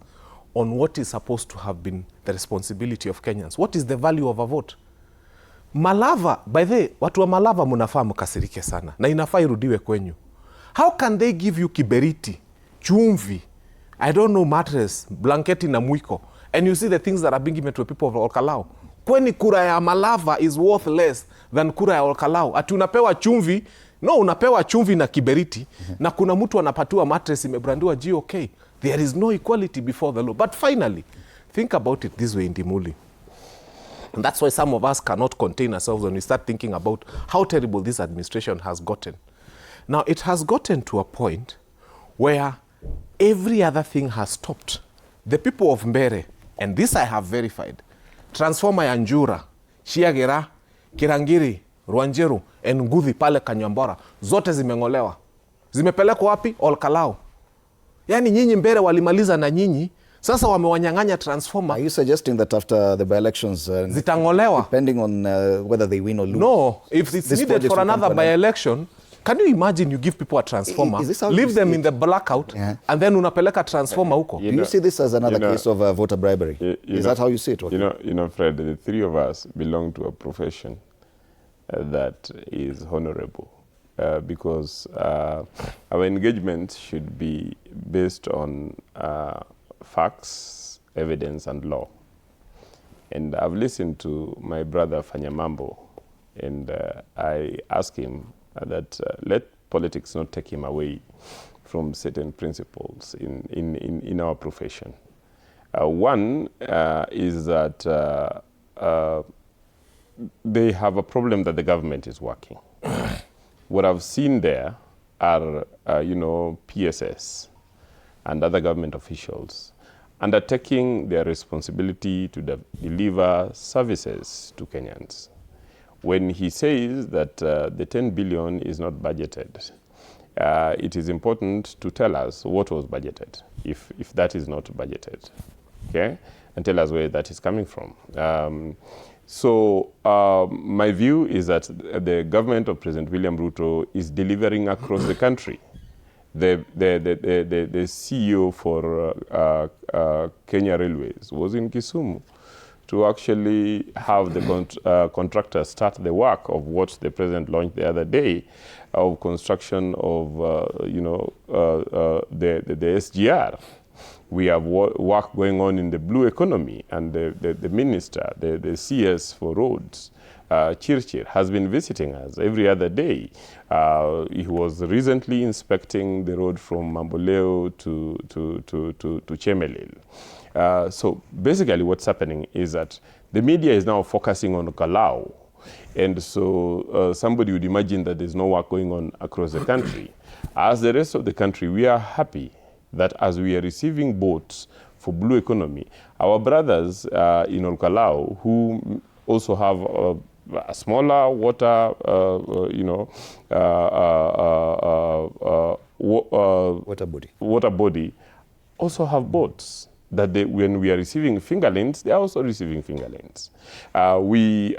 on what is supposed to have been the responsibility of Kenyans. What is the value of a vote? Malava, by the way, watu wa Malava munafaa mkasirike sana na inafaa irudiwe kwenyu. How can they give you kiberiti, chumvi, I don't know, mattress, blanketi na mwiko, and you see the things that are being given to people of Kalou? Kweni kura ya Malava is worth less than kura ya Kalou. Ati unapewa chumvi, no, unapewa chumvi na kiberiti, na kuna mtu anapatiwa mattress imebrandiwa GOK. There is no equality before the law. But finally, think about it this way in Dimuli. And that's why some of us cannot contain ourselves when we start thinking about how terrible this administration has gotten. Now, it has gotten to a point where every other thing has stopped. The people of Mbere, and this I have verified, transformer ya Njura, Shiagera, Kirangiri, Rwanjeru, and Nguthi pale Kanyambora, zote zimeng'olewa. Zimepelekwa wapi? Kalou. Yani nyinyi Mbere walimaliza na nyinyi, sasa wamewanyang'anya transformer. Are you suggesting that after the by-elections, zitang'olewa, depending on whether they win or lose? No, if it's needed for another by-election, can you imagine you give people a transformer, leave them in the blackout, and then unapeleka transformer huko? Do you see this as another case of voter bribery? Is that how you see it? You know, Fred, the three of us belong to a profession that is honorable because our engagement should be based on facts, evidence, and law. And I've listened to my brother Fanyamambo, and I asked him that let politics not take him away from certain principles in our profession. One is that they have a problem that the government is working. What I've seen there are, PSS and other government officials undertaking their responsibility to deliver services to Kenyans. When he says that the 10 billion is not budgeted, it is important to tell us what was budgeted, if that is not budgeted, okay? And tell us where that is coming from. So my view is that the government of President William Ruto is delivering across the country. The CEO for Kenya Railways was in Kisumu to actually have the contractors start the work of what the president launched the other day of construction of the SGR. We have work going on in the blue economy, and the minister, the CS for roads, Chirchir, has been visiting us every other day. He was recently inspecting the road from Mamboleo to Chemelil. So basically what's happening is that the media is now focusing on Kalou. And so somebody would imagine that there's no work going on across the country. As the rest of the country, we are happy that as we are receiving boats for blue economy, our brothers in Olkalau, who also have a smaller water, water body, also have boats. That when we are receiving fingerlings, they are also receiving fingerlings. We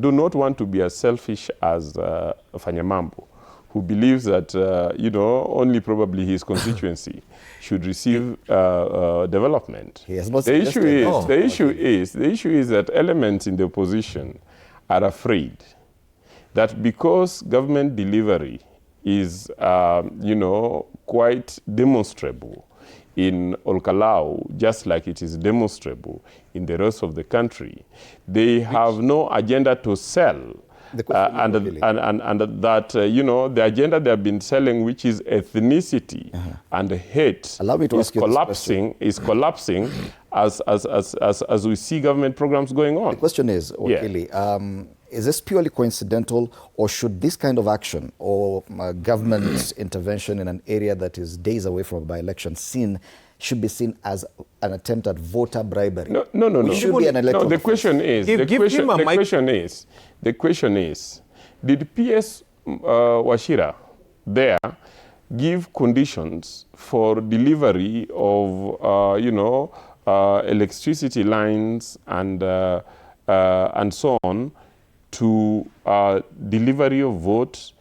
do not want to be as selfish as Fanyamambo, who believes that only probably his constituency should receive development. The issue is that elements in the opposition are afraid that because government delivery is quite demonstrable in Olkalau, just like it is demonstrable in the rest of the country, they have no agenda to sell. And that, the agenda they have been selling, which is ethnicity and hate, is collapsing as we see government programs going on. The question is, Wakili, is this purely coincidental, or should this kind of action or government intervention in an area that is days away from a by-election should be seen as an attempt at voter bribery? No. It should be an electoral. No, the question is, did PS Wachira there give conditions for delivery of, electricity lines and so on to delivery of votes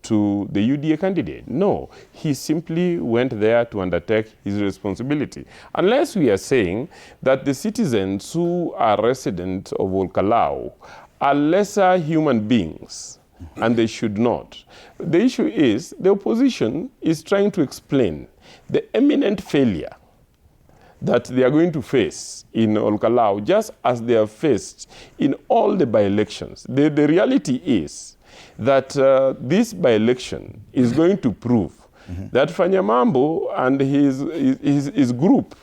to the UDA candidate? No, he simply went there to undertake his responsibility. Unless we are saying that the citizens who are residents of Olkalau are lesser human beings, and they should not. The issue is the opposition is trying to explain the imminent failure that they are going to face in Olkalau, just as they have faced in all the by-elections. The reality is that this by-election is going to prove that Fanyamambo and his group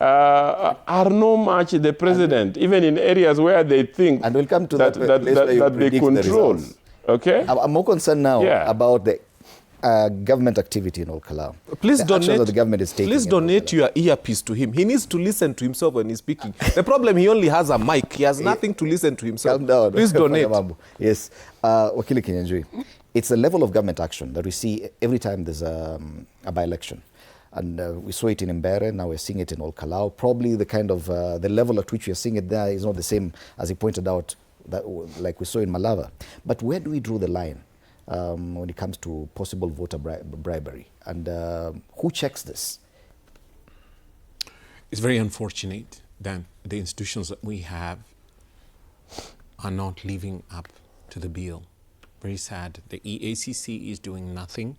are no match the president, even in areas where they think and we'll come to that they control. Okay? I'm more concerned now about the government activity in Olkalau. Please donate your earpiece to him. He needs to listen to himself when he's speaking. The problem, he only has a mic. He has nothing to listen to himself. Calm down. Please donate. Yes. Wakili Kinyanjui, it's a level of government action that we see every time there's a by-election. And we saw it in Mbere, now we're seeing it in Olkalau. Probably the kind of, the level at which we are seeing it there is not the same, as he pointed out, that, like we saw in Malava. But where do we draw the line when it comes to possible voter bribery? And who checks this? It's very unfortunate that the institutions that we have are not living up to the bill. Very sad. The EACC is doing nothing.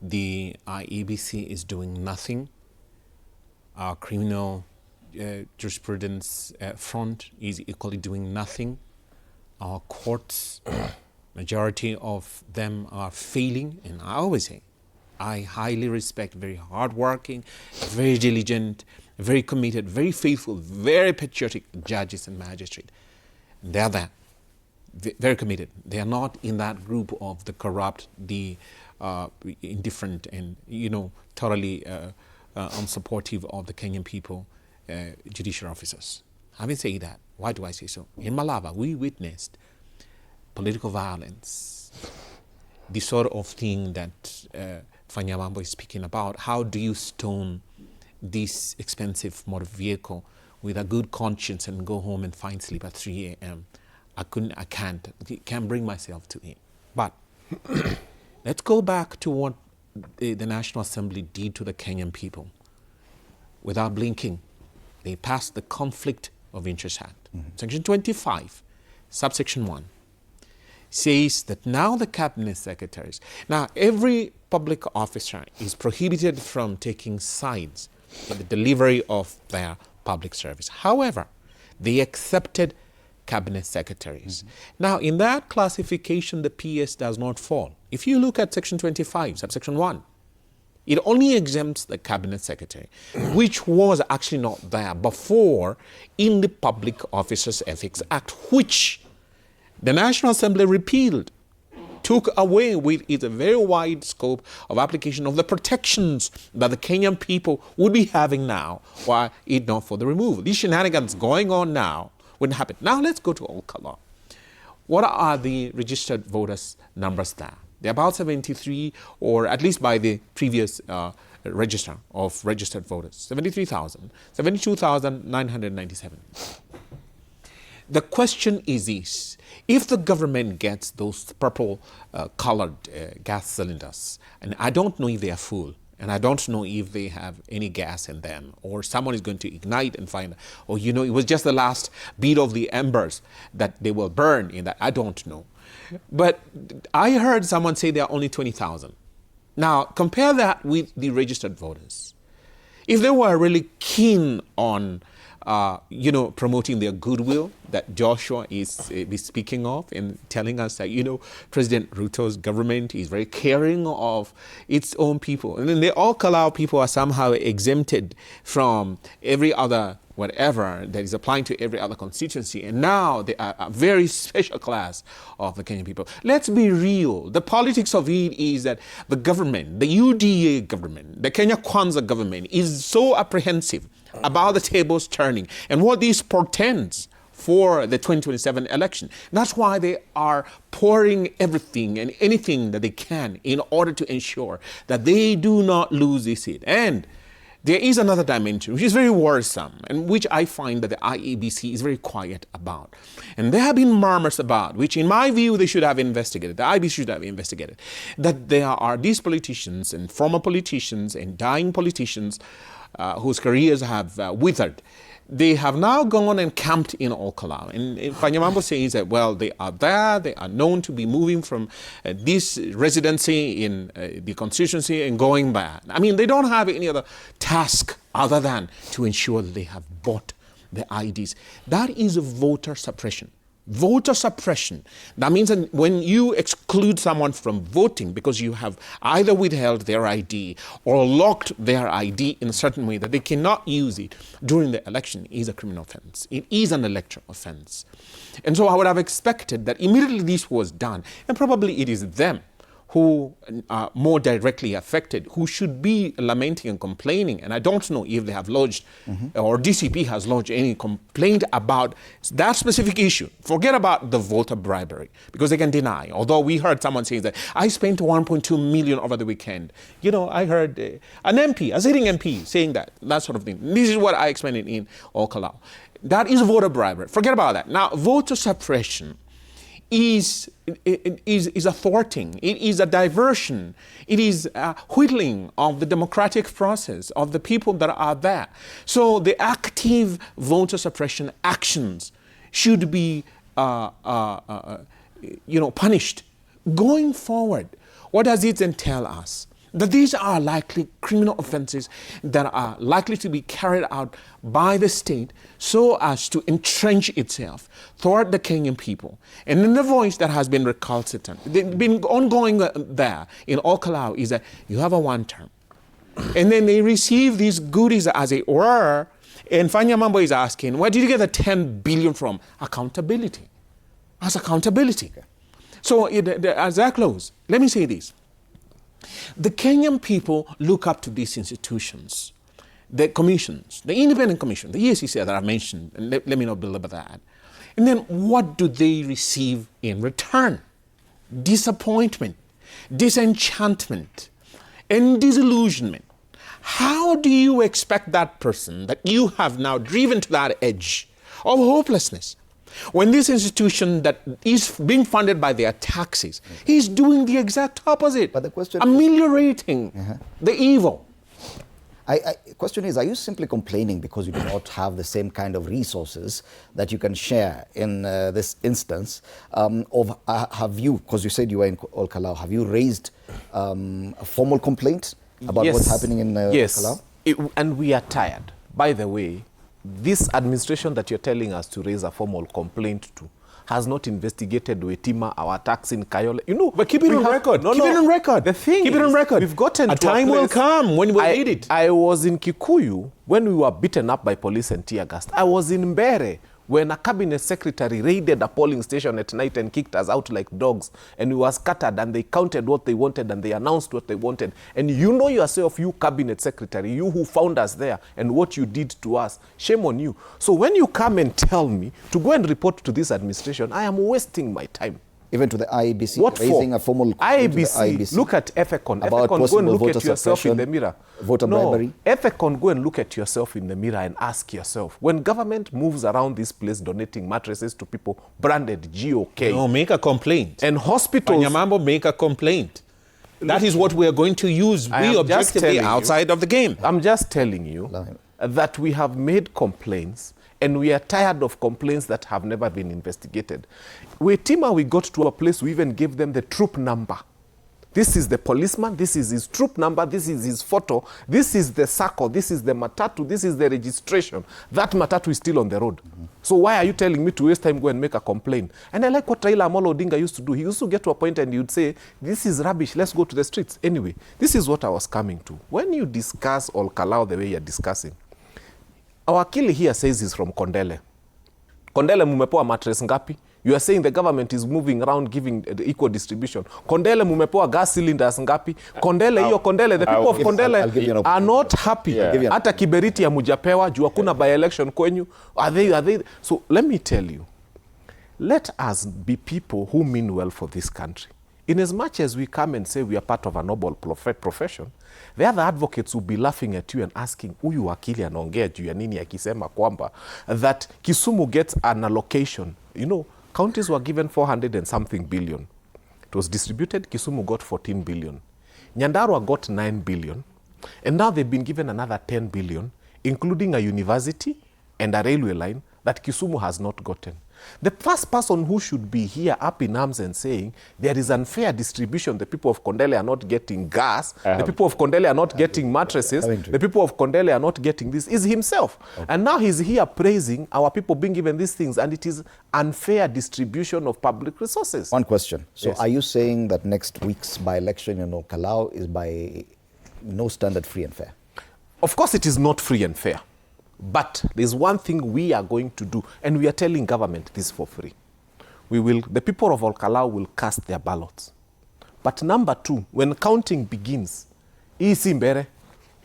The IEBC is doing nothing. Our criminal jurisprudence front is equally doing nothing. Our courts, majority of them are failing. And I always say, I highly respect very hardworking, very diligent, very committed, very faithful, very patriotic judges and magistrates. They're there, very committed. They are not in that group of the corrupt, the indifferent, and thoroughly unsupportive of the Kenyan people, judicial officers. Having said that, why do I say so? In Malava, we witnessed political violence, the sort of thing that Fanyamambo is speaking about. How do you stone this expensive motor vehicle with a good conscience and go home and find sleep at 3 a.m.? I can't bring myself to it. But let's go back to what the National Assembly did to the Kenyan people. Without blinking, they passed the Conflict of Interest Act. Section 25, subsection 1, says that now the cabinet secretaries, now every public officer is prohibited from taking sides in the delivery of their public service. However, they accepted cabinet secretaries. Now, in that classification, the PS does not fall. If you look at Section 25, subsection 1, it only exempts the cabinet secretary, which was actually not there before in the Public Officers Ethics Act, which the National Assembly repealed, took away with its very wide scope of application of the protections that the Kenyan people would be having now, were it not for the removal. These shenanigans going on now wouldn't happen. Now let's go to Kalou. What are the registered voters' numbers there? They're about 73, or at least by the previous register of registered voters, 73,000, 72,997. The question is this: if the government gets those purple colored gas cylinders, and I don't know if they are full, and I don't know if they have any gas in them, or someone is going to ignite and find, or it was just the last bit of the embers that they will burn in that, I don't know. But I heard someone say there are only 20,000. Now, compare that with the registered voters. If they were really keen on promoting their goodwill that Joshua is speaking of and telling us that, President Ruto's government is very caring of its own people. And then all Kalou people are somehow exempted from every other whatever that is applying to every other constituency. And now they are a very special class of the Kenyan people. Let's be real. The politics of it is that the government, the UDA government, the Kenya Kwanza government is so apprehensive about the tables turning and what this portends for the 2027 election. That's why they are pouring everything and anything that they can in order to ensure that they do not lose this seat. And there is another dimension which is very worrisome and which I find that the IEBC is very quiet about. And there have been murmurs about, which in my view they should have investigated, the IEBC should have investigated, that there are these politicians and former politicians and dying politicians whose careers have withered. They have now gone and camped in Kalou. And Fanyamambo says that, well, they are there, they are known to be moving from this residency in the constituency and going back. I mean, they don't have any other task other than to ensure that they have bought the IDs. That is a voter suppression. Voter suppression. That means that when you exclude someone from voting because you have either withheld their ID or locked their ID in a certain way that they cannot use it during the election, is a criminal offense. It is an electoral offense. And so I would have expected that immediately this was done, and probably it is them who are more directly affected, who should be lamenting and complaining. And I don't know if they have lodged or DCP has lodged any complaint about that specific issue. Forget about the voter bribery, because they can deny. Although we heard someone saying that, I spent 1.2 million over the weekend. I heard an MP, a sitting MP, saying that sort of thing. This is what I explained in Kalou. That is voter bribery. Forget about that. Now, voter suppression is a thwarting, it is a diversion, it is a whittling of the democratic process of the people that are there. So the active voter suppression actions should be punished. Going forward, what does it entail us? That these are likely criminal offenses that are likely to be carried out by the state so as to entrench itself toward the Kenyan people. And then the voice that has been recalcitrant, been ongoing there in Kalou, is that you have a one term. And then they receive these goodies as it were, and Fanyamambo is asking, where did you get the 10 billion from? Accountability. As accountability. So as I close, let me say this. The Kenyan people look up to these institutions, the commissions, the independent commission, the EACC that I mentioned, and let me not belabor that. And then what do they receive in return? Disappointment, disenchantment, and disillusionment. How do you expect that person that you have now driven to that edge of hopelessness, when this institution that is being funded by their taxes is doing the exact opposite, but the question ameliorating the evil? Question is, are you simply complaining because you do not have the same kind of resources that you can share in this instance? Have you, because you said you were in Kalou, have you raised a formal complaint about what's happening in Kalou? And we are tired. By the way, this administration that you're telling us to raise a formal complaint to has not investigated Wetima, our attacks in Kayole. You know, but keep it on record. Keep it on record. The thing keep it on record. We've gotten a to time a place, will come when we'll need it. I was in Kikuyu when we were beaten up by police and tear gas. I was in Mbere when a cabinet secretary raided a polling station at night and kicked us out like dogs, and we were scattered, and they counted what they wanted and they announced what they wanted. And you know yourself, you cabinet secretary, you who found us there and what you did to us, shame on you. So when you come and tell me to go and report to this administration, I am wasting my time. Even to the IEBC, what raising for? a formal IEBC, look at EFECON. About EFECON, go and look at yourself suppression, in the mirror. Voter bribery. EFECON, go and look at yourself in the mirror and ask yourself, when government moves around this place donating mattresses to people branded GOK. No, make a complaint. And hospitals. Panyamambo, make a complaint. That is what we are going to use. We objectively outside of the game. I'm just telling you that we have made complaints, and we are tired of complaints that have never been investigated. Wetima, we got to a place we even gave them the troop number. This is the policeman, this is his troop number, this is his photo, this is the circle, this is the matatu, this is the registration. That matatu is still on the road. So why are you telling me to waste time, go and make a complaint? And I like what Raila Amolo Odinga used to do. He used to get to a point and you'd say, this is rubbish, let's go to the streets. Anyway, this is what I was coming to. When you discuss Ol Kalou the way you're discussing, our Akili here says he's from Kondele. Kondele mumepoa mattress ngapi? You are saying the government is moving around giving the equal distribution. Kondele mumepoa gas cylinders ngapi? Kondele hiyo Kondele, the people of Kondele are not happy. Hata kiberiti ya mujapewa, juu hakuna by election kwenyu. Are they? So let me tell you, let us be people who mean well for this country. In as much as we come and say we are part of a noble profession, the other advocates will be laughing at you and asking, huyu wakili anaongea juu ya nini akisema kwamba that Kisumu gets an allocation. You know, counties were given 400 and something billion. It was distributed, Kisumu got 14 billion. Nyandarua got 9 billion. And now they've been given another 10 billion, including a university and a railway line that Kisumu has not gotten. The first person who should be here up in arms and saying there is unfair distribution, the people of Kondele are not getting gas, the people of Kondele are not getting mattresses, the people of Kondele are not getting this, is himself. Okay. And now he's here praising our people being given these things, and it is unfair distribution of public resources. One question. So are you saying that next week's by-election in Kalou is by no standard free and fair? Of course it is not free and fair. But there's one thing we are going to do, and we are telling government this for free. The people of Ol Kalou will cast their ballots. But number two, when counting begins, we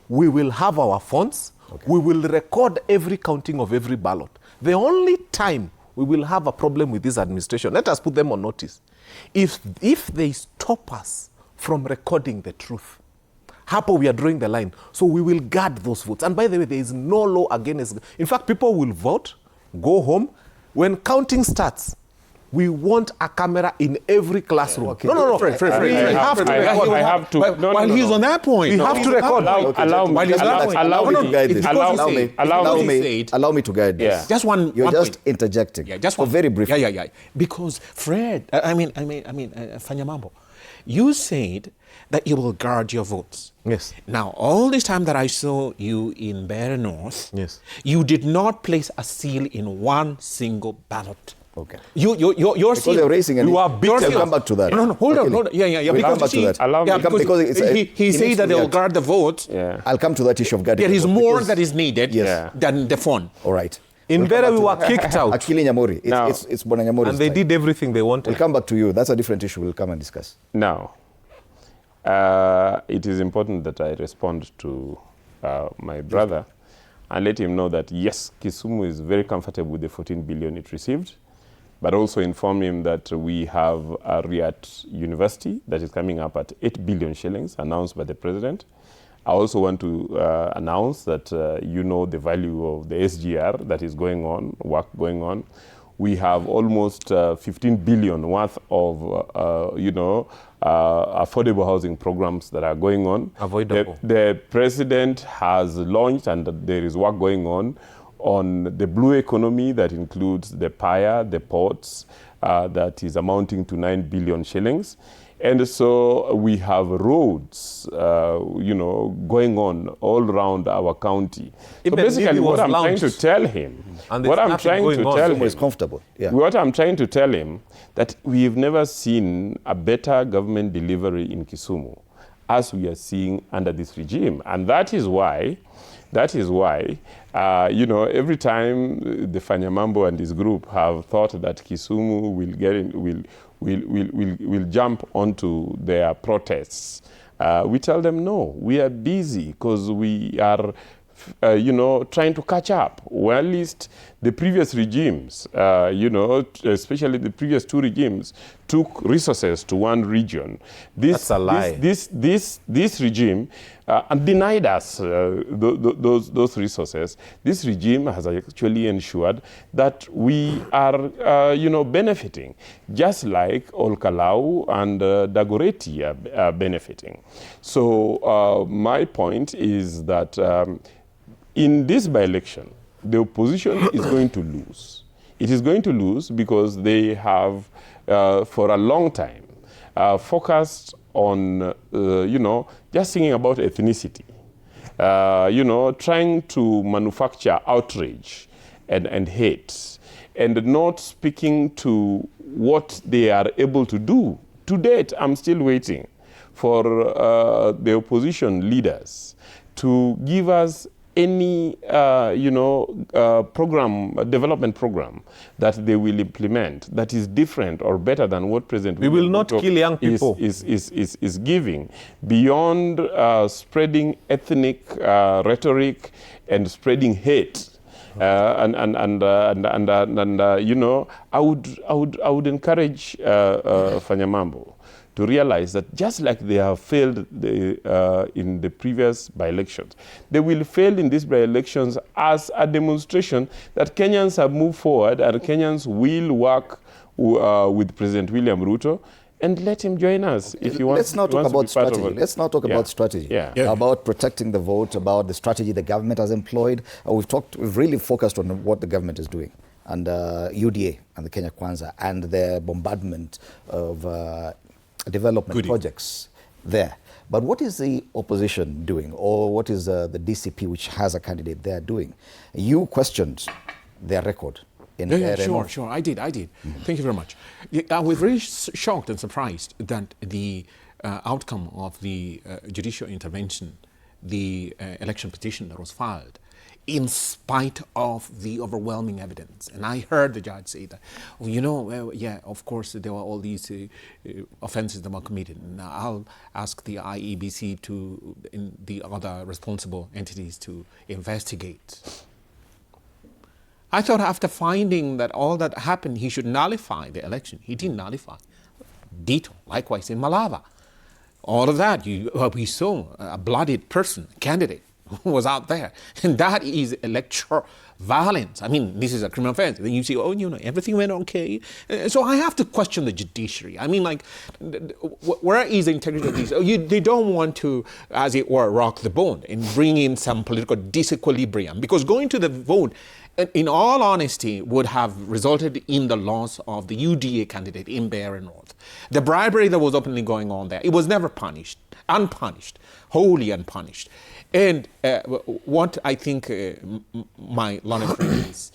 will have our phones, we will record every counting of every ballot. The only time we will have a problem with this administration, let us put them on notice, if they stop us from recording the truth. Hapo we are drawing the line. So we will guard those votes. And by the way, there is no law against. In fact, people will vote, go home. When counting starts, we want a camera in every classroom. Okay. No. I have to. While he's on that point, we have to record. Allow me to guide this. Yeah. Just one. You're one just point. Interjecting. Yeah, just one. Very briefly. Yeah. Because Fred, Fanyamambo, you said that you will guard your votes. Yes. Now, all this time that I saw you in Bear North, yes, you did not place a seal in one single ballot. Okay. Your because seal. They're raising you are big. We'll come back to that. No. Hold on. Yeah. We'll come back to that. Because he said that they will guard the votes. Yeah. I'll come to that issue of guarding. There is more that is needed than the phone. All right. In Bere, we were kicked out. Akili Nyamori. It's Bwana Nyamori. And they did everything they wanted. We'll come back to you. That's a different issue. We'll come and discuss. Now, it is important that I respond to my brother and let him know that, yes, Kisumu is very comfortable with the 14 billion it received, but also inform him that we have a Riat University that is coming up at 8 billion shillings announced by the president. I also want to announce that the value of the SGR that is going on, work going on. We have almost 15 billion worth of, affordable housing programs that are going on. Avoidable. The president has launched, and there is work going on the blue economy that includes the PIA, the ports, that is amounting to 9 billion shillings. And so we have roads, you know, going on all around our county. So basically what I'm trying to tell him, what I'm trying to tell him is comfortable. Yeah. What I'm trying to tell him, that we've never seen a better government delivery in Kisumu as we are seeing under this regime. And that is why, you know, every time the Fanyamambo and his group have thought that Kisumu will jump onto their protests, we tell them no, we are busy because we are you know, trying to catch up. Well, at least the previous regimes, you know, especially the previous two regimes, took resources to one region. That's a lie. This regime denied us those resources. This regime has actually ensured that we are, you know, benefiting, just like Kalou and Dagoretti are benefiting. So my point is that in this by-election, the opposition is going to lose. It is going to lose because they have, for a long time, focused on, you know, just thinking about ethnicity, you know, trying to manufacture outrage and hate, and not speaking to what they are able to do. To date, I'm still waiting for the opposition leaders to give us any, you know, development program that they will implement that is different or better than what President We will not kill young people. Is giving, beyond spreading ethnic rhetoric and spreading hate. You know, I would encourage Fanyamambo to realize that just like they have failed in the previous by-elections, they will fail in these by-elections as a demonstration that Kenyans have moved forward and Kenyans will work with President William Ruto and let him join us if he wants. Let's not talk about strategy. Let's not talk about strategy. Yeah. About protecting the vote, about the strategy the government has employed. We've really focused on what the government is doing, and UDA and the Kenya Kwanza and the bombardment of development projects there. But what is the opposition doing, or what is the DCP, which has a candidate there, doing? You questioned their record. Sure, I did. Thank you very much. I was very shocked and surprised that the outcome of the judicial intervention, the election petition that was filed, in spite of the overwhelming evidence. And I heard the judge say that, well, you know, yeah, of course, there were all these offenses that were committed. And I'll ask the IEBC and the other responsible entities to investigate. I thought after finding that all that happened, he should nullify the election. He didn't nullify. Ditto, likewise in Malava. All of that, we saw a bloodied person, candidate, who was out there. And that is electoral violence. I mean, this is a criminal offense. Then you say, oh, you know, everything went okay. So I have to question the judiciary. I mean, like, where is the integrity of these? They don't want to, as it were, rock the boat and bring in some political disequilibrium. Because going to the vote, in all honesty, would have resulted in the loss of the UDA candidate in Beira North. The bribery that was openly going on there, it was never punished, unpunished, wholly unpunished. And what I think my learned friend is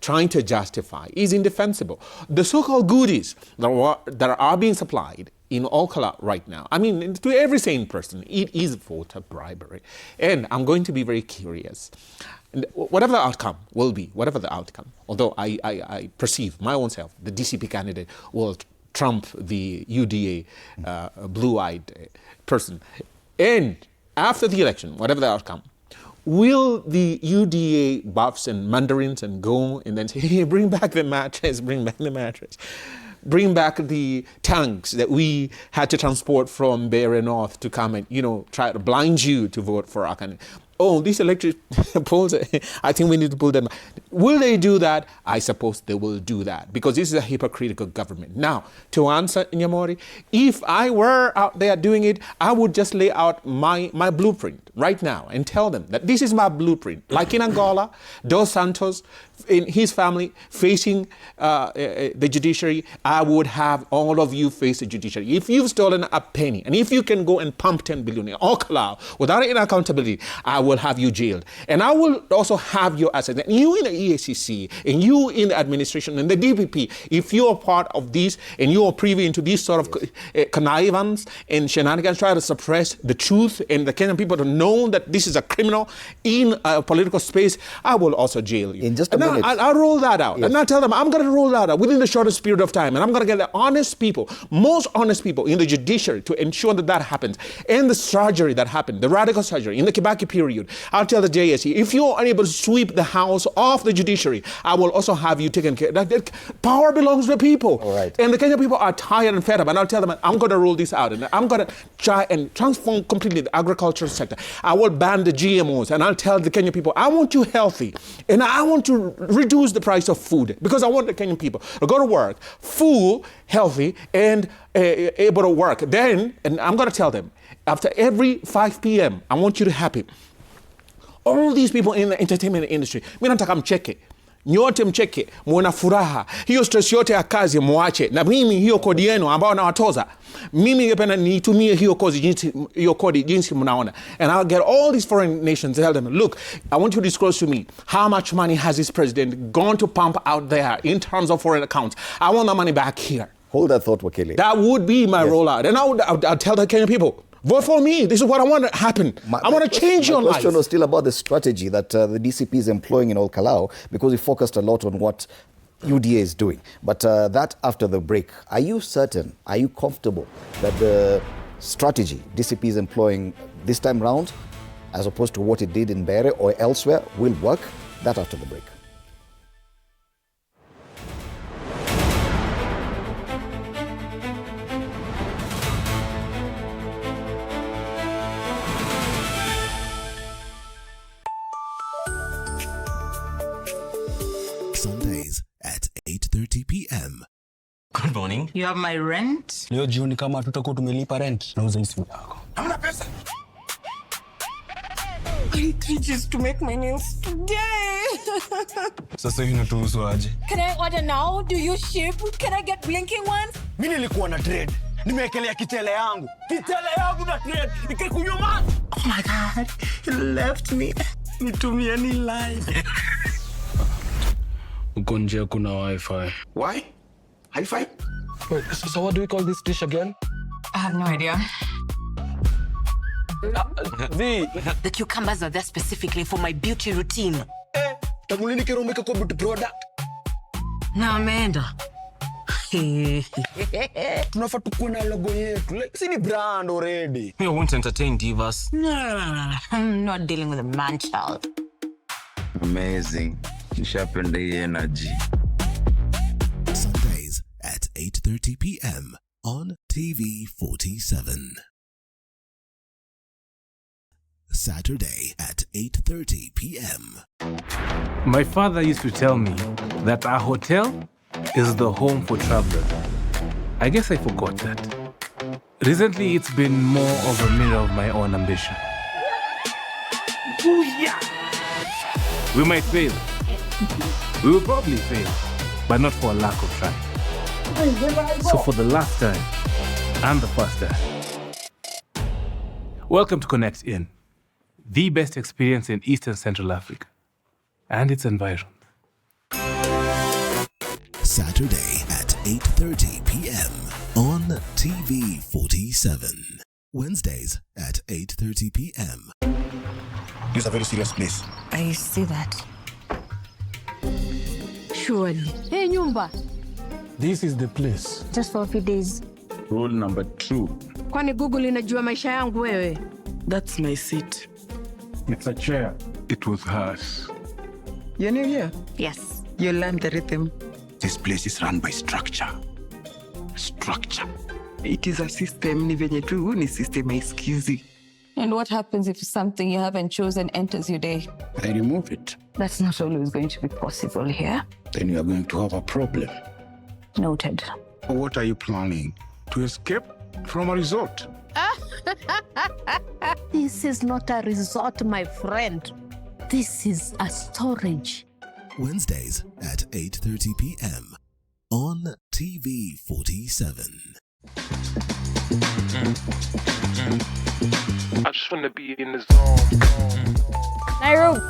trying to justify is indefensible. The so-called goodies that are being supplied in Okala right now, I mean, to every sane person, it is voter bribery. And I'm going to be very curious. Whatever the outcome will be, whatever the outcome, although I perceive my own self, the DCP candidate will trump the UDA blue-eyed person. And after the election, whatever the outcome, will the UDA buffs and mandarins and go and then say, hey, bring back the mattress, bring back the mattress. Bring back the tanks that we had to transport from Beira North to come and, you know, try to blind you to vote for our candidate. oh, these electric poles, I think we need to pull them. Will they do that? I suppose they will do that because this is a hypocritical government. Now, to answer Nyamori, if I were out there doing it, I would just lay out my blueprint right now and tell them that this is my blueprint. Like in Angola, Dos Santos, in his family, facing the judiciary, I would have all of you face the judiciary. If you've stolen a penny, and if you can go and pump 10 billion in Kalou without any accountability, I will have you jailed. And I will also have your assets. And you in the EACC, and you in the administration, and the DPP, if you are part of these, and you are privy into these sort of connivance and shenanigans, try to suppress the truth, and the Kenyan people to know that this is a criminal in a political space, I will also jail you. In just a minute. I'll roll that out. Yes. And I'll tell them, I'm going to roll that out within the shortest period of time. And I'm going to get the honest people, most honest people in the judiciary to ensure that that happens. And the surgery that happened, the radical surgery in the Kibaki period, I'll tell the JSC, if you're unable to sweep the house off the judiciary, I will also have you taken care of. That power belongs to the people. All right. And the Kenyan people are tired and fed up. And I'll tell them, I'm going to roll this out. And I'm going to try and transform completely the agricultural sector. I will ban the GMOs. And I'll tell the Kenyan people, I want you healthy. And I want to reduce the price of food because I want the Kenyan people to go to work, full, healthy, and able to work. Then, and I'm going to tell them, after every 5 p.m., I want you to happy. All these people in the entertainment industry, mimi nataka mcheke. Nyote mcheke, muona furaha. Hiyo stress yote ya kazi muache. Na mimi hiyo kodi yenu ambao nawatoza. Mimi ningependa nitumie hiyo kodi jinsi mnaona. And I'll get all these foreign nations and tell them, look, I want you to disclose to me how much money has this president gone to pump out there in terms of foreign accounts. I want the money back here. Hold that thought, Wakili. That would be my rollout. And I'll tell the Kenyan people, vote for me. This is what I want to happen. I want to change your life. My question was still about the strategy that the DCP is employing in Kalou because we focused a lot on what UDA is doing. But that after the break, are you certain, are you comfortable that the strategy DCP is employing this time round, as opposed to what it did in Bere or elsewhere, will work? That after the break. Sundays at 8:30 p.m. Good morning. You have my rent? Leo jioni kama tutakuwa tumelipa rent, nauza hii simu yako. Hamna pesa. I need $3 to make my nails today. Sasa hivi natuhusu aje? Can I order now? Do you ship? Can I get blinking ones? Mimi nilikuwa na trade. Nimewekelea kitele yangu. Kitele yangu na trade. Ikikunyuma. Oh my God. You left me. Nitumie ni line. Uko nje kuna wifi. Why? High five? Wait, so what do we call this dish again? I have no idea. The cucumbers are there specifically for my beauty routine. Tamulini kero make a beauty product. Na ameenda. Tunafaa tukuwe na logo yetu. Like, si ni brand already. We won't entertain divas. No. I'm not dealing with a man child. Amazing. Nishapenda hii energy. Sundays at 8:30 p.m. on TV 47. Saturday at 8:30 p.m. My father used to tell me that a hotel is the home for travelers. I guess I forgot that. Recently, it's been more of a mirror of my own ambition. Ooh, yeah. We might fail. We will probably fail, but not for a lack of trying. So for the last time, and the first time, welcome to Connect In, the best experience in Eastern Central Africa and its environs. Saturday at 8:30 p.m. on TV 47. Wednesdays at 8:30 p.m. This is a very serious place. I see that. Surely. Hey, Nyumba. This is the place. Just for a few days. Rule number 2. Kwani Google inajua maisha yangu wewe? That's my seat. It's a chair. It was hers. You're new here? Yes. You learned the rhythm. This place is run by structure. Structure. It is a system, ni venye tu ni system haisikizi. And what happens if something you haven't chosen enters your day? I remove it. That's not always going to be possible here. Then you are going to have a problem. Noted. What are you planning? To escape from a resort? This is not a resort, my friend. This is a storage. Wednesdays at 8:30 p.m. on TV 47. I just want to be in the zone. Nairobi.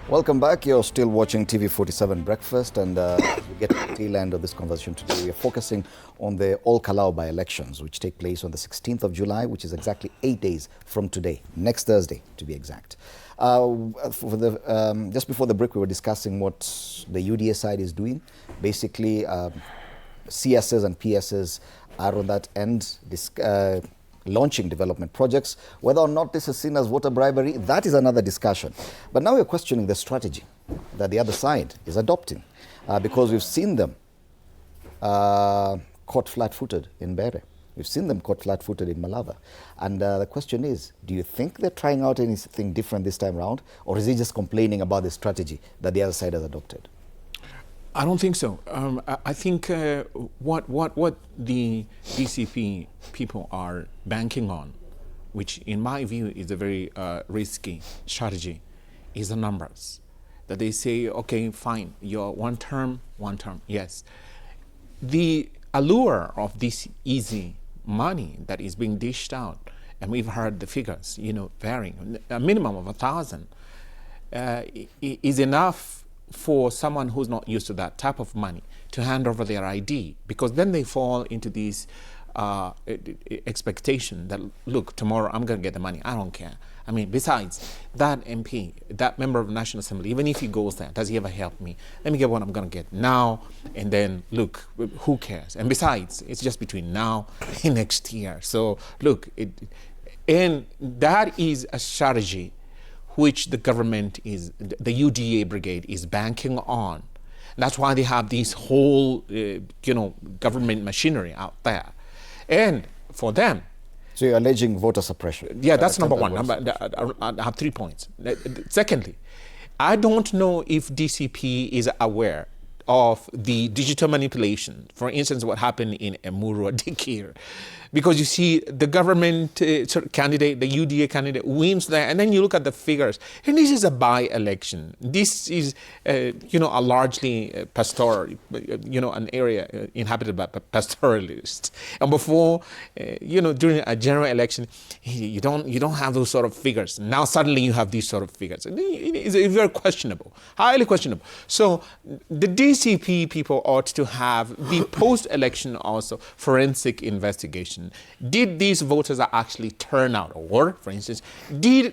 Welcome back. You're still watching TV 47 Breakfast, and as we get to the tail end of this conversation today, we are focusing on the all Kalou by-elections, which take place on the 16th of July, which is exactly 8 days from today, next Thursday to be exact. Just before the break, we were discussing what the UDA side is doing. Basically, CSs and PSs are on that end, launching development projects. Whether or not this is seen as voter bribery, that is another discussion. But now we're questioning the strategy that the other side is adopting, because we've seen them caught flat-footed in Bere. We've seen them caught flat-footed in Malava. And the question is, do you think they're trying out anything different this time around, or is he just complaining about the strategy that the other side has adopted? I don't think so. I think what the DCP people are banking on, which in my view is a very risky strategy, is the numbers. That they say, okay, fine, you're one term, yes. The allure of this easy money that is being dished out, and we've heard the figures, varying, a minimum of 1,000 is enough for someone who's not used to that type of money to hand over their ID, because then they fall into this expectation that, look, tomorrow I'm going to get the money, I don't care. I mean, besides, that MP, that member of the National Assembly, even if he goes there, does he ever help me? Let me get what I'm going to get now, and then, look, who cares? And besides, it's just between now and next year. So, look, and that is a strategy which the government the UDA brigade is banking on. That's why they have this whole, government machinery out there. And for them... So you're alleging voter suppression? Yeah, that's number one. I have 3 points. Secondly, I don't know if DCP is aware of the digital manipulation. For instance, what happened in Emuru Dikir. Because you see, the government candidate, the UDA candidate, wins there, and then you look at the figures, and this is a by-election. This is, a largely pastoral, an area inhabited by pastoralists. And before, during a general election, you don't have those sort of figures. Now suddenly you have these sort of figures. It's very questionable, highly questionable. So the DCP people ought to have the post-election also forensic investigation. Did these voters actually turn out? Or, for instance, does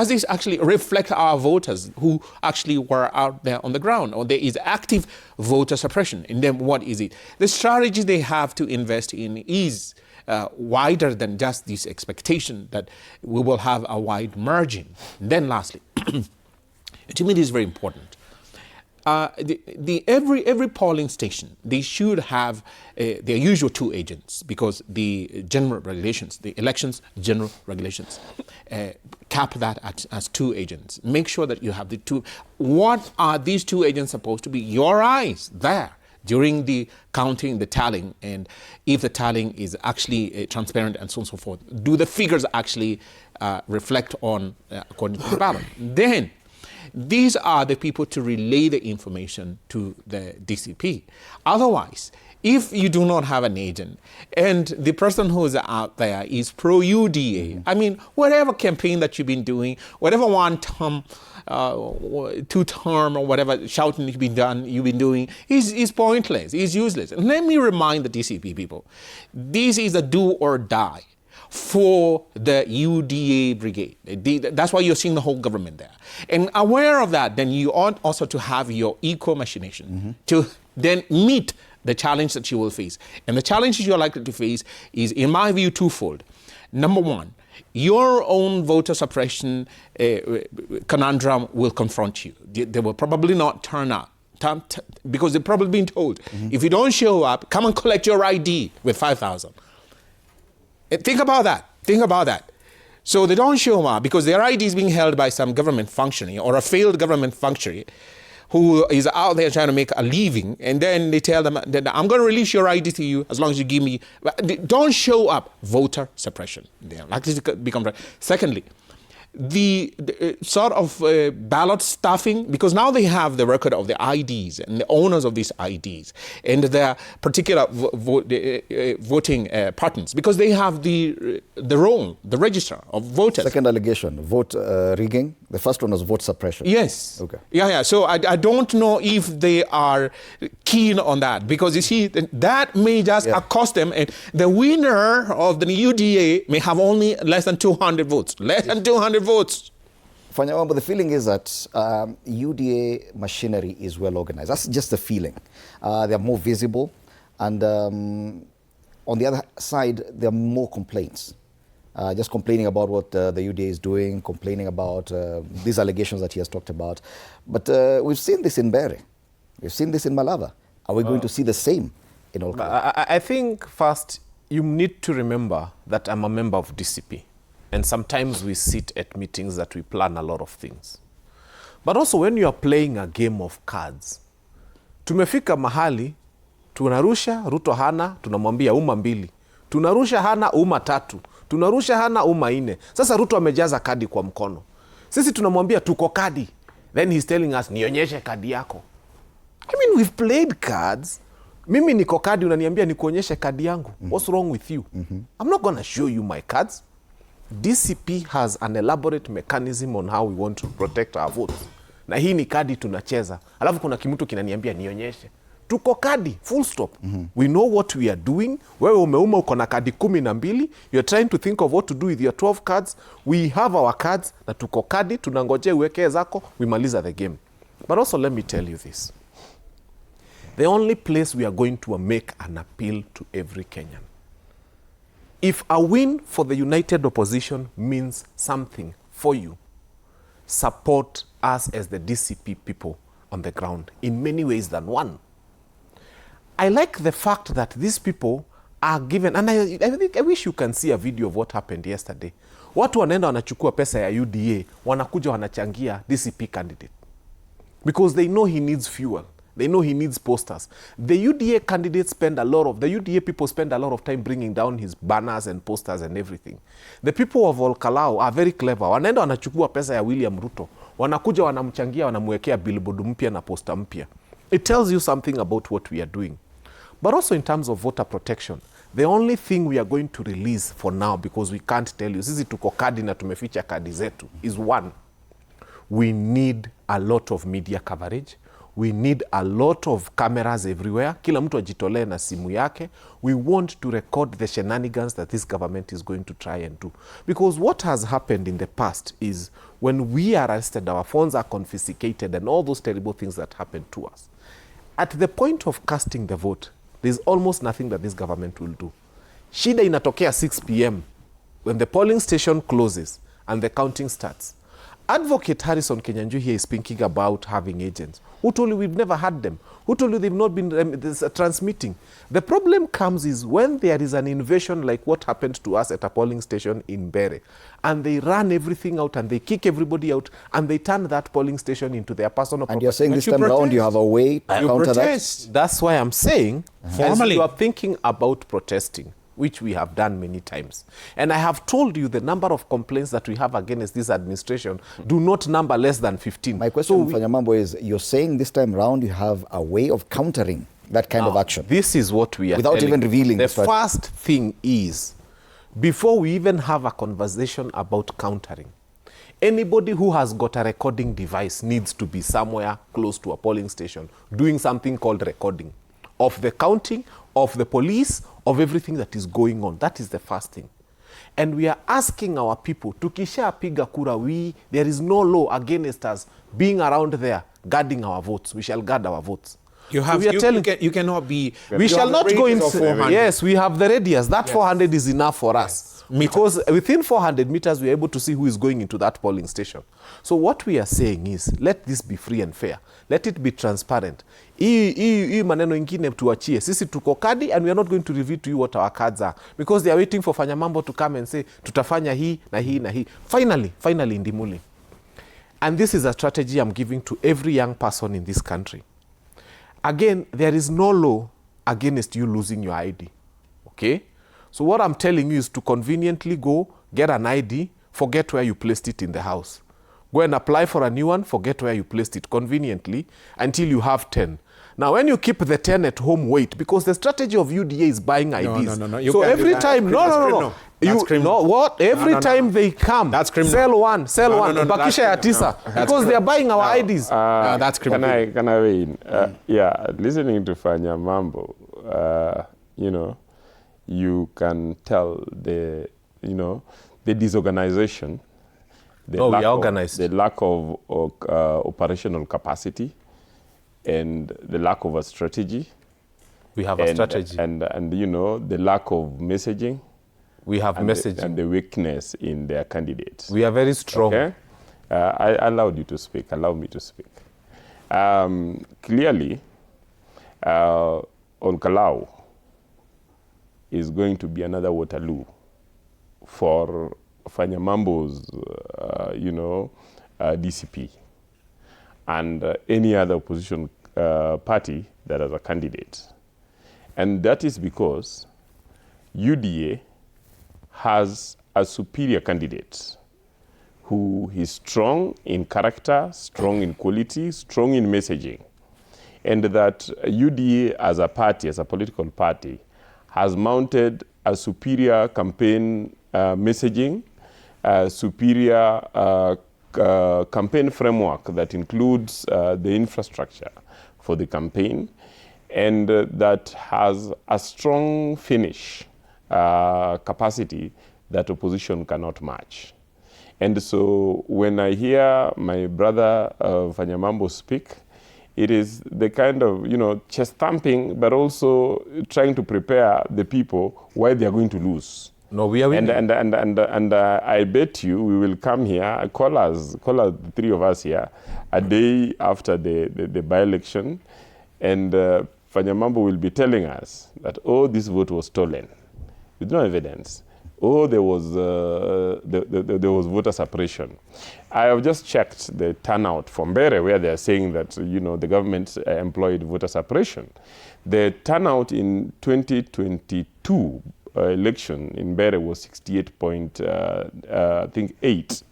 this actually reflect our voters who actually were out there on the ground? Or there is active voter suppression? And then what is it? The strategy they have to invest in is wider than just this expectation that we will have a wide margin. And then lastly, to me this is very important. Every polling station, they should have their usual 2 agents, because the general regulations, the elections general regulations, cap that as 2 agents. Make sure that you have the 2. What are these 2 agents supposed to be? Your eyes there during the counting, the tallying, and if the tallying is actually transparent and so on and so forth. Do the figures actually reflect on according to the ballot? Then these are the people to relay the information to the DCP. Otherwise, if you do not have an agent and the person who is out there is pro-UDA, I mean, whatever campaign that you've been doing, whatever 1-term, 2-term or whatever shouting you've been doing is pointless, is useless. And let me remind the DCP people, this is a do or die for the UDA brigade. That's why you're seeing the whole government there. And aware of that, then you ought also to have your equal machination to then meet the challenge that you will face. And the challenge you're likely to face is, in my view, twofold. Number one, your own voter suppression conundrum will confront you. They will probably not turn up because they've probably been told, if you don't show up, come and collect your ID with 5,000. Think about that. Think about that. So they don't show up because their ID is being held by some government functionary or a failed government functionary who is out there trying to make a living, and then they tell them that I'm going to release your ID to you as long as you give me. Don't show up. Voter suppression. They're likely to become. Secondly, the sort of ballot stuffing, because now they have the record of the IDs and the owners of these IDs and their particular voting patterns, because they have the roll, the register of voters. Second allegation, vote rigging. The first one was vote suppression. Yes. Okay. Yeah. So I don't know if they are keen on that, because you see, that may just accost them, and the winner of the UDA may have only less than 200 votes. Less than 200 votes. But the feeling is that UDA machinery is well organized. That's just the feeling. They are more visible, and on the other side, there are more complaints. Just complaining about what the UDA is doing, complaining about these allegations that he has talked about. But we've seen this in Bere. We've seen this in Malava. Are we going to see the same in all countries? I think first, you need to remember that I'm a member of DCP. And sometimes we sit at meetings that we plan a lot of things. But also when you are playing a game of cards, tumefika mahali, tunarusha, Ruto hana, tunamwambia uma 2. Tunarusha hana, uma 3. Tunarusha hana, uma 4. Sasa Ruto amejaza kadi kwa mkono. Sisi tunamwambia tuko kadi. Then he's telling us, nionyeshe kadi yako. I mean, we've played cards. Mimi niko kadi, unaniambia nikuonyeshe kadi yangu. What's wrong with you? I'm not going to show you my cards. DCP has an elaborate mechanism on how we want to protect our votes. Na hii ni kadi tunacheza. Alafu kuna kimutu kinaniambia nionyeshe. Tuko kadi, full stop. We know what we are doing. Wewe umeuma uko na kadi 12. You're trying to think of what to do with your 12 cards. We have our cards. Na tuko kadi, tunangoje uweke zako. We maliza the game. But also let me tell you this. The only place we are going to make an appeal to every Kenyan. If a win for the united opposition means something for you, support us as the DCP people on the ground in many ways than one. I like the fact that these people are given, and I wish you can see a video of what happened yesterday. Watu wanaenda wanachukua pesa ya UDA, wanakuja wanachangia DCP candidate. Because they know he needs fuel. They know he needs posters. The UDA candidates spend a lot of, the UDA people spend a lot of time bringing down his banners and posters and everything. The people of Kalou are very clever. Wanaenda wanachukua pesa ya William Ruto. Wanakuja wanamchangia, wanamwekea billboard mpya na poster mpya. It tells you something about what we are doing. But also in terms of voter protection, the only thing we are going to release for now, because we can't tell you, sisi tuko kadi na tumeficha kadi zetu, is one, we need a lot of media coverage. We need a lot of cameras everywhere. Kila mtu ajitolee na simu yake. We want to record the shenanigans that this government is going to try and do. Because what has happened in the past is when we are arrested, our phones are confiscated and all those terrible things that happened to us. At the point of casting the vote, there's almost nothing that this government will do. Shida inatokea 6 p.m. when the polling station closes and the counting starts. Advocate Harrison Kenyanjui here is speaking about having agents. Who told you we've never had them? Who told you they've not been transmitting? The problem comes is when there is an invasion like what happened to us at a polling station in Bere, and they run everything out and they kick everybody out and they turn that polling station into their personal property. And you're saying this time around you have a way to counter that? That's why I'm saying, formally, as you are thinking about protesting, which we have done many times. And I have told you the number of complaints that we have against this administration do not number less than 15. My question, Fanyamambo, is you're saying this time around you have a way of countering that kind of action. This is what we are without telling. Even revealing the first thing is, before we even have a conversation about countering, anybody who has got a recording device needs to be somewhere close to a polling station doing something called recording of the counting, of the police, of everything that is going on. That is the first thing. And we are asking our people, tukisha piga kura, there is no law against us being around there guarding our votes. We shall guard our votes. You have, so we are you cannot be. We shall not go in. Yes, we have the radius. That 400 is enough for us. Because within 400 meters, we are able to see who is going into that polling station. So what we are saying is, let this be free and fair. Let it be transparent. Hii maneno ingine tuachie. Sisi tuko kadi, and we are not going to reveal to you what our cards are. Because they are waiting for Fanyamambo to come and say, tutafanya hii na hii na hii. Finally, Ndimuli. And this is a strategy I'm giving to every young person in this country. Again, there is no law against you losing your ID. Okay? So what I'm telling you is to conveniently go, get an ID, forget where you placed it in the house. Go and apply for a new one, forget where you placed it conveniently until you have 10. Now, when you keep the 10 at home, wait, because the strategy of UDA is buying IDs. No. So every time, no. You know what? Every time they come, that's sell one, bakisha ya tisa, because they are buying our IDs. That's criminal. Can I weigh in? Yeah, listening to Fanyamambo, you know, you can tell the disorganization, the lack of operational capacity, and the lack of a strategy. We have a strategy. And you know, the lack of messaging. We have messaging. And the weakness in their candidates. We are very strong. Okay? I allowed you to speak. Allow me to speak. Clearly, on Kalou is going to be another Waterloo for Fanyamambo's, DCP and any other opposition party that has a candidate. And that is because UDA has a superior candidate who is strong in character, strong in quality, strong in messaging. And that UDA as a party, as a political party, has mounted a superior campaign messaging, a superior campaign framework that includes the infrastructure for the campaign, and that has a strong finish capacity that opposition cannot match. And so when I hear my brother Fanyamambo speak, it is the kind of, chest thumping, but also trying to prepare the people why they are going to lose. No, we are winning. And I bet you we will come here, call us, the three of us here, a day after the by-election, and Fanyamambo will be telling us that, this vote was stolen, with no evidence. There was voter suppression. I have just checked the turnout from Mbere, where they are saying that the government employed voter suppression. The turnout in 2022 election in Mbere was 68.8.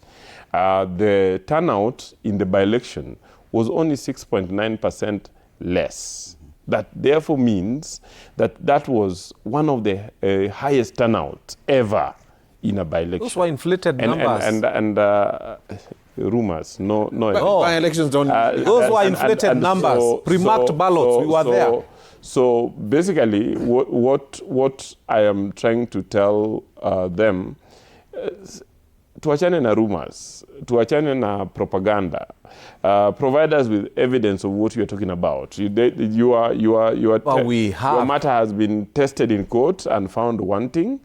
The turnout in the by-election was only 6.9% less. That therefore means that was one of the highest turnout ever in a by-election. Those were inflated numbers. And rumors, no. By-elections don't. Those were inflated numbers. Pre-marked ballots, we were there. So basically, what I am trying to tell them, tuachane na rumors, tuachane na propaganda. Provide us with evidence of what you are talking about. Your matter has been tested in court and found wanting,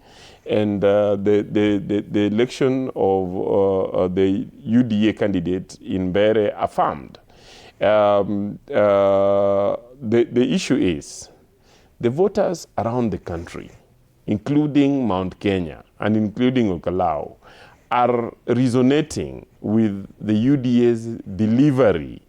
and the election of the UDA candidate in Mbere affirmed. The issue is the voters around the country, including Mount Kenya and including Kalou, are resonating with the UDA's delivery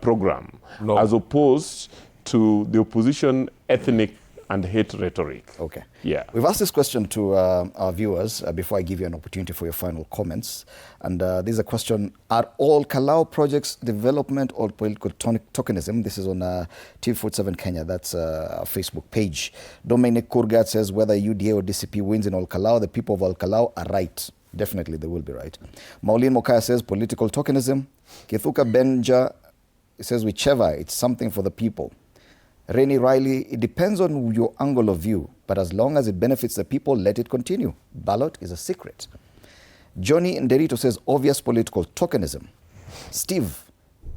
program, as opposed to the opposition ethnic and hate rhetoric. Okay. Yeah. We've asked this question to our viewers before I give you an opportunity for your final comments. And this is a question: are all Kalou projects development or political tokenism? This is on TV47 Kenya. That's our Facebook page. Dominic Kurgat says whether UDA or DCP wins in All Kalou, the people of All Kalou are right. Definitely, they will be right. Maulin Mokaya says political tokenism. Kithuka Benja says whichever, it's something for the people. Rennie Riley, it depends on your angle of view, but as long as it benefits the people, let it continue. Ballot is a secret. Johnny Nderito says obvious political tokenism. Steve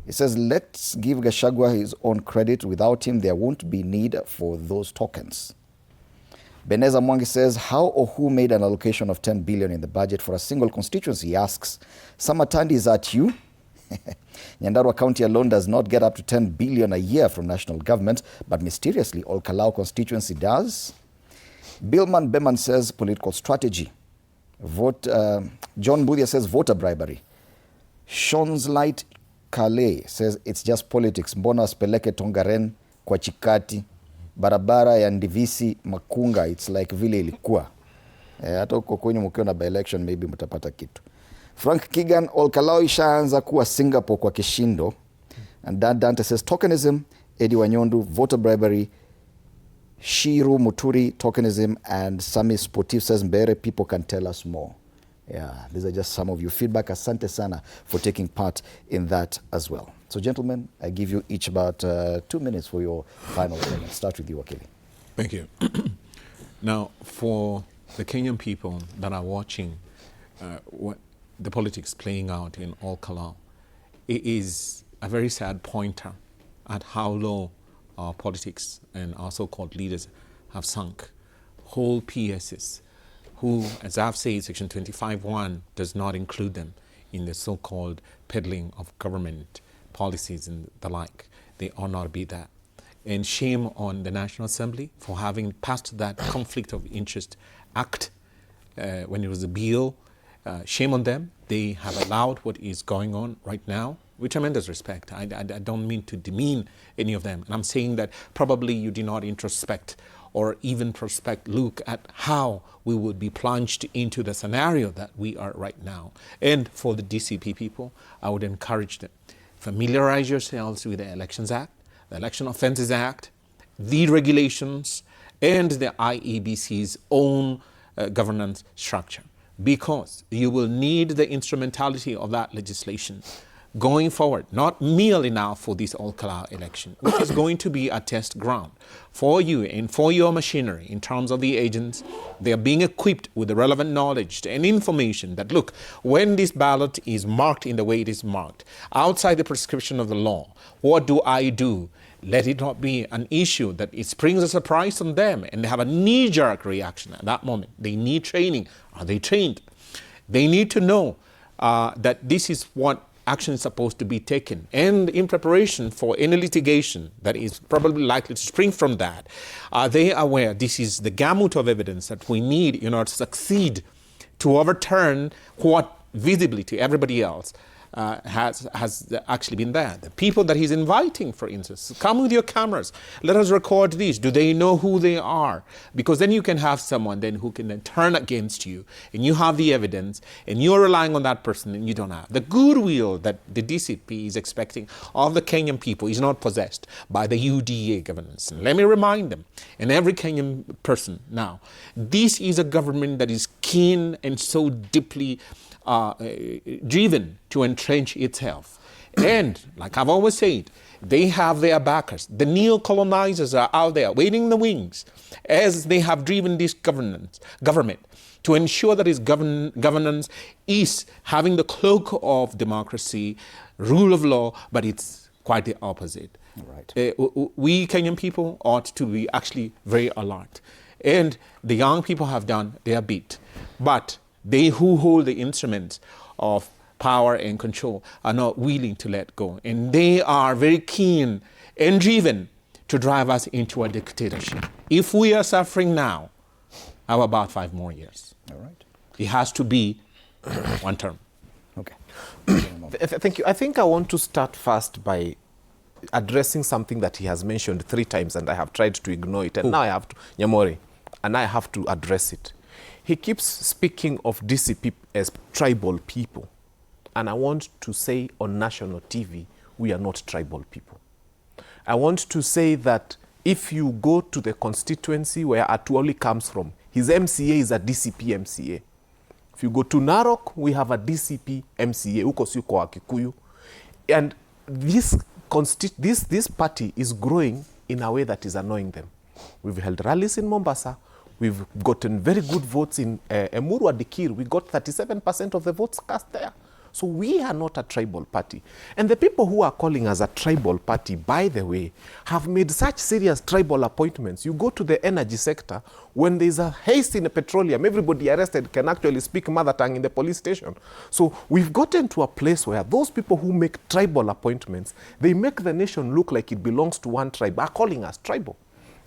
It says, let's give Gachagua his own credit. Without him, there won't be need for those tokens. Beneza Mwangi says, how or who made an allocation of 10 billion in the budget for a single constituency? He asks, Samatandi, is that you? Nyandarua County alone does not get up to 10 billion a year from national government, but mysteriously, all Kalou constituency does. Billman Beman says, political strategy. John Budia says, voter bribery. Sean's Light Kale says, it's just politics. Mbona speleke Tongaren kwa Chikati. Barabara ya Ndivisi Makunga, it's like vile ilikuwa. Hata uko kwenye mkiwa na by-election, maybe mtapata kitu. Frank Kigan, Olkalou ishaanza kuwa Singapore kwa kishindo. And Dante says, tokenism. Eddie Wanyondu, voter bribery. Shiru Muturi, tokenism. And Sami Sportif says, Mbere, people can tell us more. Yeah, these are just some of your feedback. Asante sana for taking part in that as well. So, gentlemen, I give you each about 2 minutes for your final statement. Start with you, Wakili. Thank you. Now, for the Kenyan people that are watching what the politics playing out in all Kalou, it is a very sad pointer at how low our politics and our so-called leaders have sunk. Whole PSs who, as I've said, Section 25(1) does not include them in the so-called peddling of government policies and the like. They ought not be that. And shame on the National Assembly for having passed that Conflict of Interest Act when it was a bill. Shame on them. They have allowed what is going on right now with tremendous respect. I don't mean to demean any of them. And I'm saying that probably you did not introspect or even look at how we would be plunged into the scenario that we are right now. And for the DCP people, I would encourage them, familiarize yourselves with the Elections Act, the Election Offences Act, the regulations, and the IEBC's own governance structure, because you will need the instrumentality of that legislation going forward, not merely now for this all Kalou election, which is going to be a test ground for you and for your machinery in terms of the agents. They are being equipped with the relevant knowledge and information that, look, when this ballot is marked in the way it is marked, outside the prescription of the law, what do I do? Let it not be an issue that it springs a surprise on them and they have a knee-jerk reaction at that moment. They need training. Are they trained? They need to know that this is what action is supposed to be taken, and in preparation for any litigation that is probably likely to spring from that, are they aware this is the gamut of evidence that we need in order to succeed to overturn what visibly to everybody else has actually been there. The people that he's inviting, for instance, come with your cameras, let us record these. Do they know who they are? Because then you can have someone then who can then turn against you, and you have the evidence, and you're relying on that person, and you don't have. The goodwill that the DCP is expecting of the Kenyan people is not possessed by the UDA governance. And let me remind them, and every Kenyan person now, this is a government that is keen and so deeply driven to entrench itself. And like I've always said, they have their backers. The neo-colonizers are out there waiting in the wings as they have driven this government to ensure that its governance is having the cloak of democracy, rule of law, but it's quite the opposite. Right. We Kenyan people ought to be actually very alert. And the young people have done their bit. But they who hold the instruments of power and control are not willing to let go. And they are very keen and driven to drive us into a dictatorship. If we are suffering now, how about 5 more years? All right. It has to be one term. Okay. Thank you. I think I want to start first by addressing something that he has mentioned 3 times, and I have tried to ignore it. And now I have to, Nyamori, and I have to address it. He keeps speaking of DCP as tribal people. And I want to say on national TV, we are not tribal people. I want to say that if you go to the constituency where Atuoli comes from, his MCA is a DCP MCA. If you go to Narok, we have a DCP MCA, uko siko wa Kikuyu. And this party is growing in a way that is annoying them. We've held rallies in Mombasa. We've gotten very good votes in Emuru Adikir. We got 37% of the votes cast there. So we are not a tribal party. And the people who are calling us a tribal party, by the way, have made such serious tribal appointments. You go to the energy sector, when there's a haste in the petroleum, everybody arrested can actually speak mother tongue in the police station. So we've gotten to a place where those people who make tribal appointments, they make the nation look like it belongs to one tribe, are calling us tribal.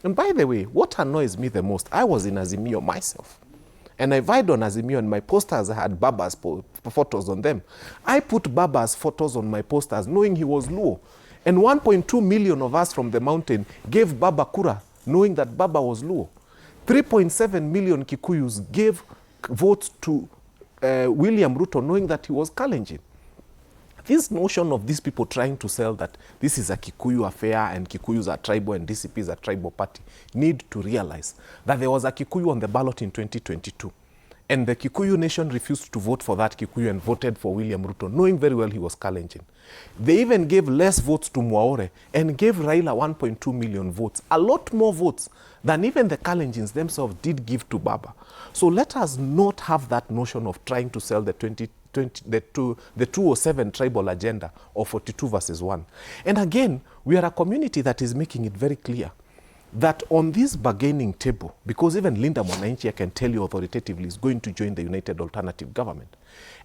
And by the way, what annoys me the most, I was in Azimio myself. And I vied on Azimio, and my posters had Baba's photos on them. I put Baba's photos on my posters knowing he was Luo. And 1.2 million of us from the mountain gave Baba kura, knowing that Baba was Luo. 3.7 million Kikuyus gave votes to William Ruto, knowing that he was Kalenjin. This notion of these people trying to sell that this is a Kikuyu affair and Kikuyus are tribal and DCP is a tribal party need to realize that there was a Kikuyu on the ballot in 2022. And the Kikuyu nation refused to vote for that Kikuyu and voted for William Ruto, knowing very well he was Kalenjin. They even gave less votes to Mwaore and gave Raila 1.2 million votes, a lot more votes than even the Kalenjins themselves did give to Baba. So let us not have that notion of trying to sell the 207 tribal agenda of 42 verses 1. And again, we are a community that is making it very clear that on this bargaining table, because even Linda Mwananchi, I can tell you authoritatively, is going to join the United Alternative Government.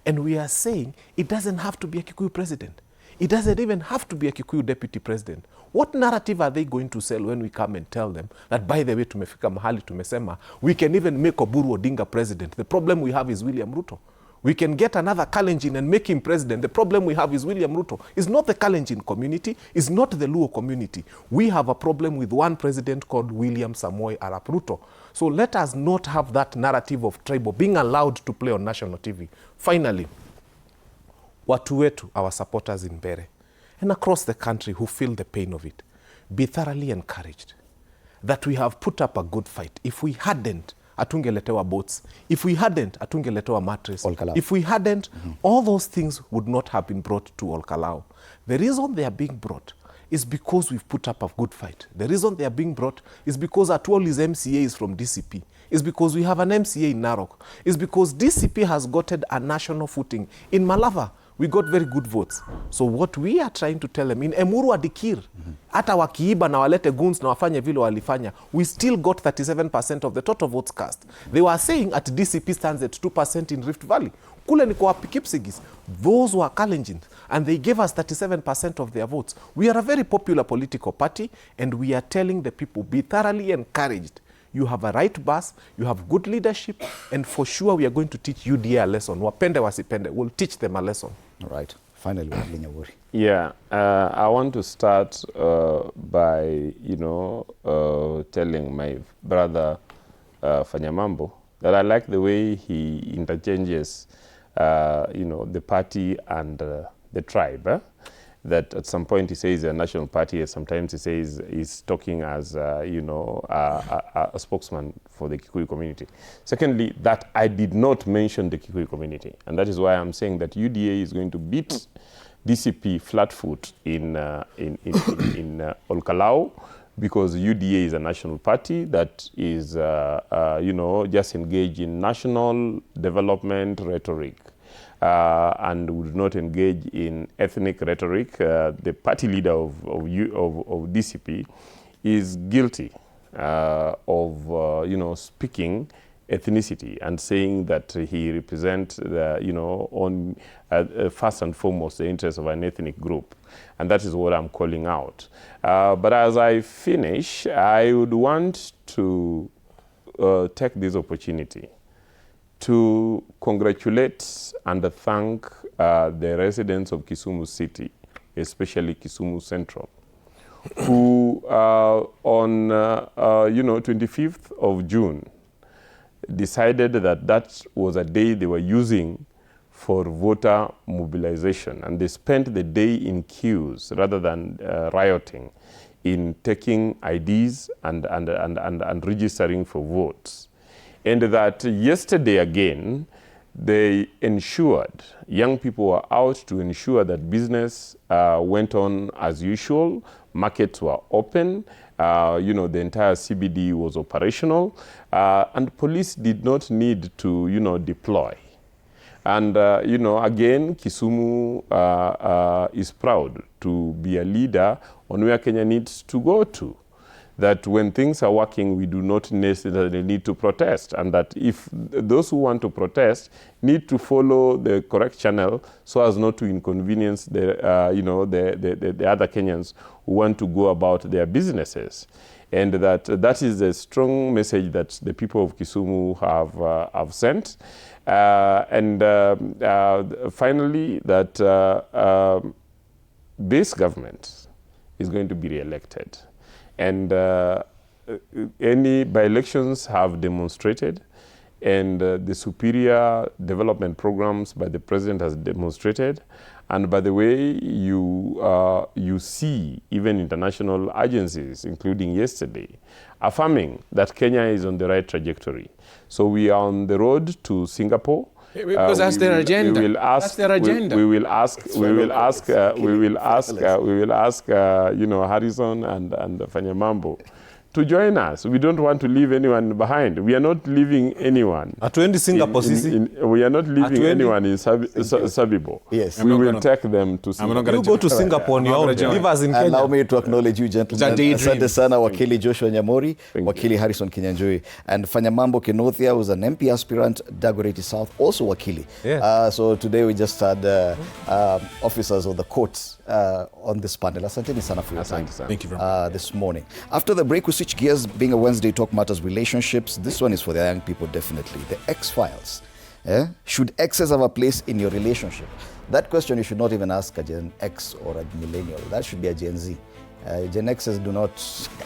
And we are saying it doesn't have to be a Kikuyu president. It doesn't even have to be a Kikuyu deputy president. What narrative are they going to sell when we come and tell them that, by the way, tumefika mahali tumesema, we can even make Oburu Odinga president. The problem we have is William Ruto. We can get another Kalenjin and make him president. The problem we have is William Ruto. It's not the Kalenjin community. It's not the Luo community. We have a problem with one president called William Samoei Arap Ruto. So let us not have that narrative of tribal being allowed to play on national TV. Finally, watu wetu, our supporters in Bere and across the country who feel the pain of it, be thoroughly encouraged that we have put up a good fight. If we hadn't, atungeletewa boats. If we hadn't, atungeletewa mattress. If we hadn't, all those things would not have been brought to Olkalau. The reason they are being brought is because we've put up a good fight. The reason they are being brought is because Atuoli's MCA is from DCP. It's because we have an MCA in Narok. It's because DCP has gotten a national footing. In Malava, we got very good votes. So what we are trying to tell them, in Emuru Adikir, hata wakiiba na walete goons na wafanye vile walifanya, we still got 37% of the total votes cast. They were saying at DCP stands at 2% in Rift Valley. Kule ni kwa Kipsigis. Those were Kalenjins, and they gave us 37% of their votes. We are a very popular political party, and we are telling the people, be thoroughly encouraged. You have a right bus, you have good leadership, and for sure we are going to teach UDA a lesson. Wapende wasipende, we'll teach them a lesson. All right. Finally, yeah, I want to start by, telling my brother Fanyamambo that I like the way he interchanges, the party and the tribe. That at some point he says a national party, and sometimes he says he's talking as, a spokesman for the Kikuyu community. Secondly, that I did not mention the Kikuyu community. And that is why I'm saying that UDA is going to beat DCP flat-foot in Olkalau, because UDA is a national party that is, just engaged in national development rhetoric. And would not engage in ethnic rhetoric. The party leader of DCP is guilty of speaking ethnicity and saying that he represents first and foremost the interests of an ethnic group, and that is what I'm calling out. But as I finish, I would want to take this opportunity to congratulate and thank the residents of Kisumu City, especially Kisumu Central, who on 25th of June decided that that was a day they were using for voter mobilization, and they spent the day in queues rather than rioting, in taking IDs and registering for votes. And that yesterday again, they ensured, young people were out to ensure that business went on as usual, markets were open, the entire CBD was operational, and police did not need to, deploy. And, you know, again, Kisumu is proud to be a leader on where Kenya needs to go to. That when things are working, we do not necessarily need to protest, and that if those who want to protest need to follow the correct channel so as not to inconvenience the, you know, the other Kenyans who want to go about their businesses. And that is a strong message that the people of Kisumu have sent. Finally, that this government is going to be re-elected. And any by-elections have demonstrated, and the superior development programs by the president has demonstrated. And by the way, you see even international agencies, including yesterday, affirming that Kenya is on the right trajectory. So we are on the road to Singapore. Because that's their agenda. We will ask. That's their agenda. We will ask. You know, Harrison and Fanyamambo to join us. We don't want to leave anyone behind. We are not leaving anyone. Atuendi Singapore, we are not leaving anyone in Sabibo. Yes. We will take them to Singapore. You go to Singapore on your own. Leave us in Kenya. Allow me to acknowledge you, gentlemen. Asante sana, Wakili Joshua Nyamori, Wakili Harrison Kinyanjui, and Fanyamambo Kenothia, who's an MP aspirant, Dagoretti South, also Wakili. Yeah. So today we just had officers of the courts on this panel. Asante sana for your time. Thank you very much. This morning. After the break, we switch gears. Being a Wednesday, talk matters relationships. This one is for the young people, definitely. The X-Files. Should exes have a place in your relationship? That question you should not even ask a Gen X or a millennial. That should be a Gen Z. Gen Xs do not.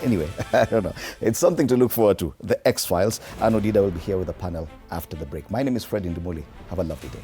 Anyway, I don't know. It's something to look forward to. The X-Files. Anodida will be here with a panel after the break. My name is Fred Indumuli. Have a lovely day.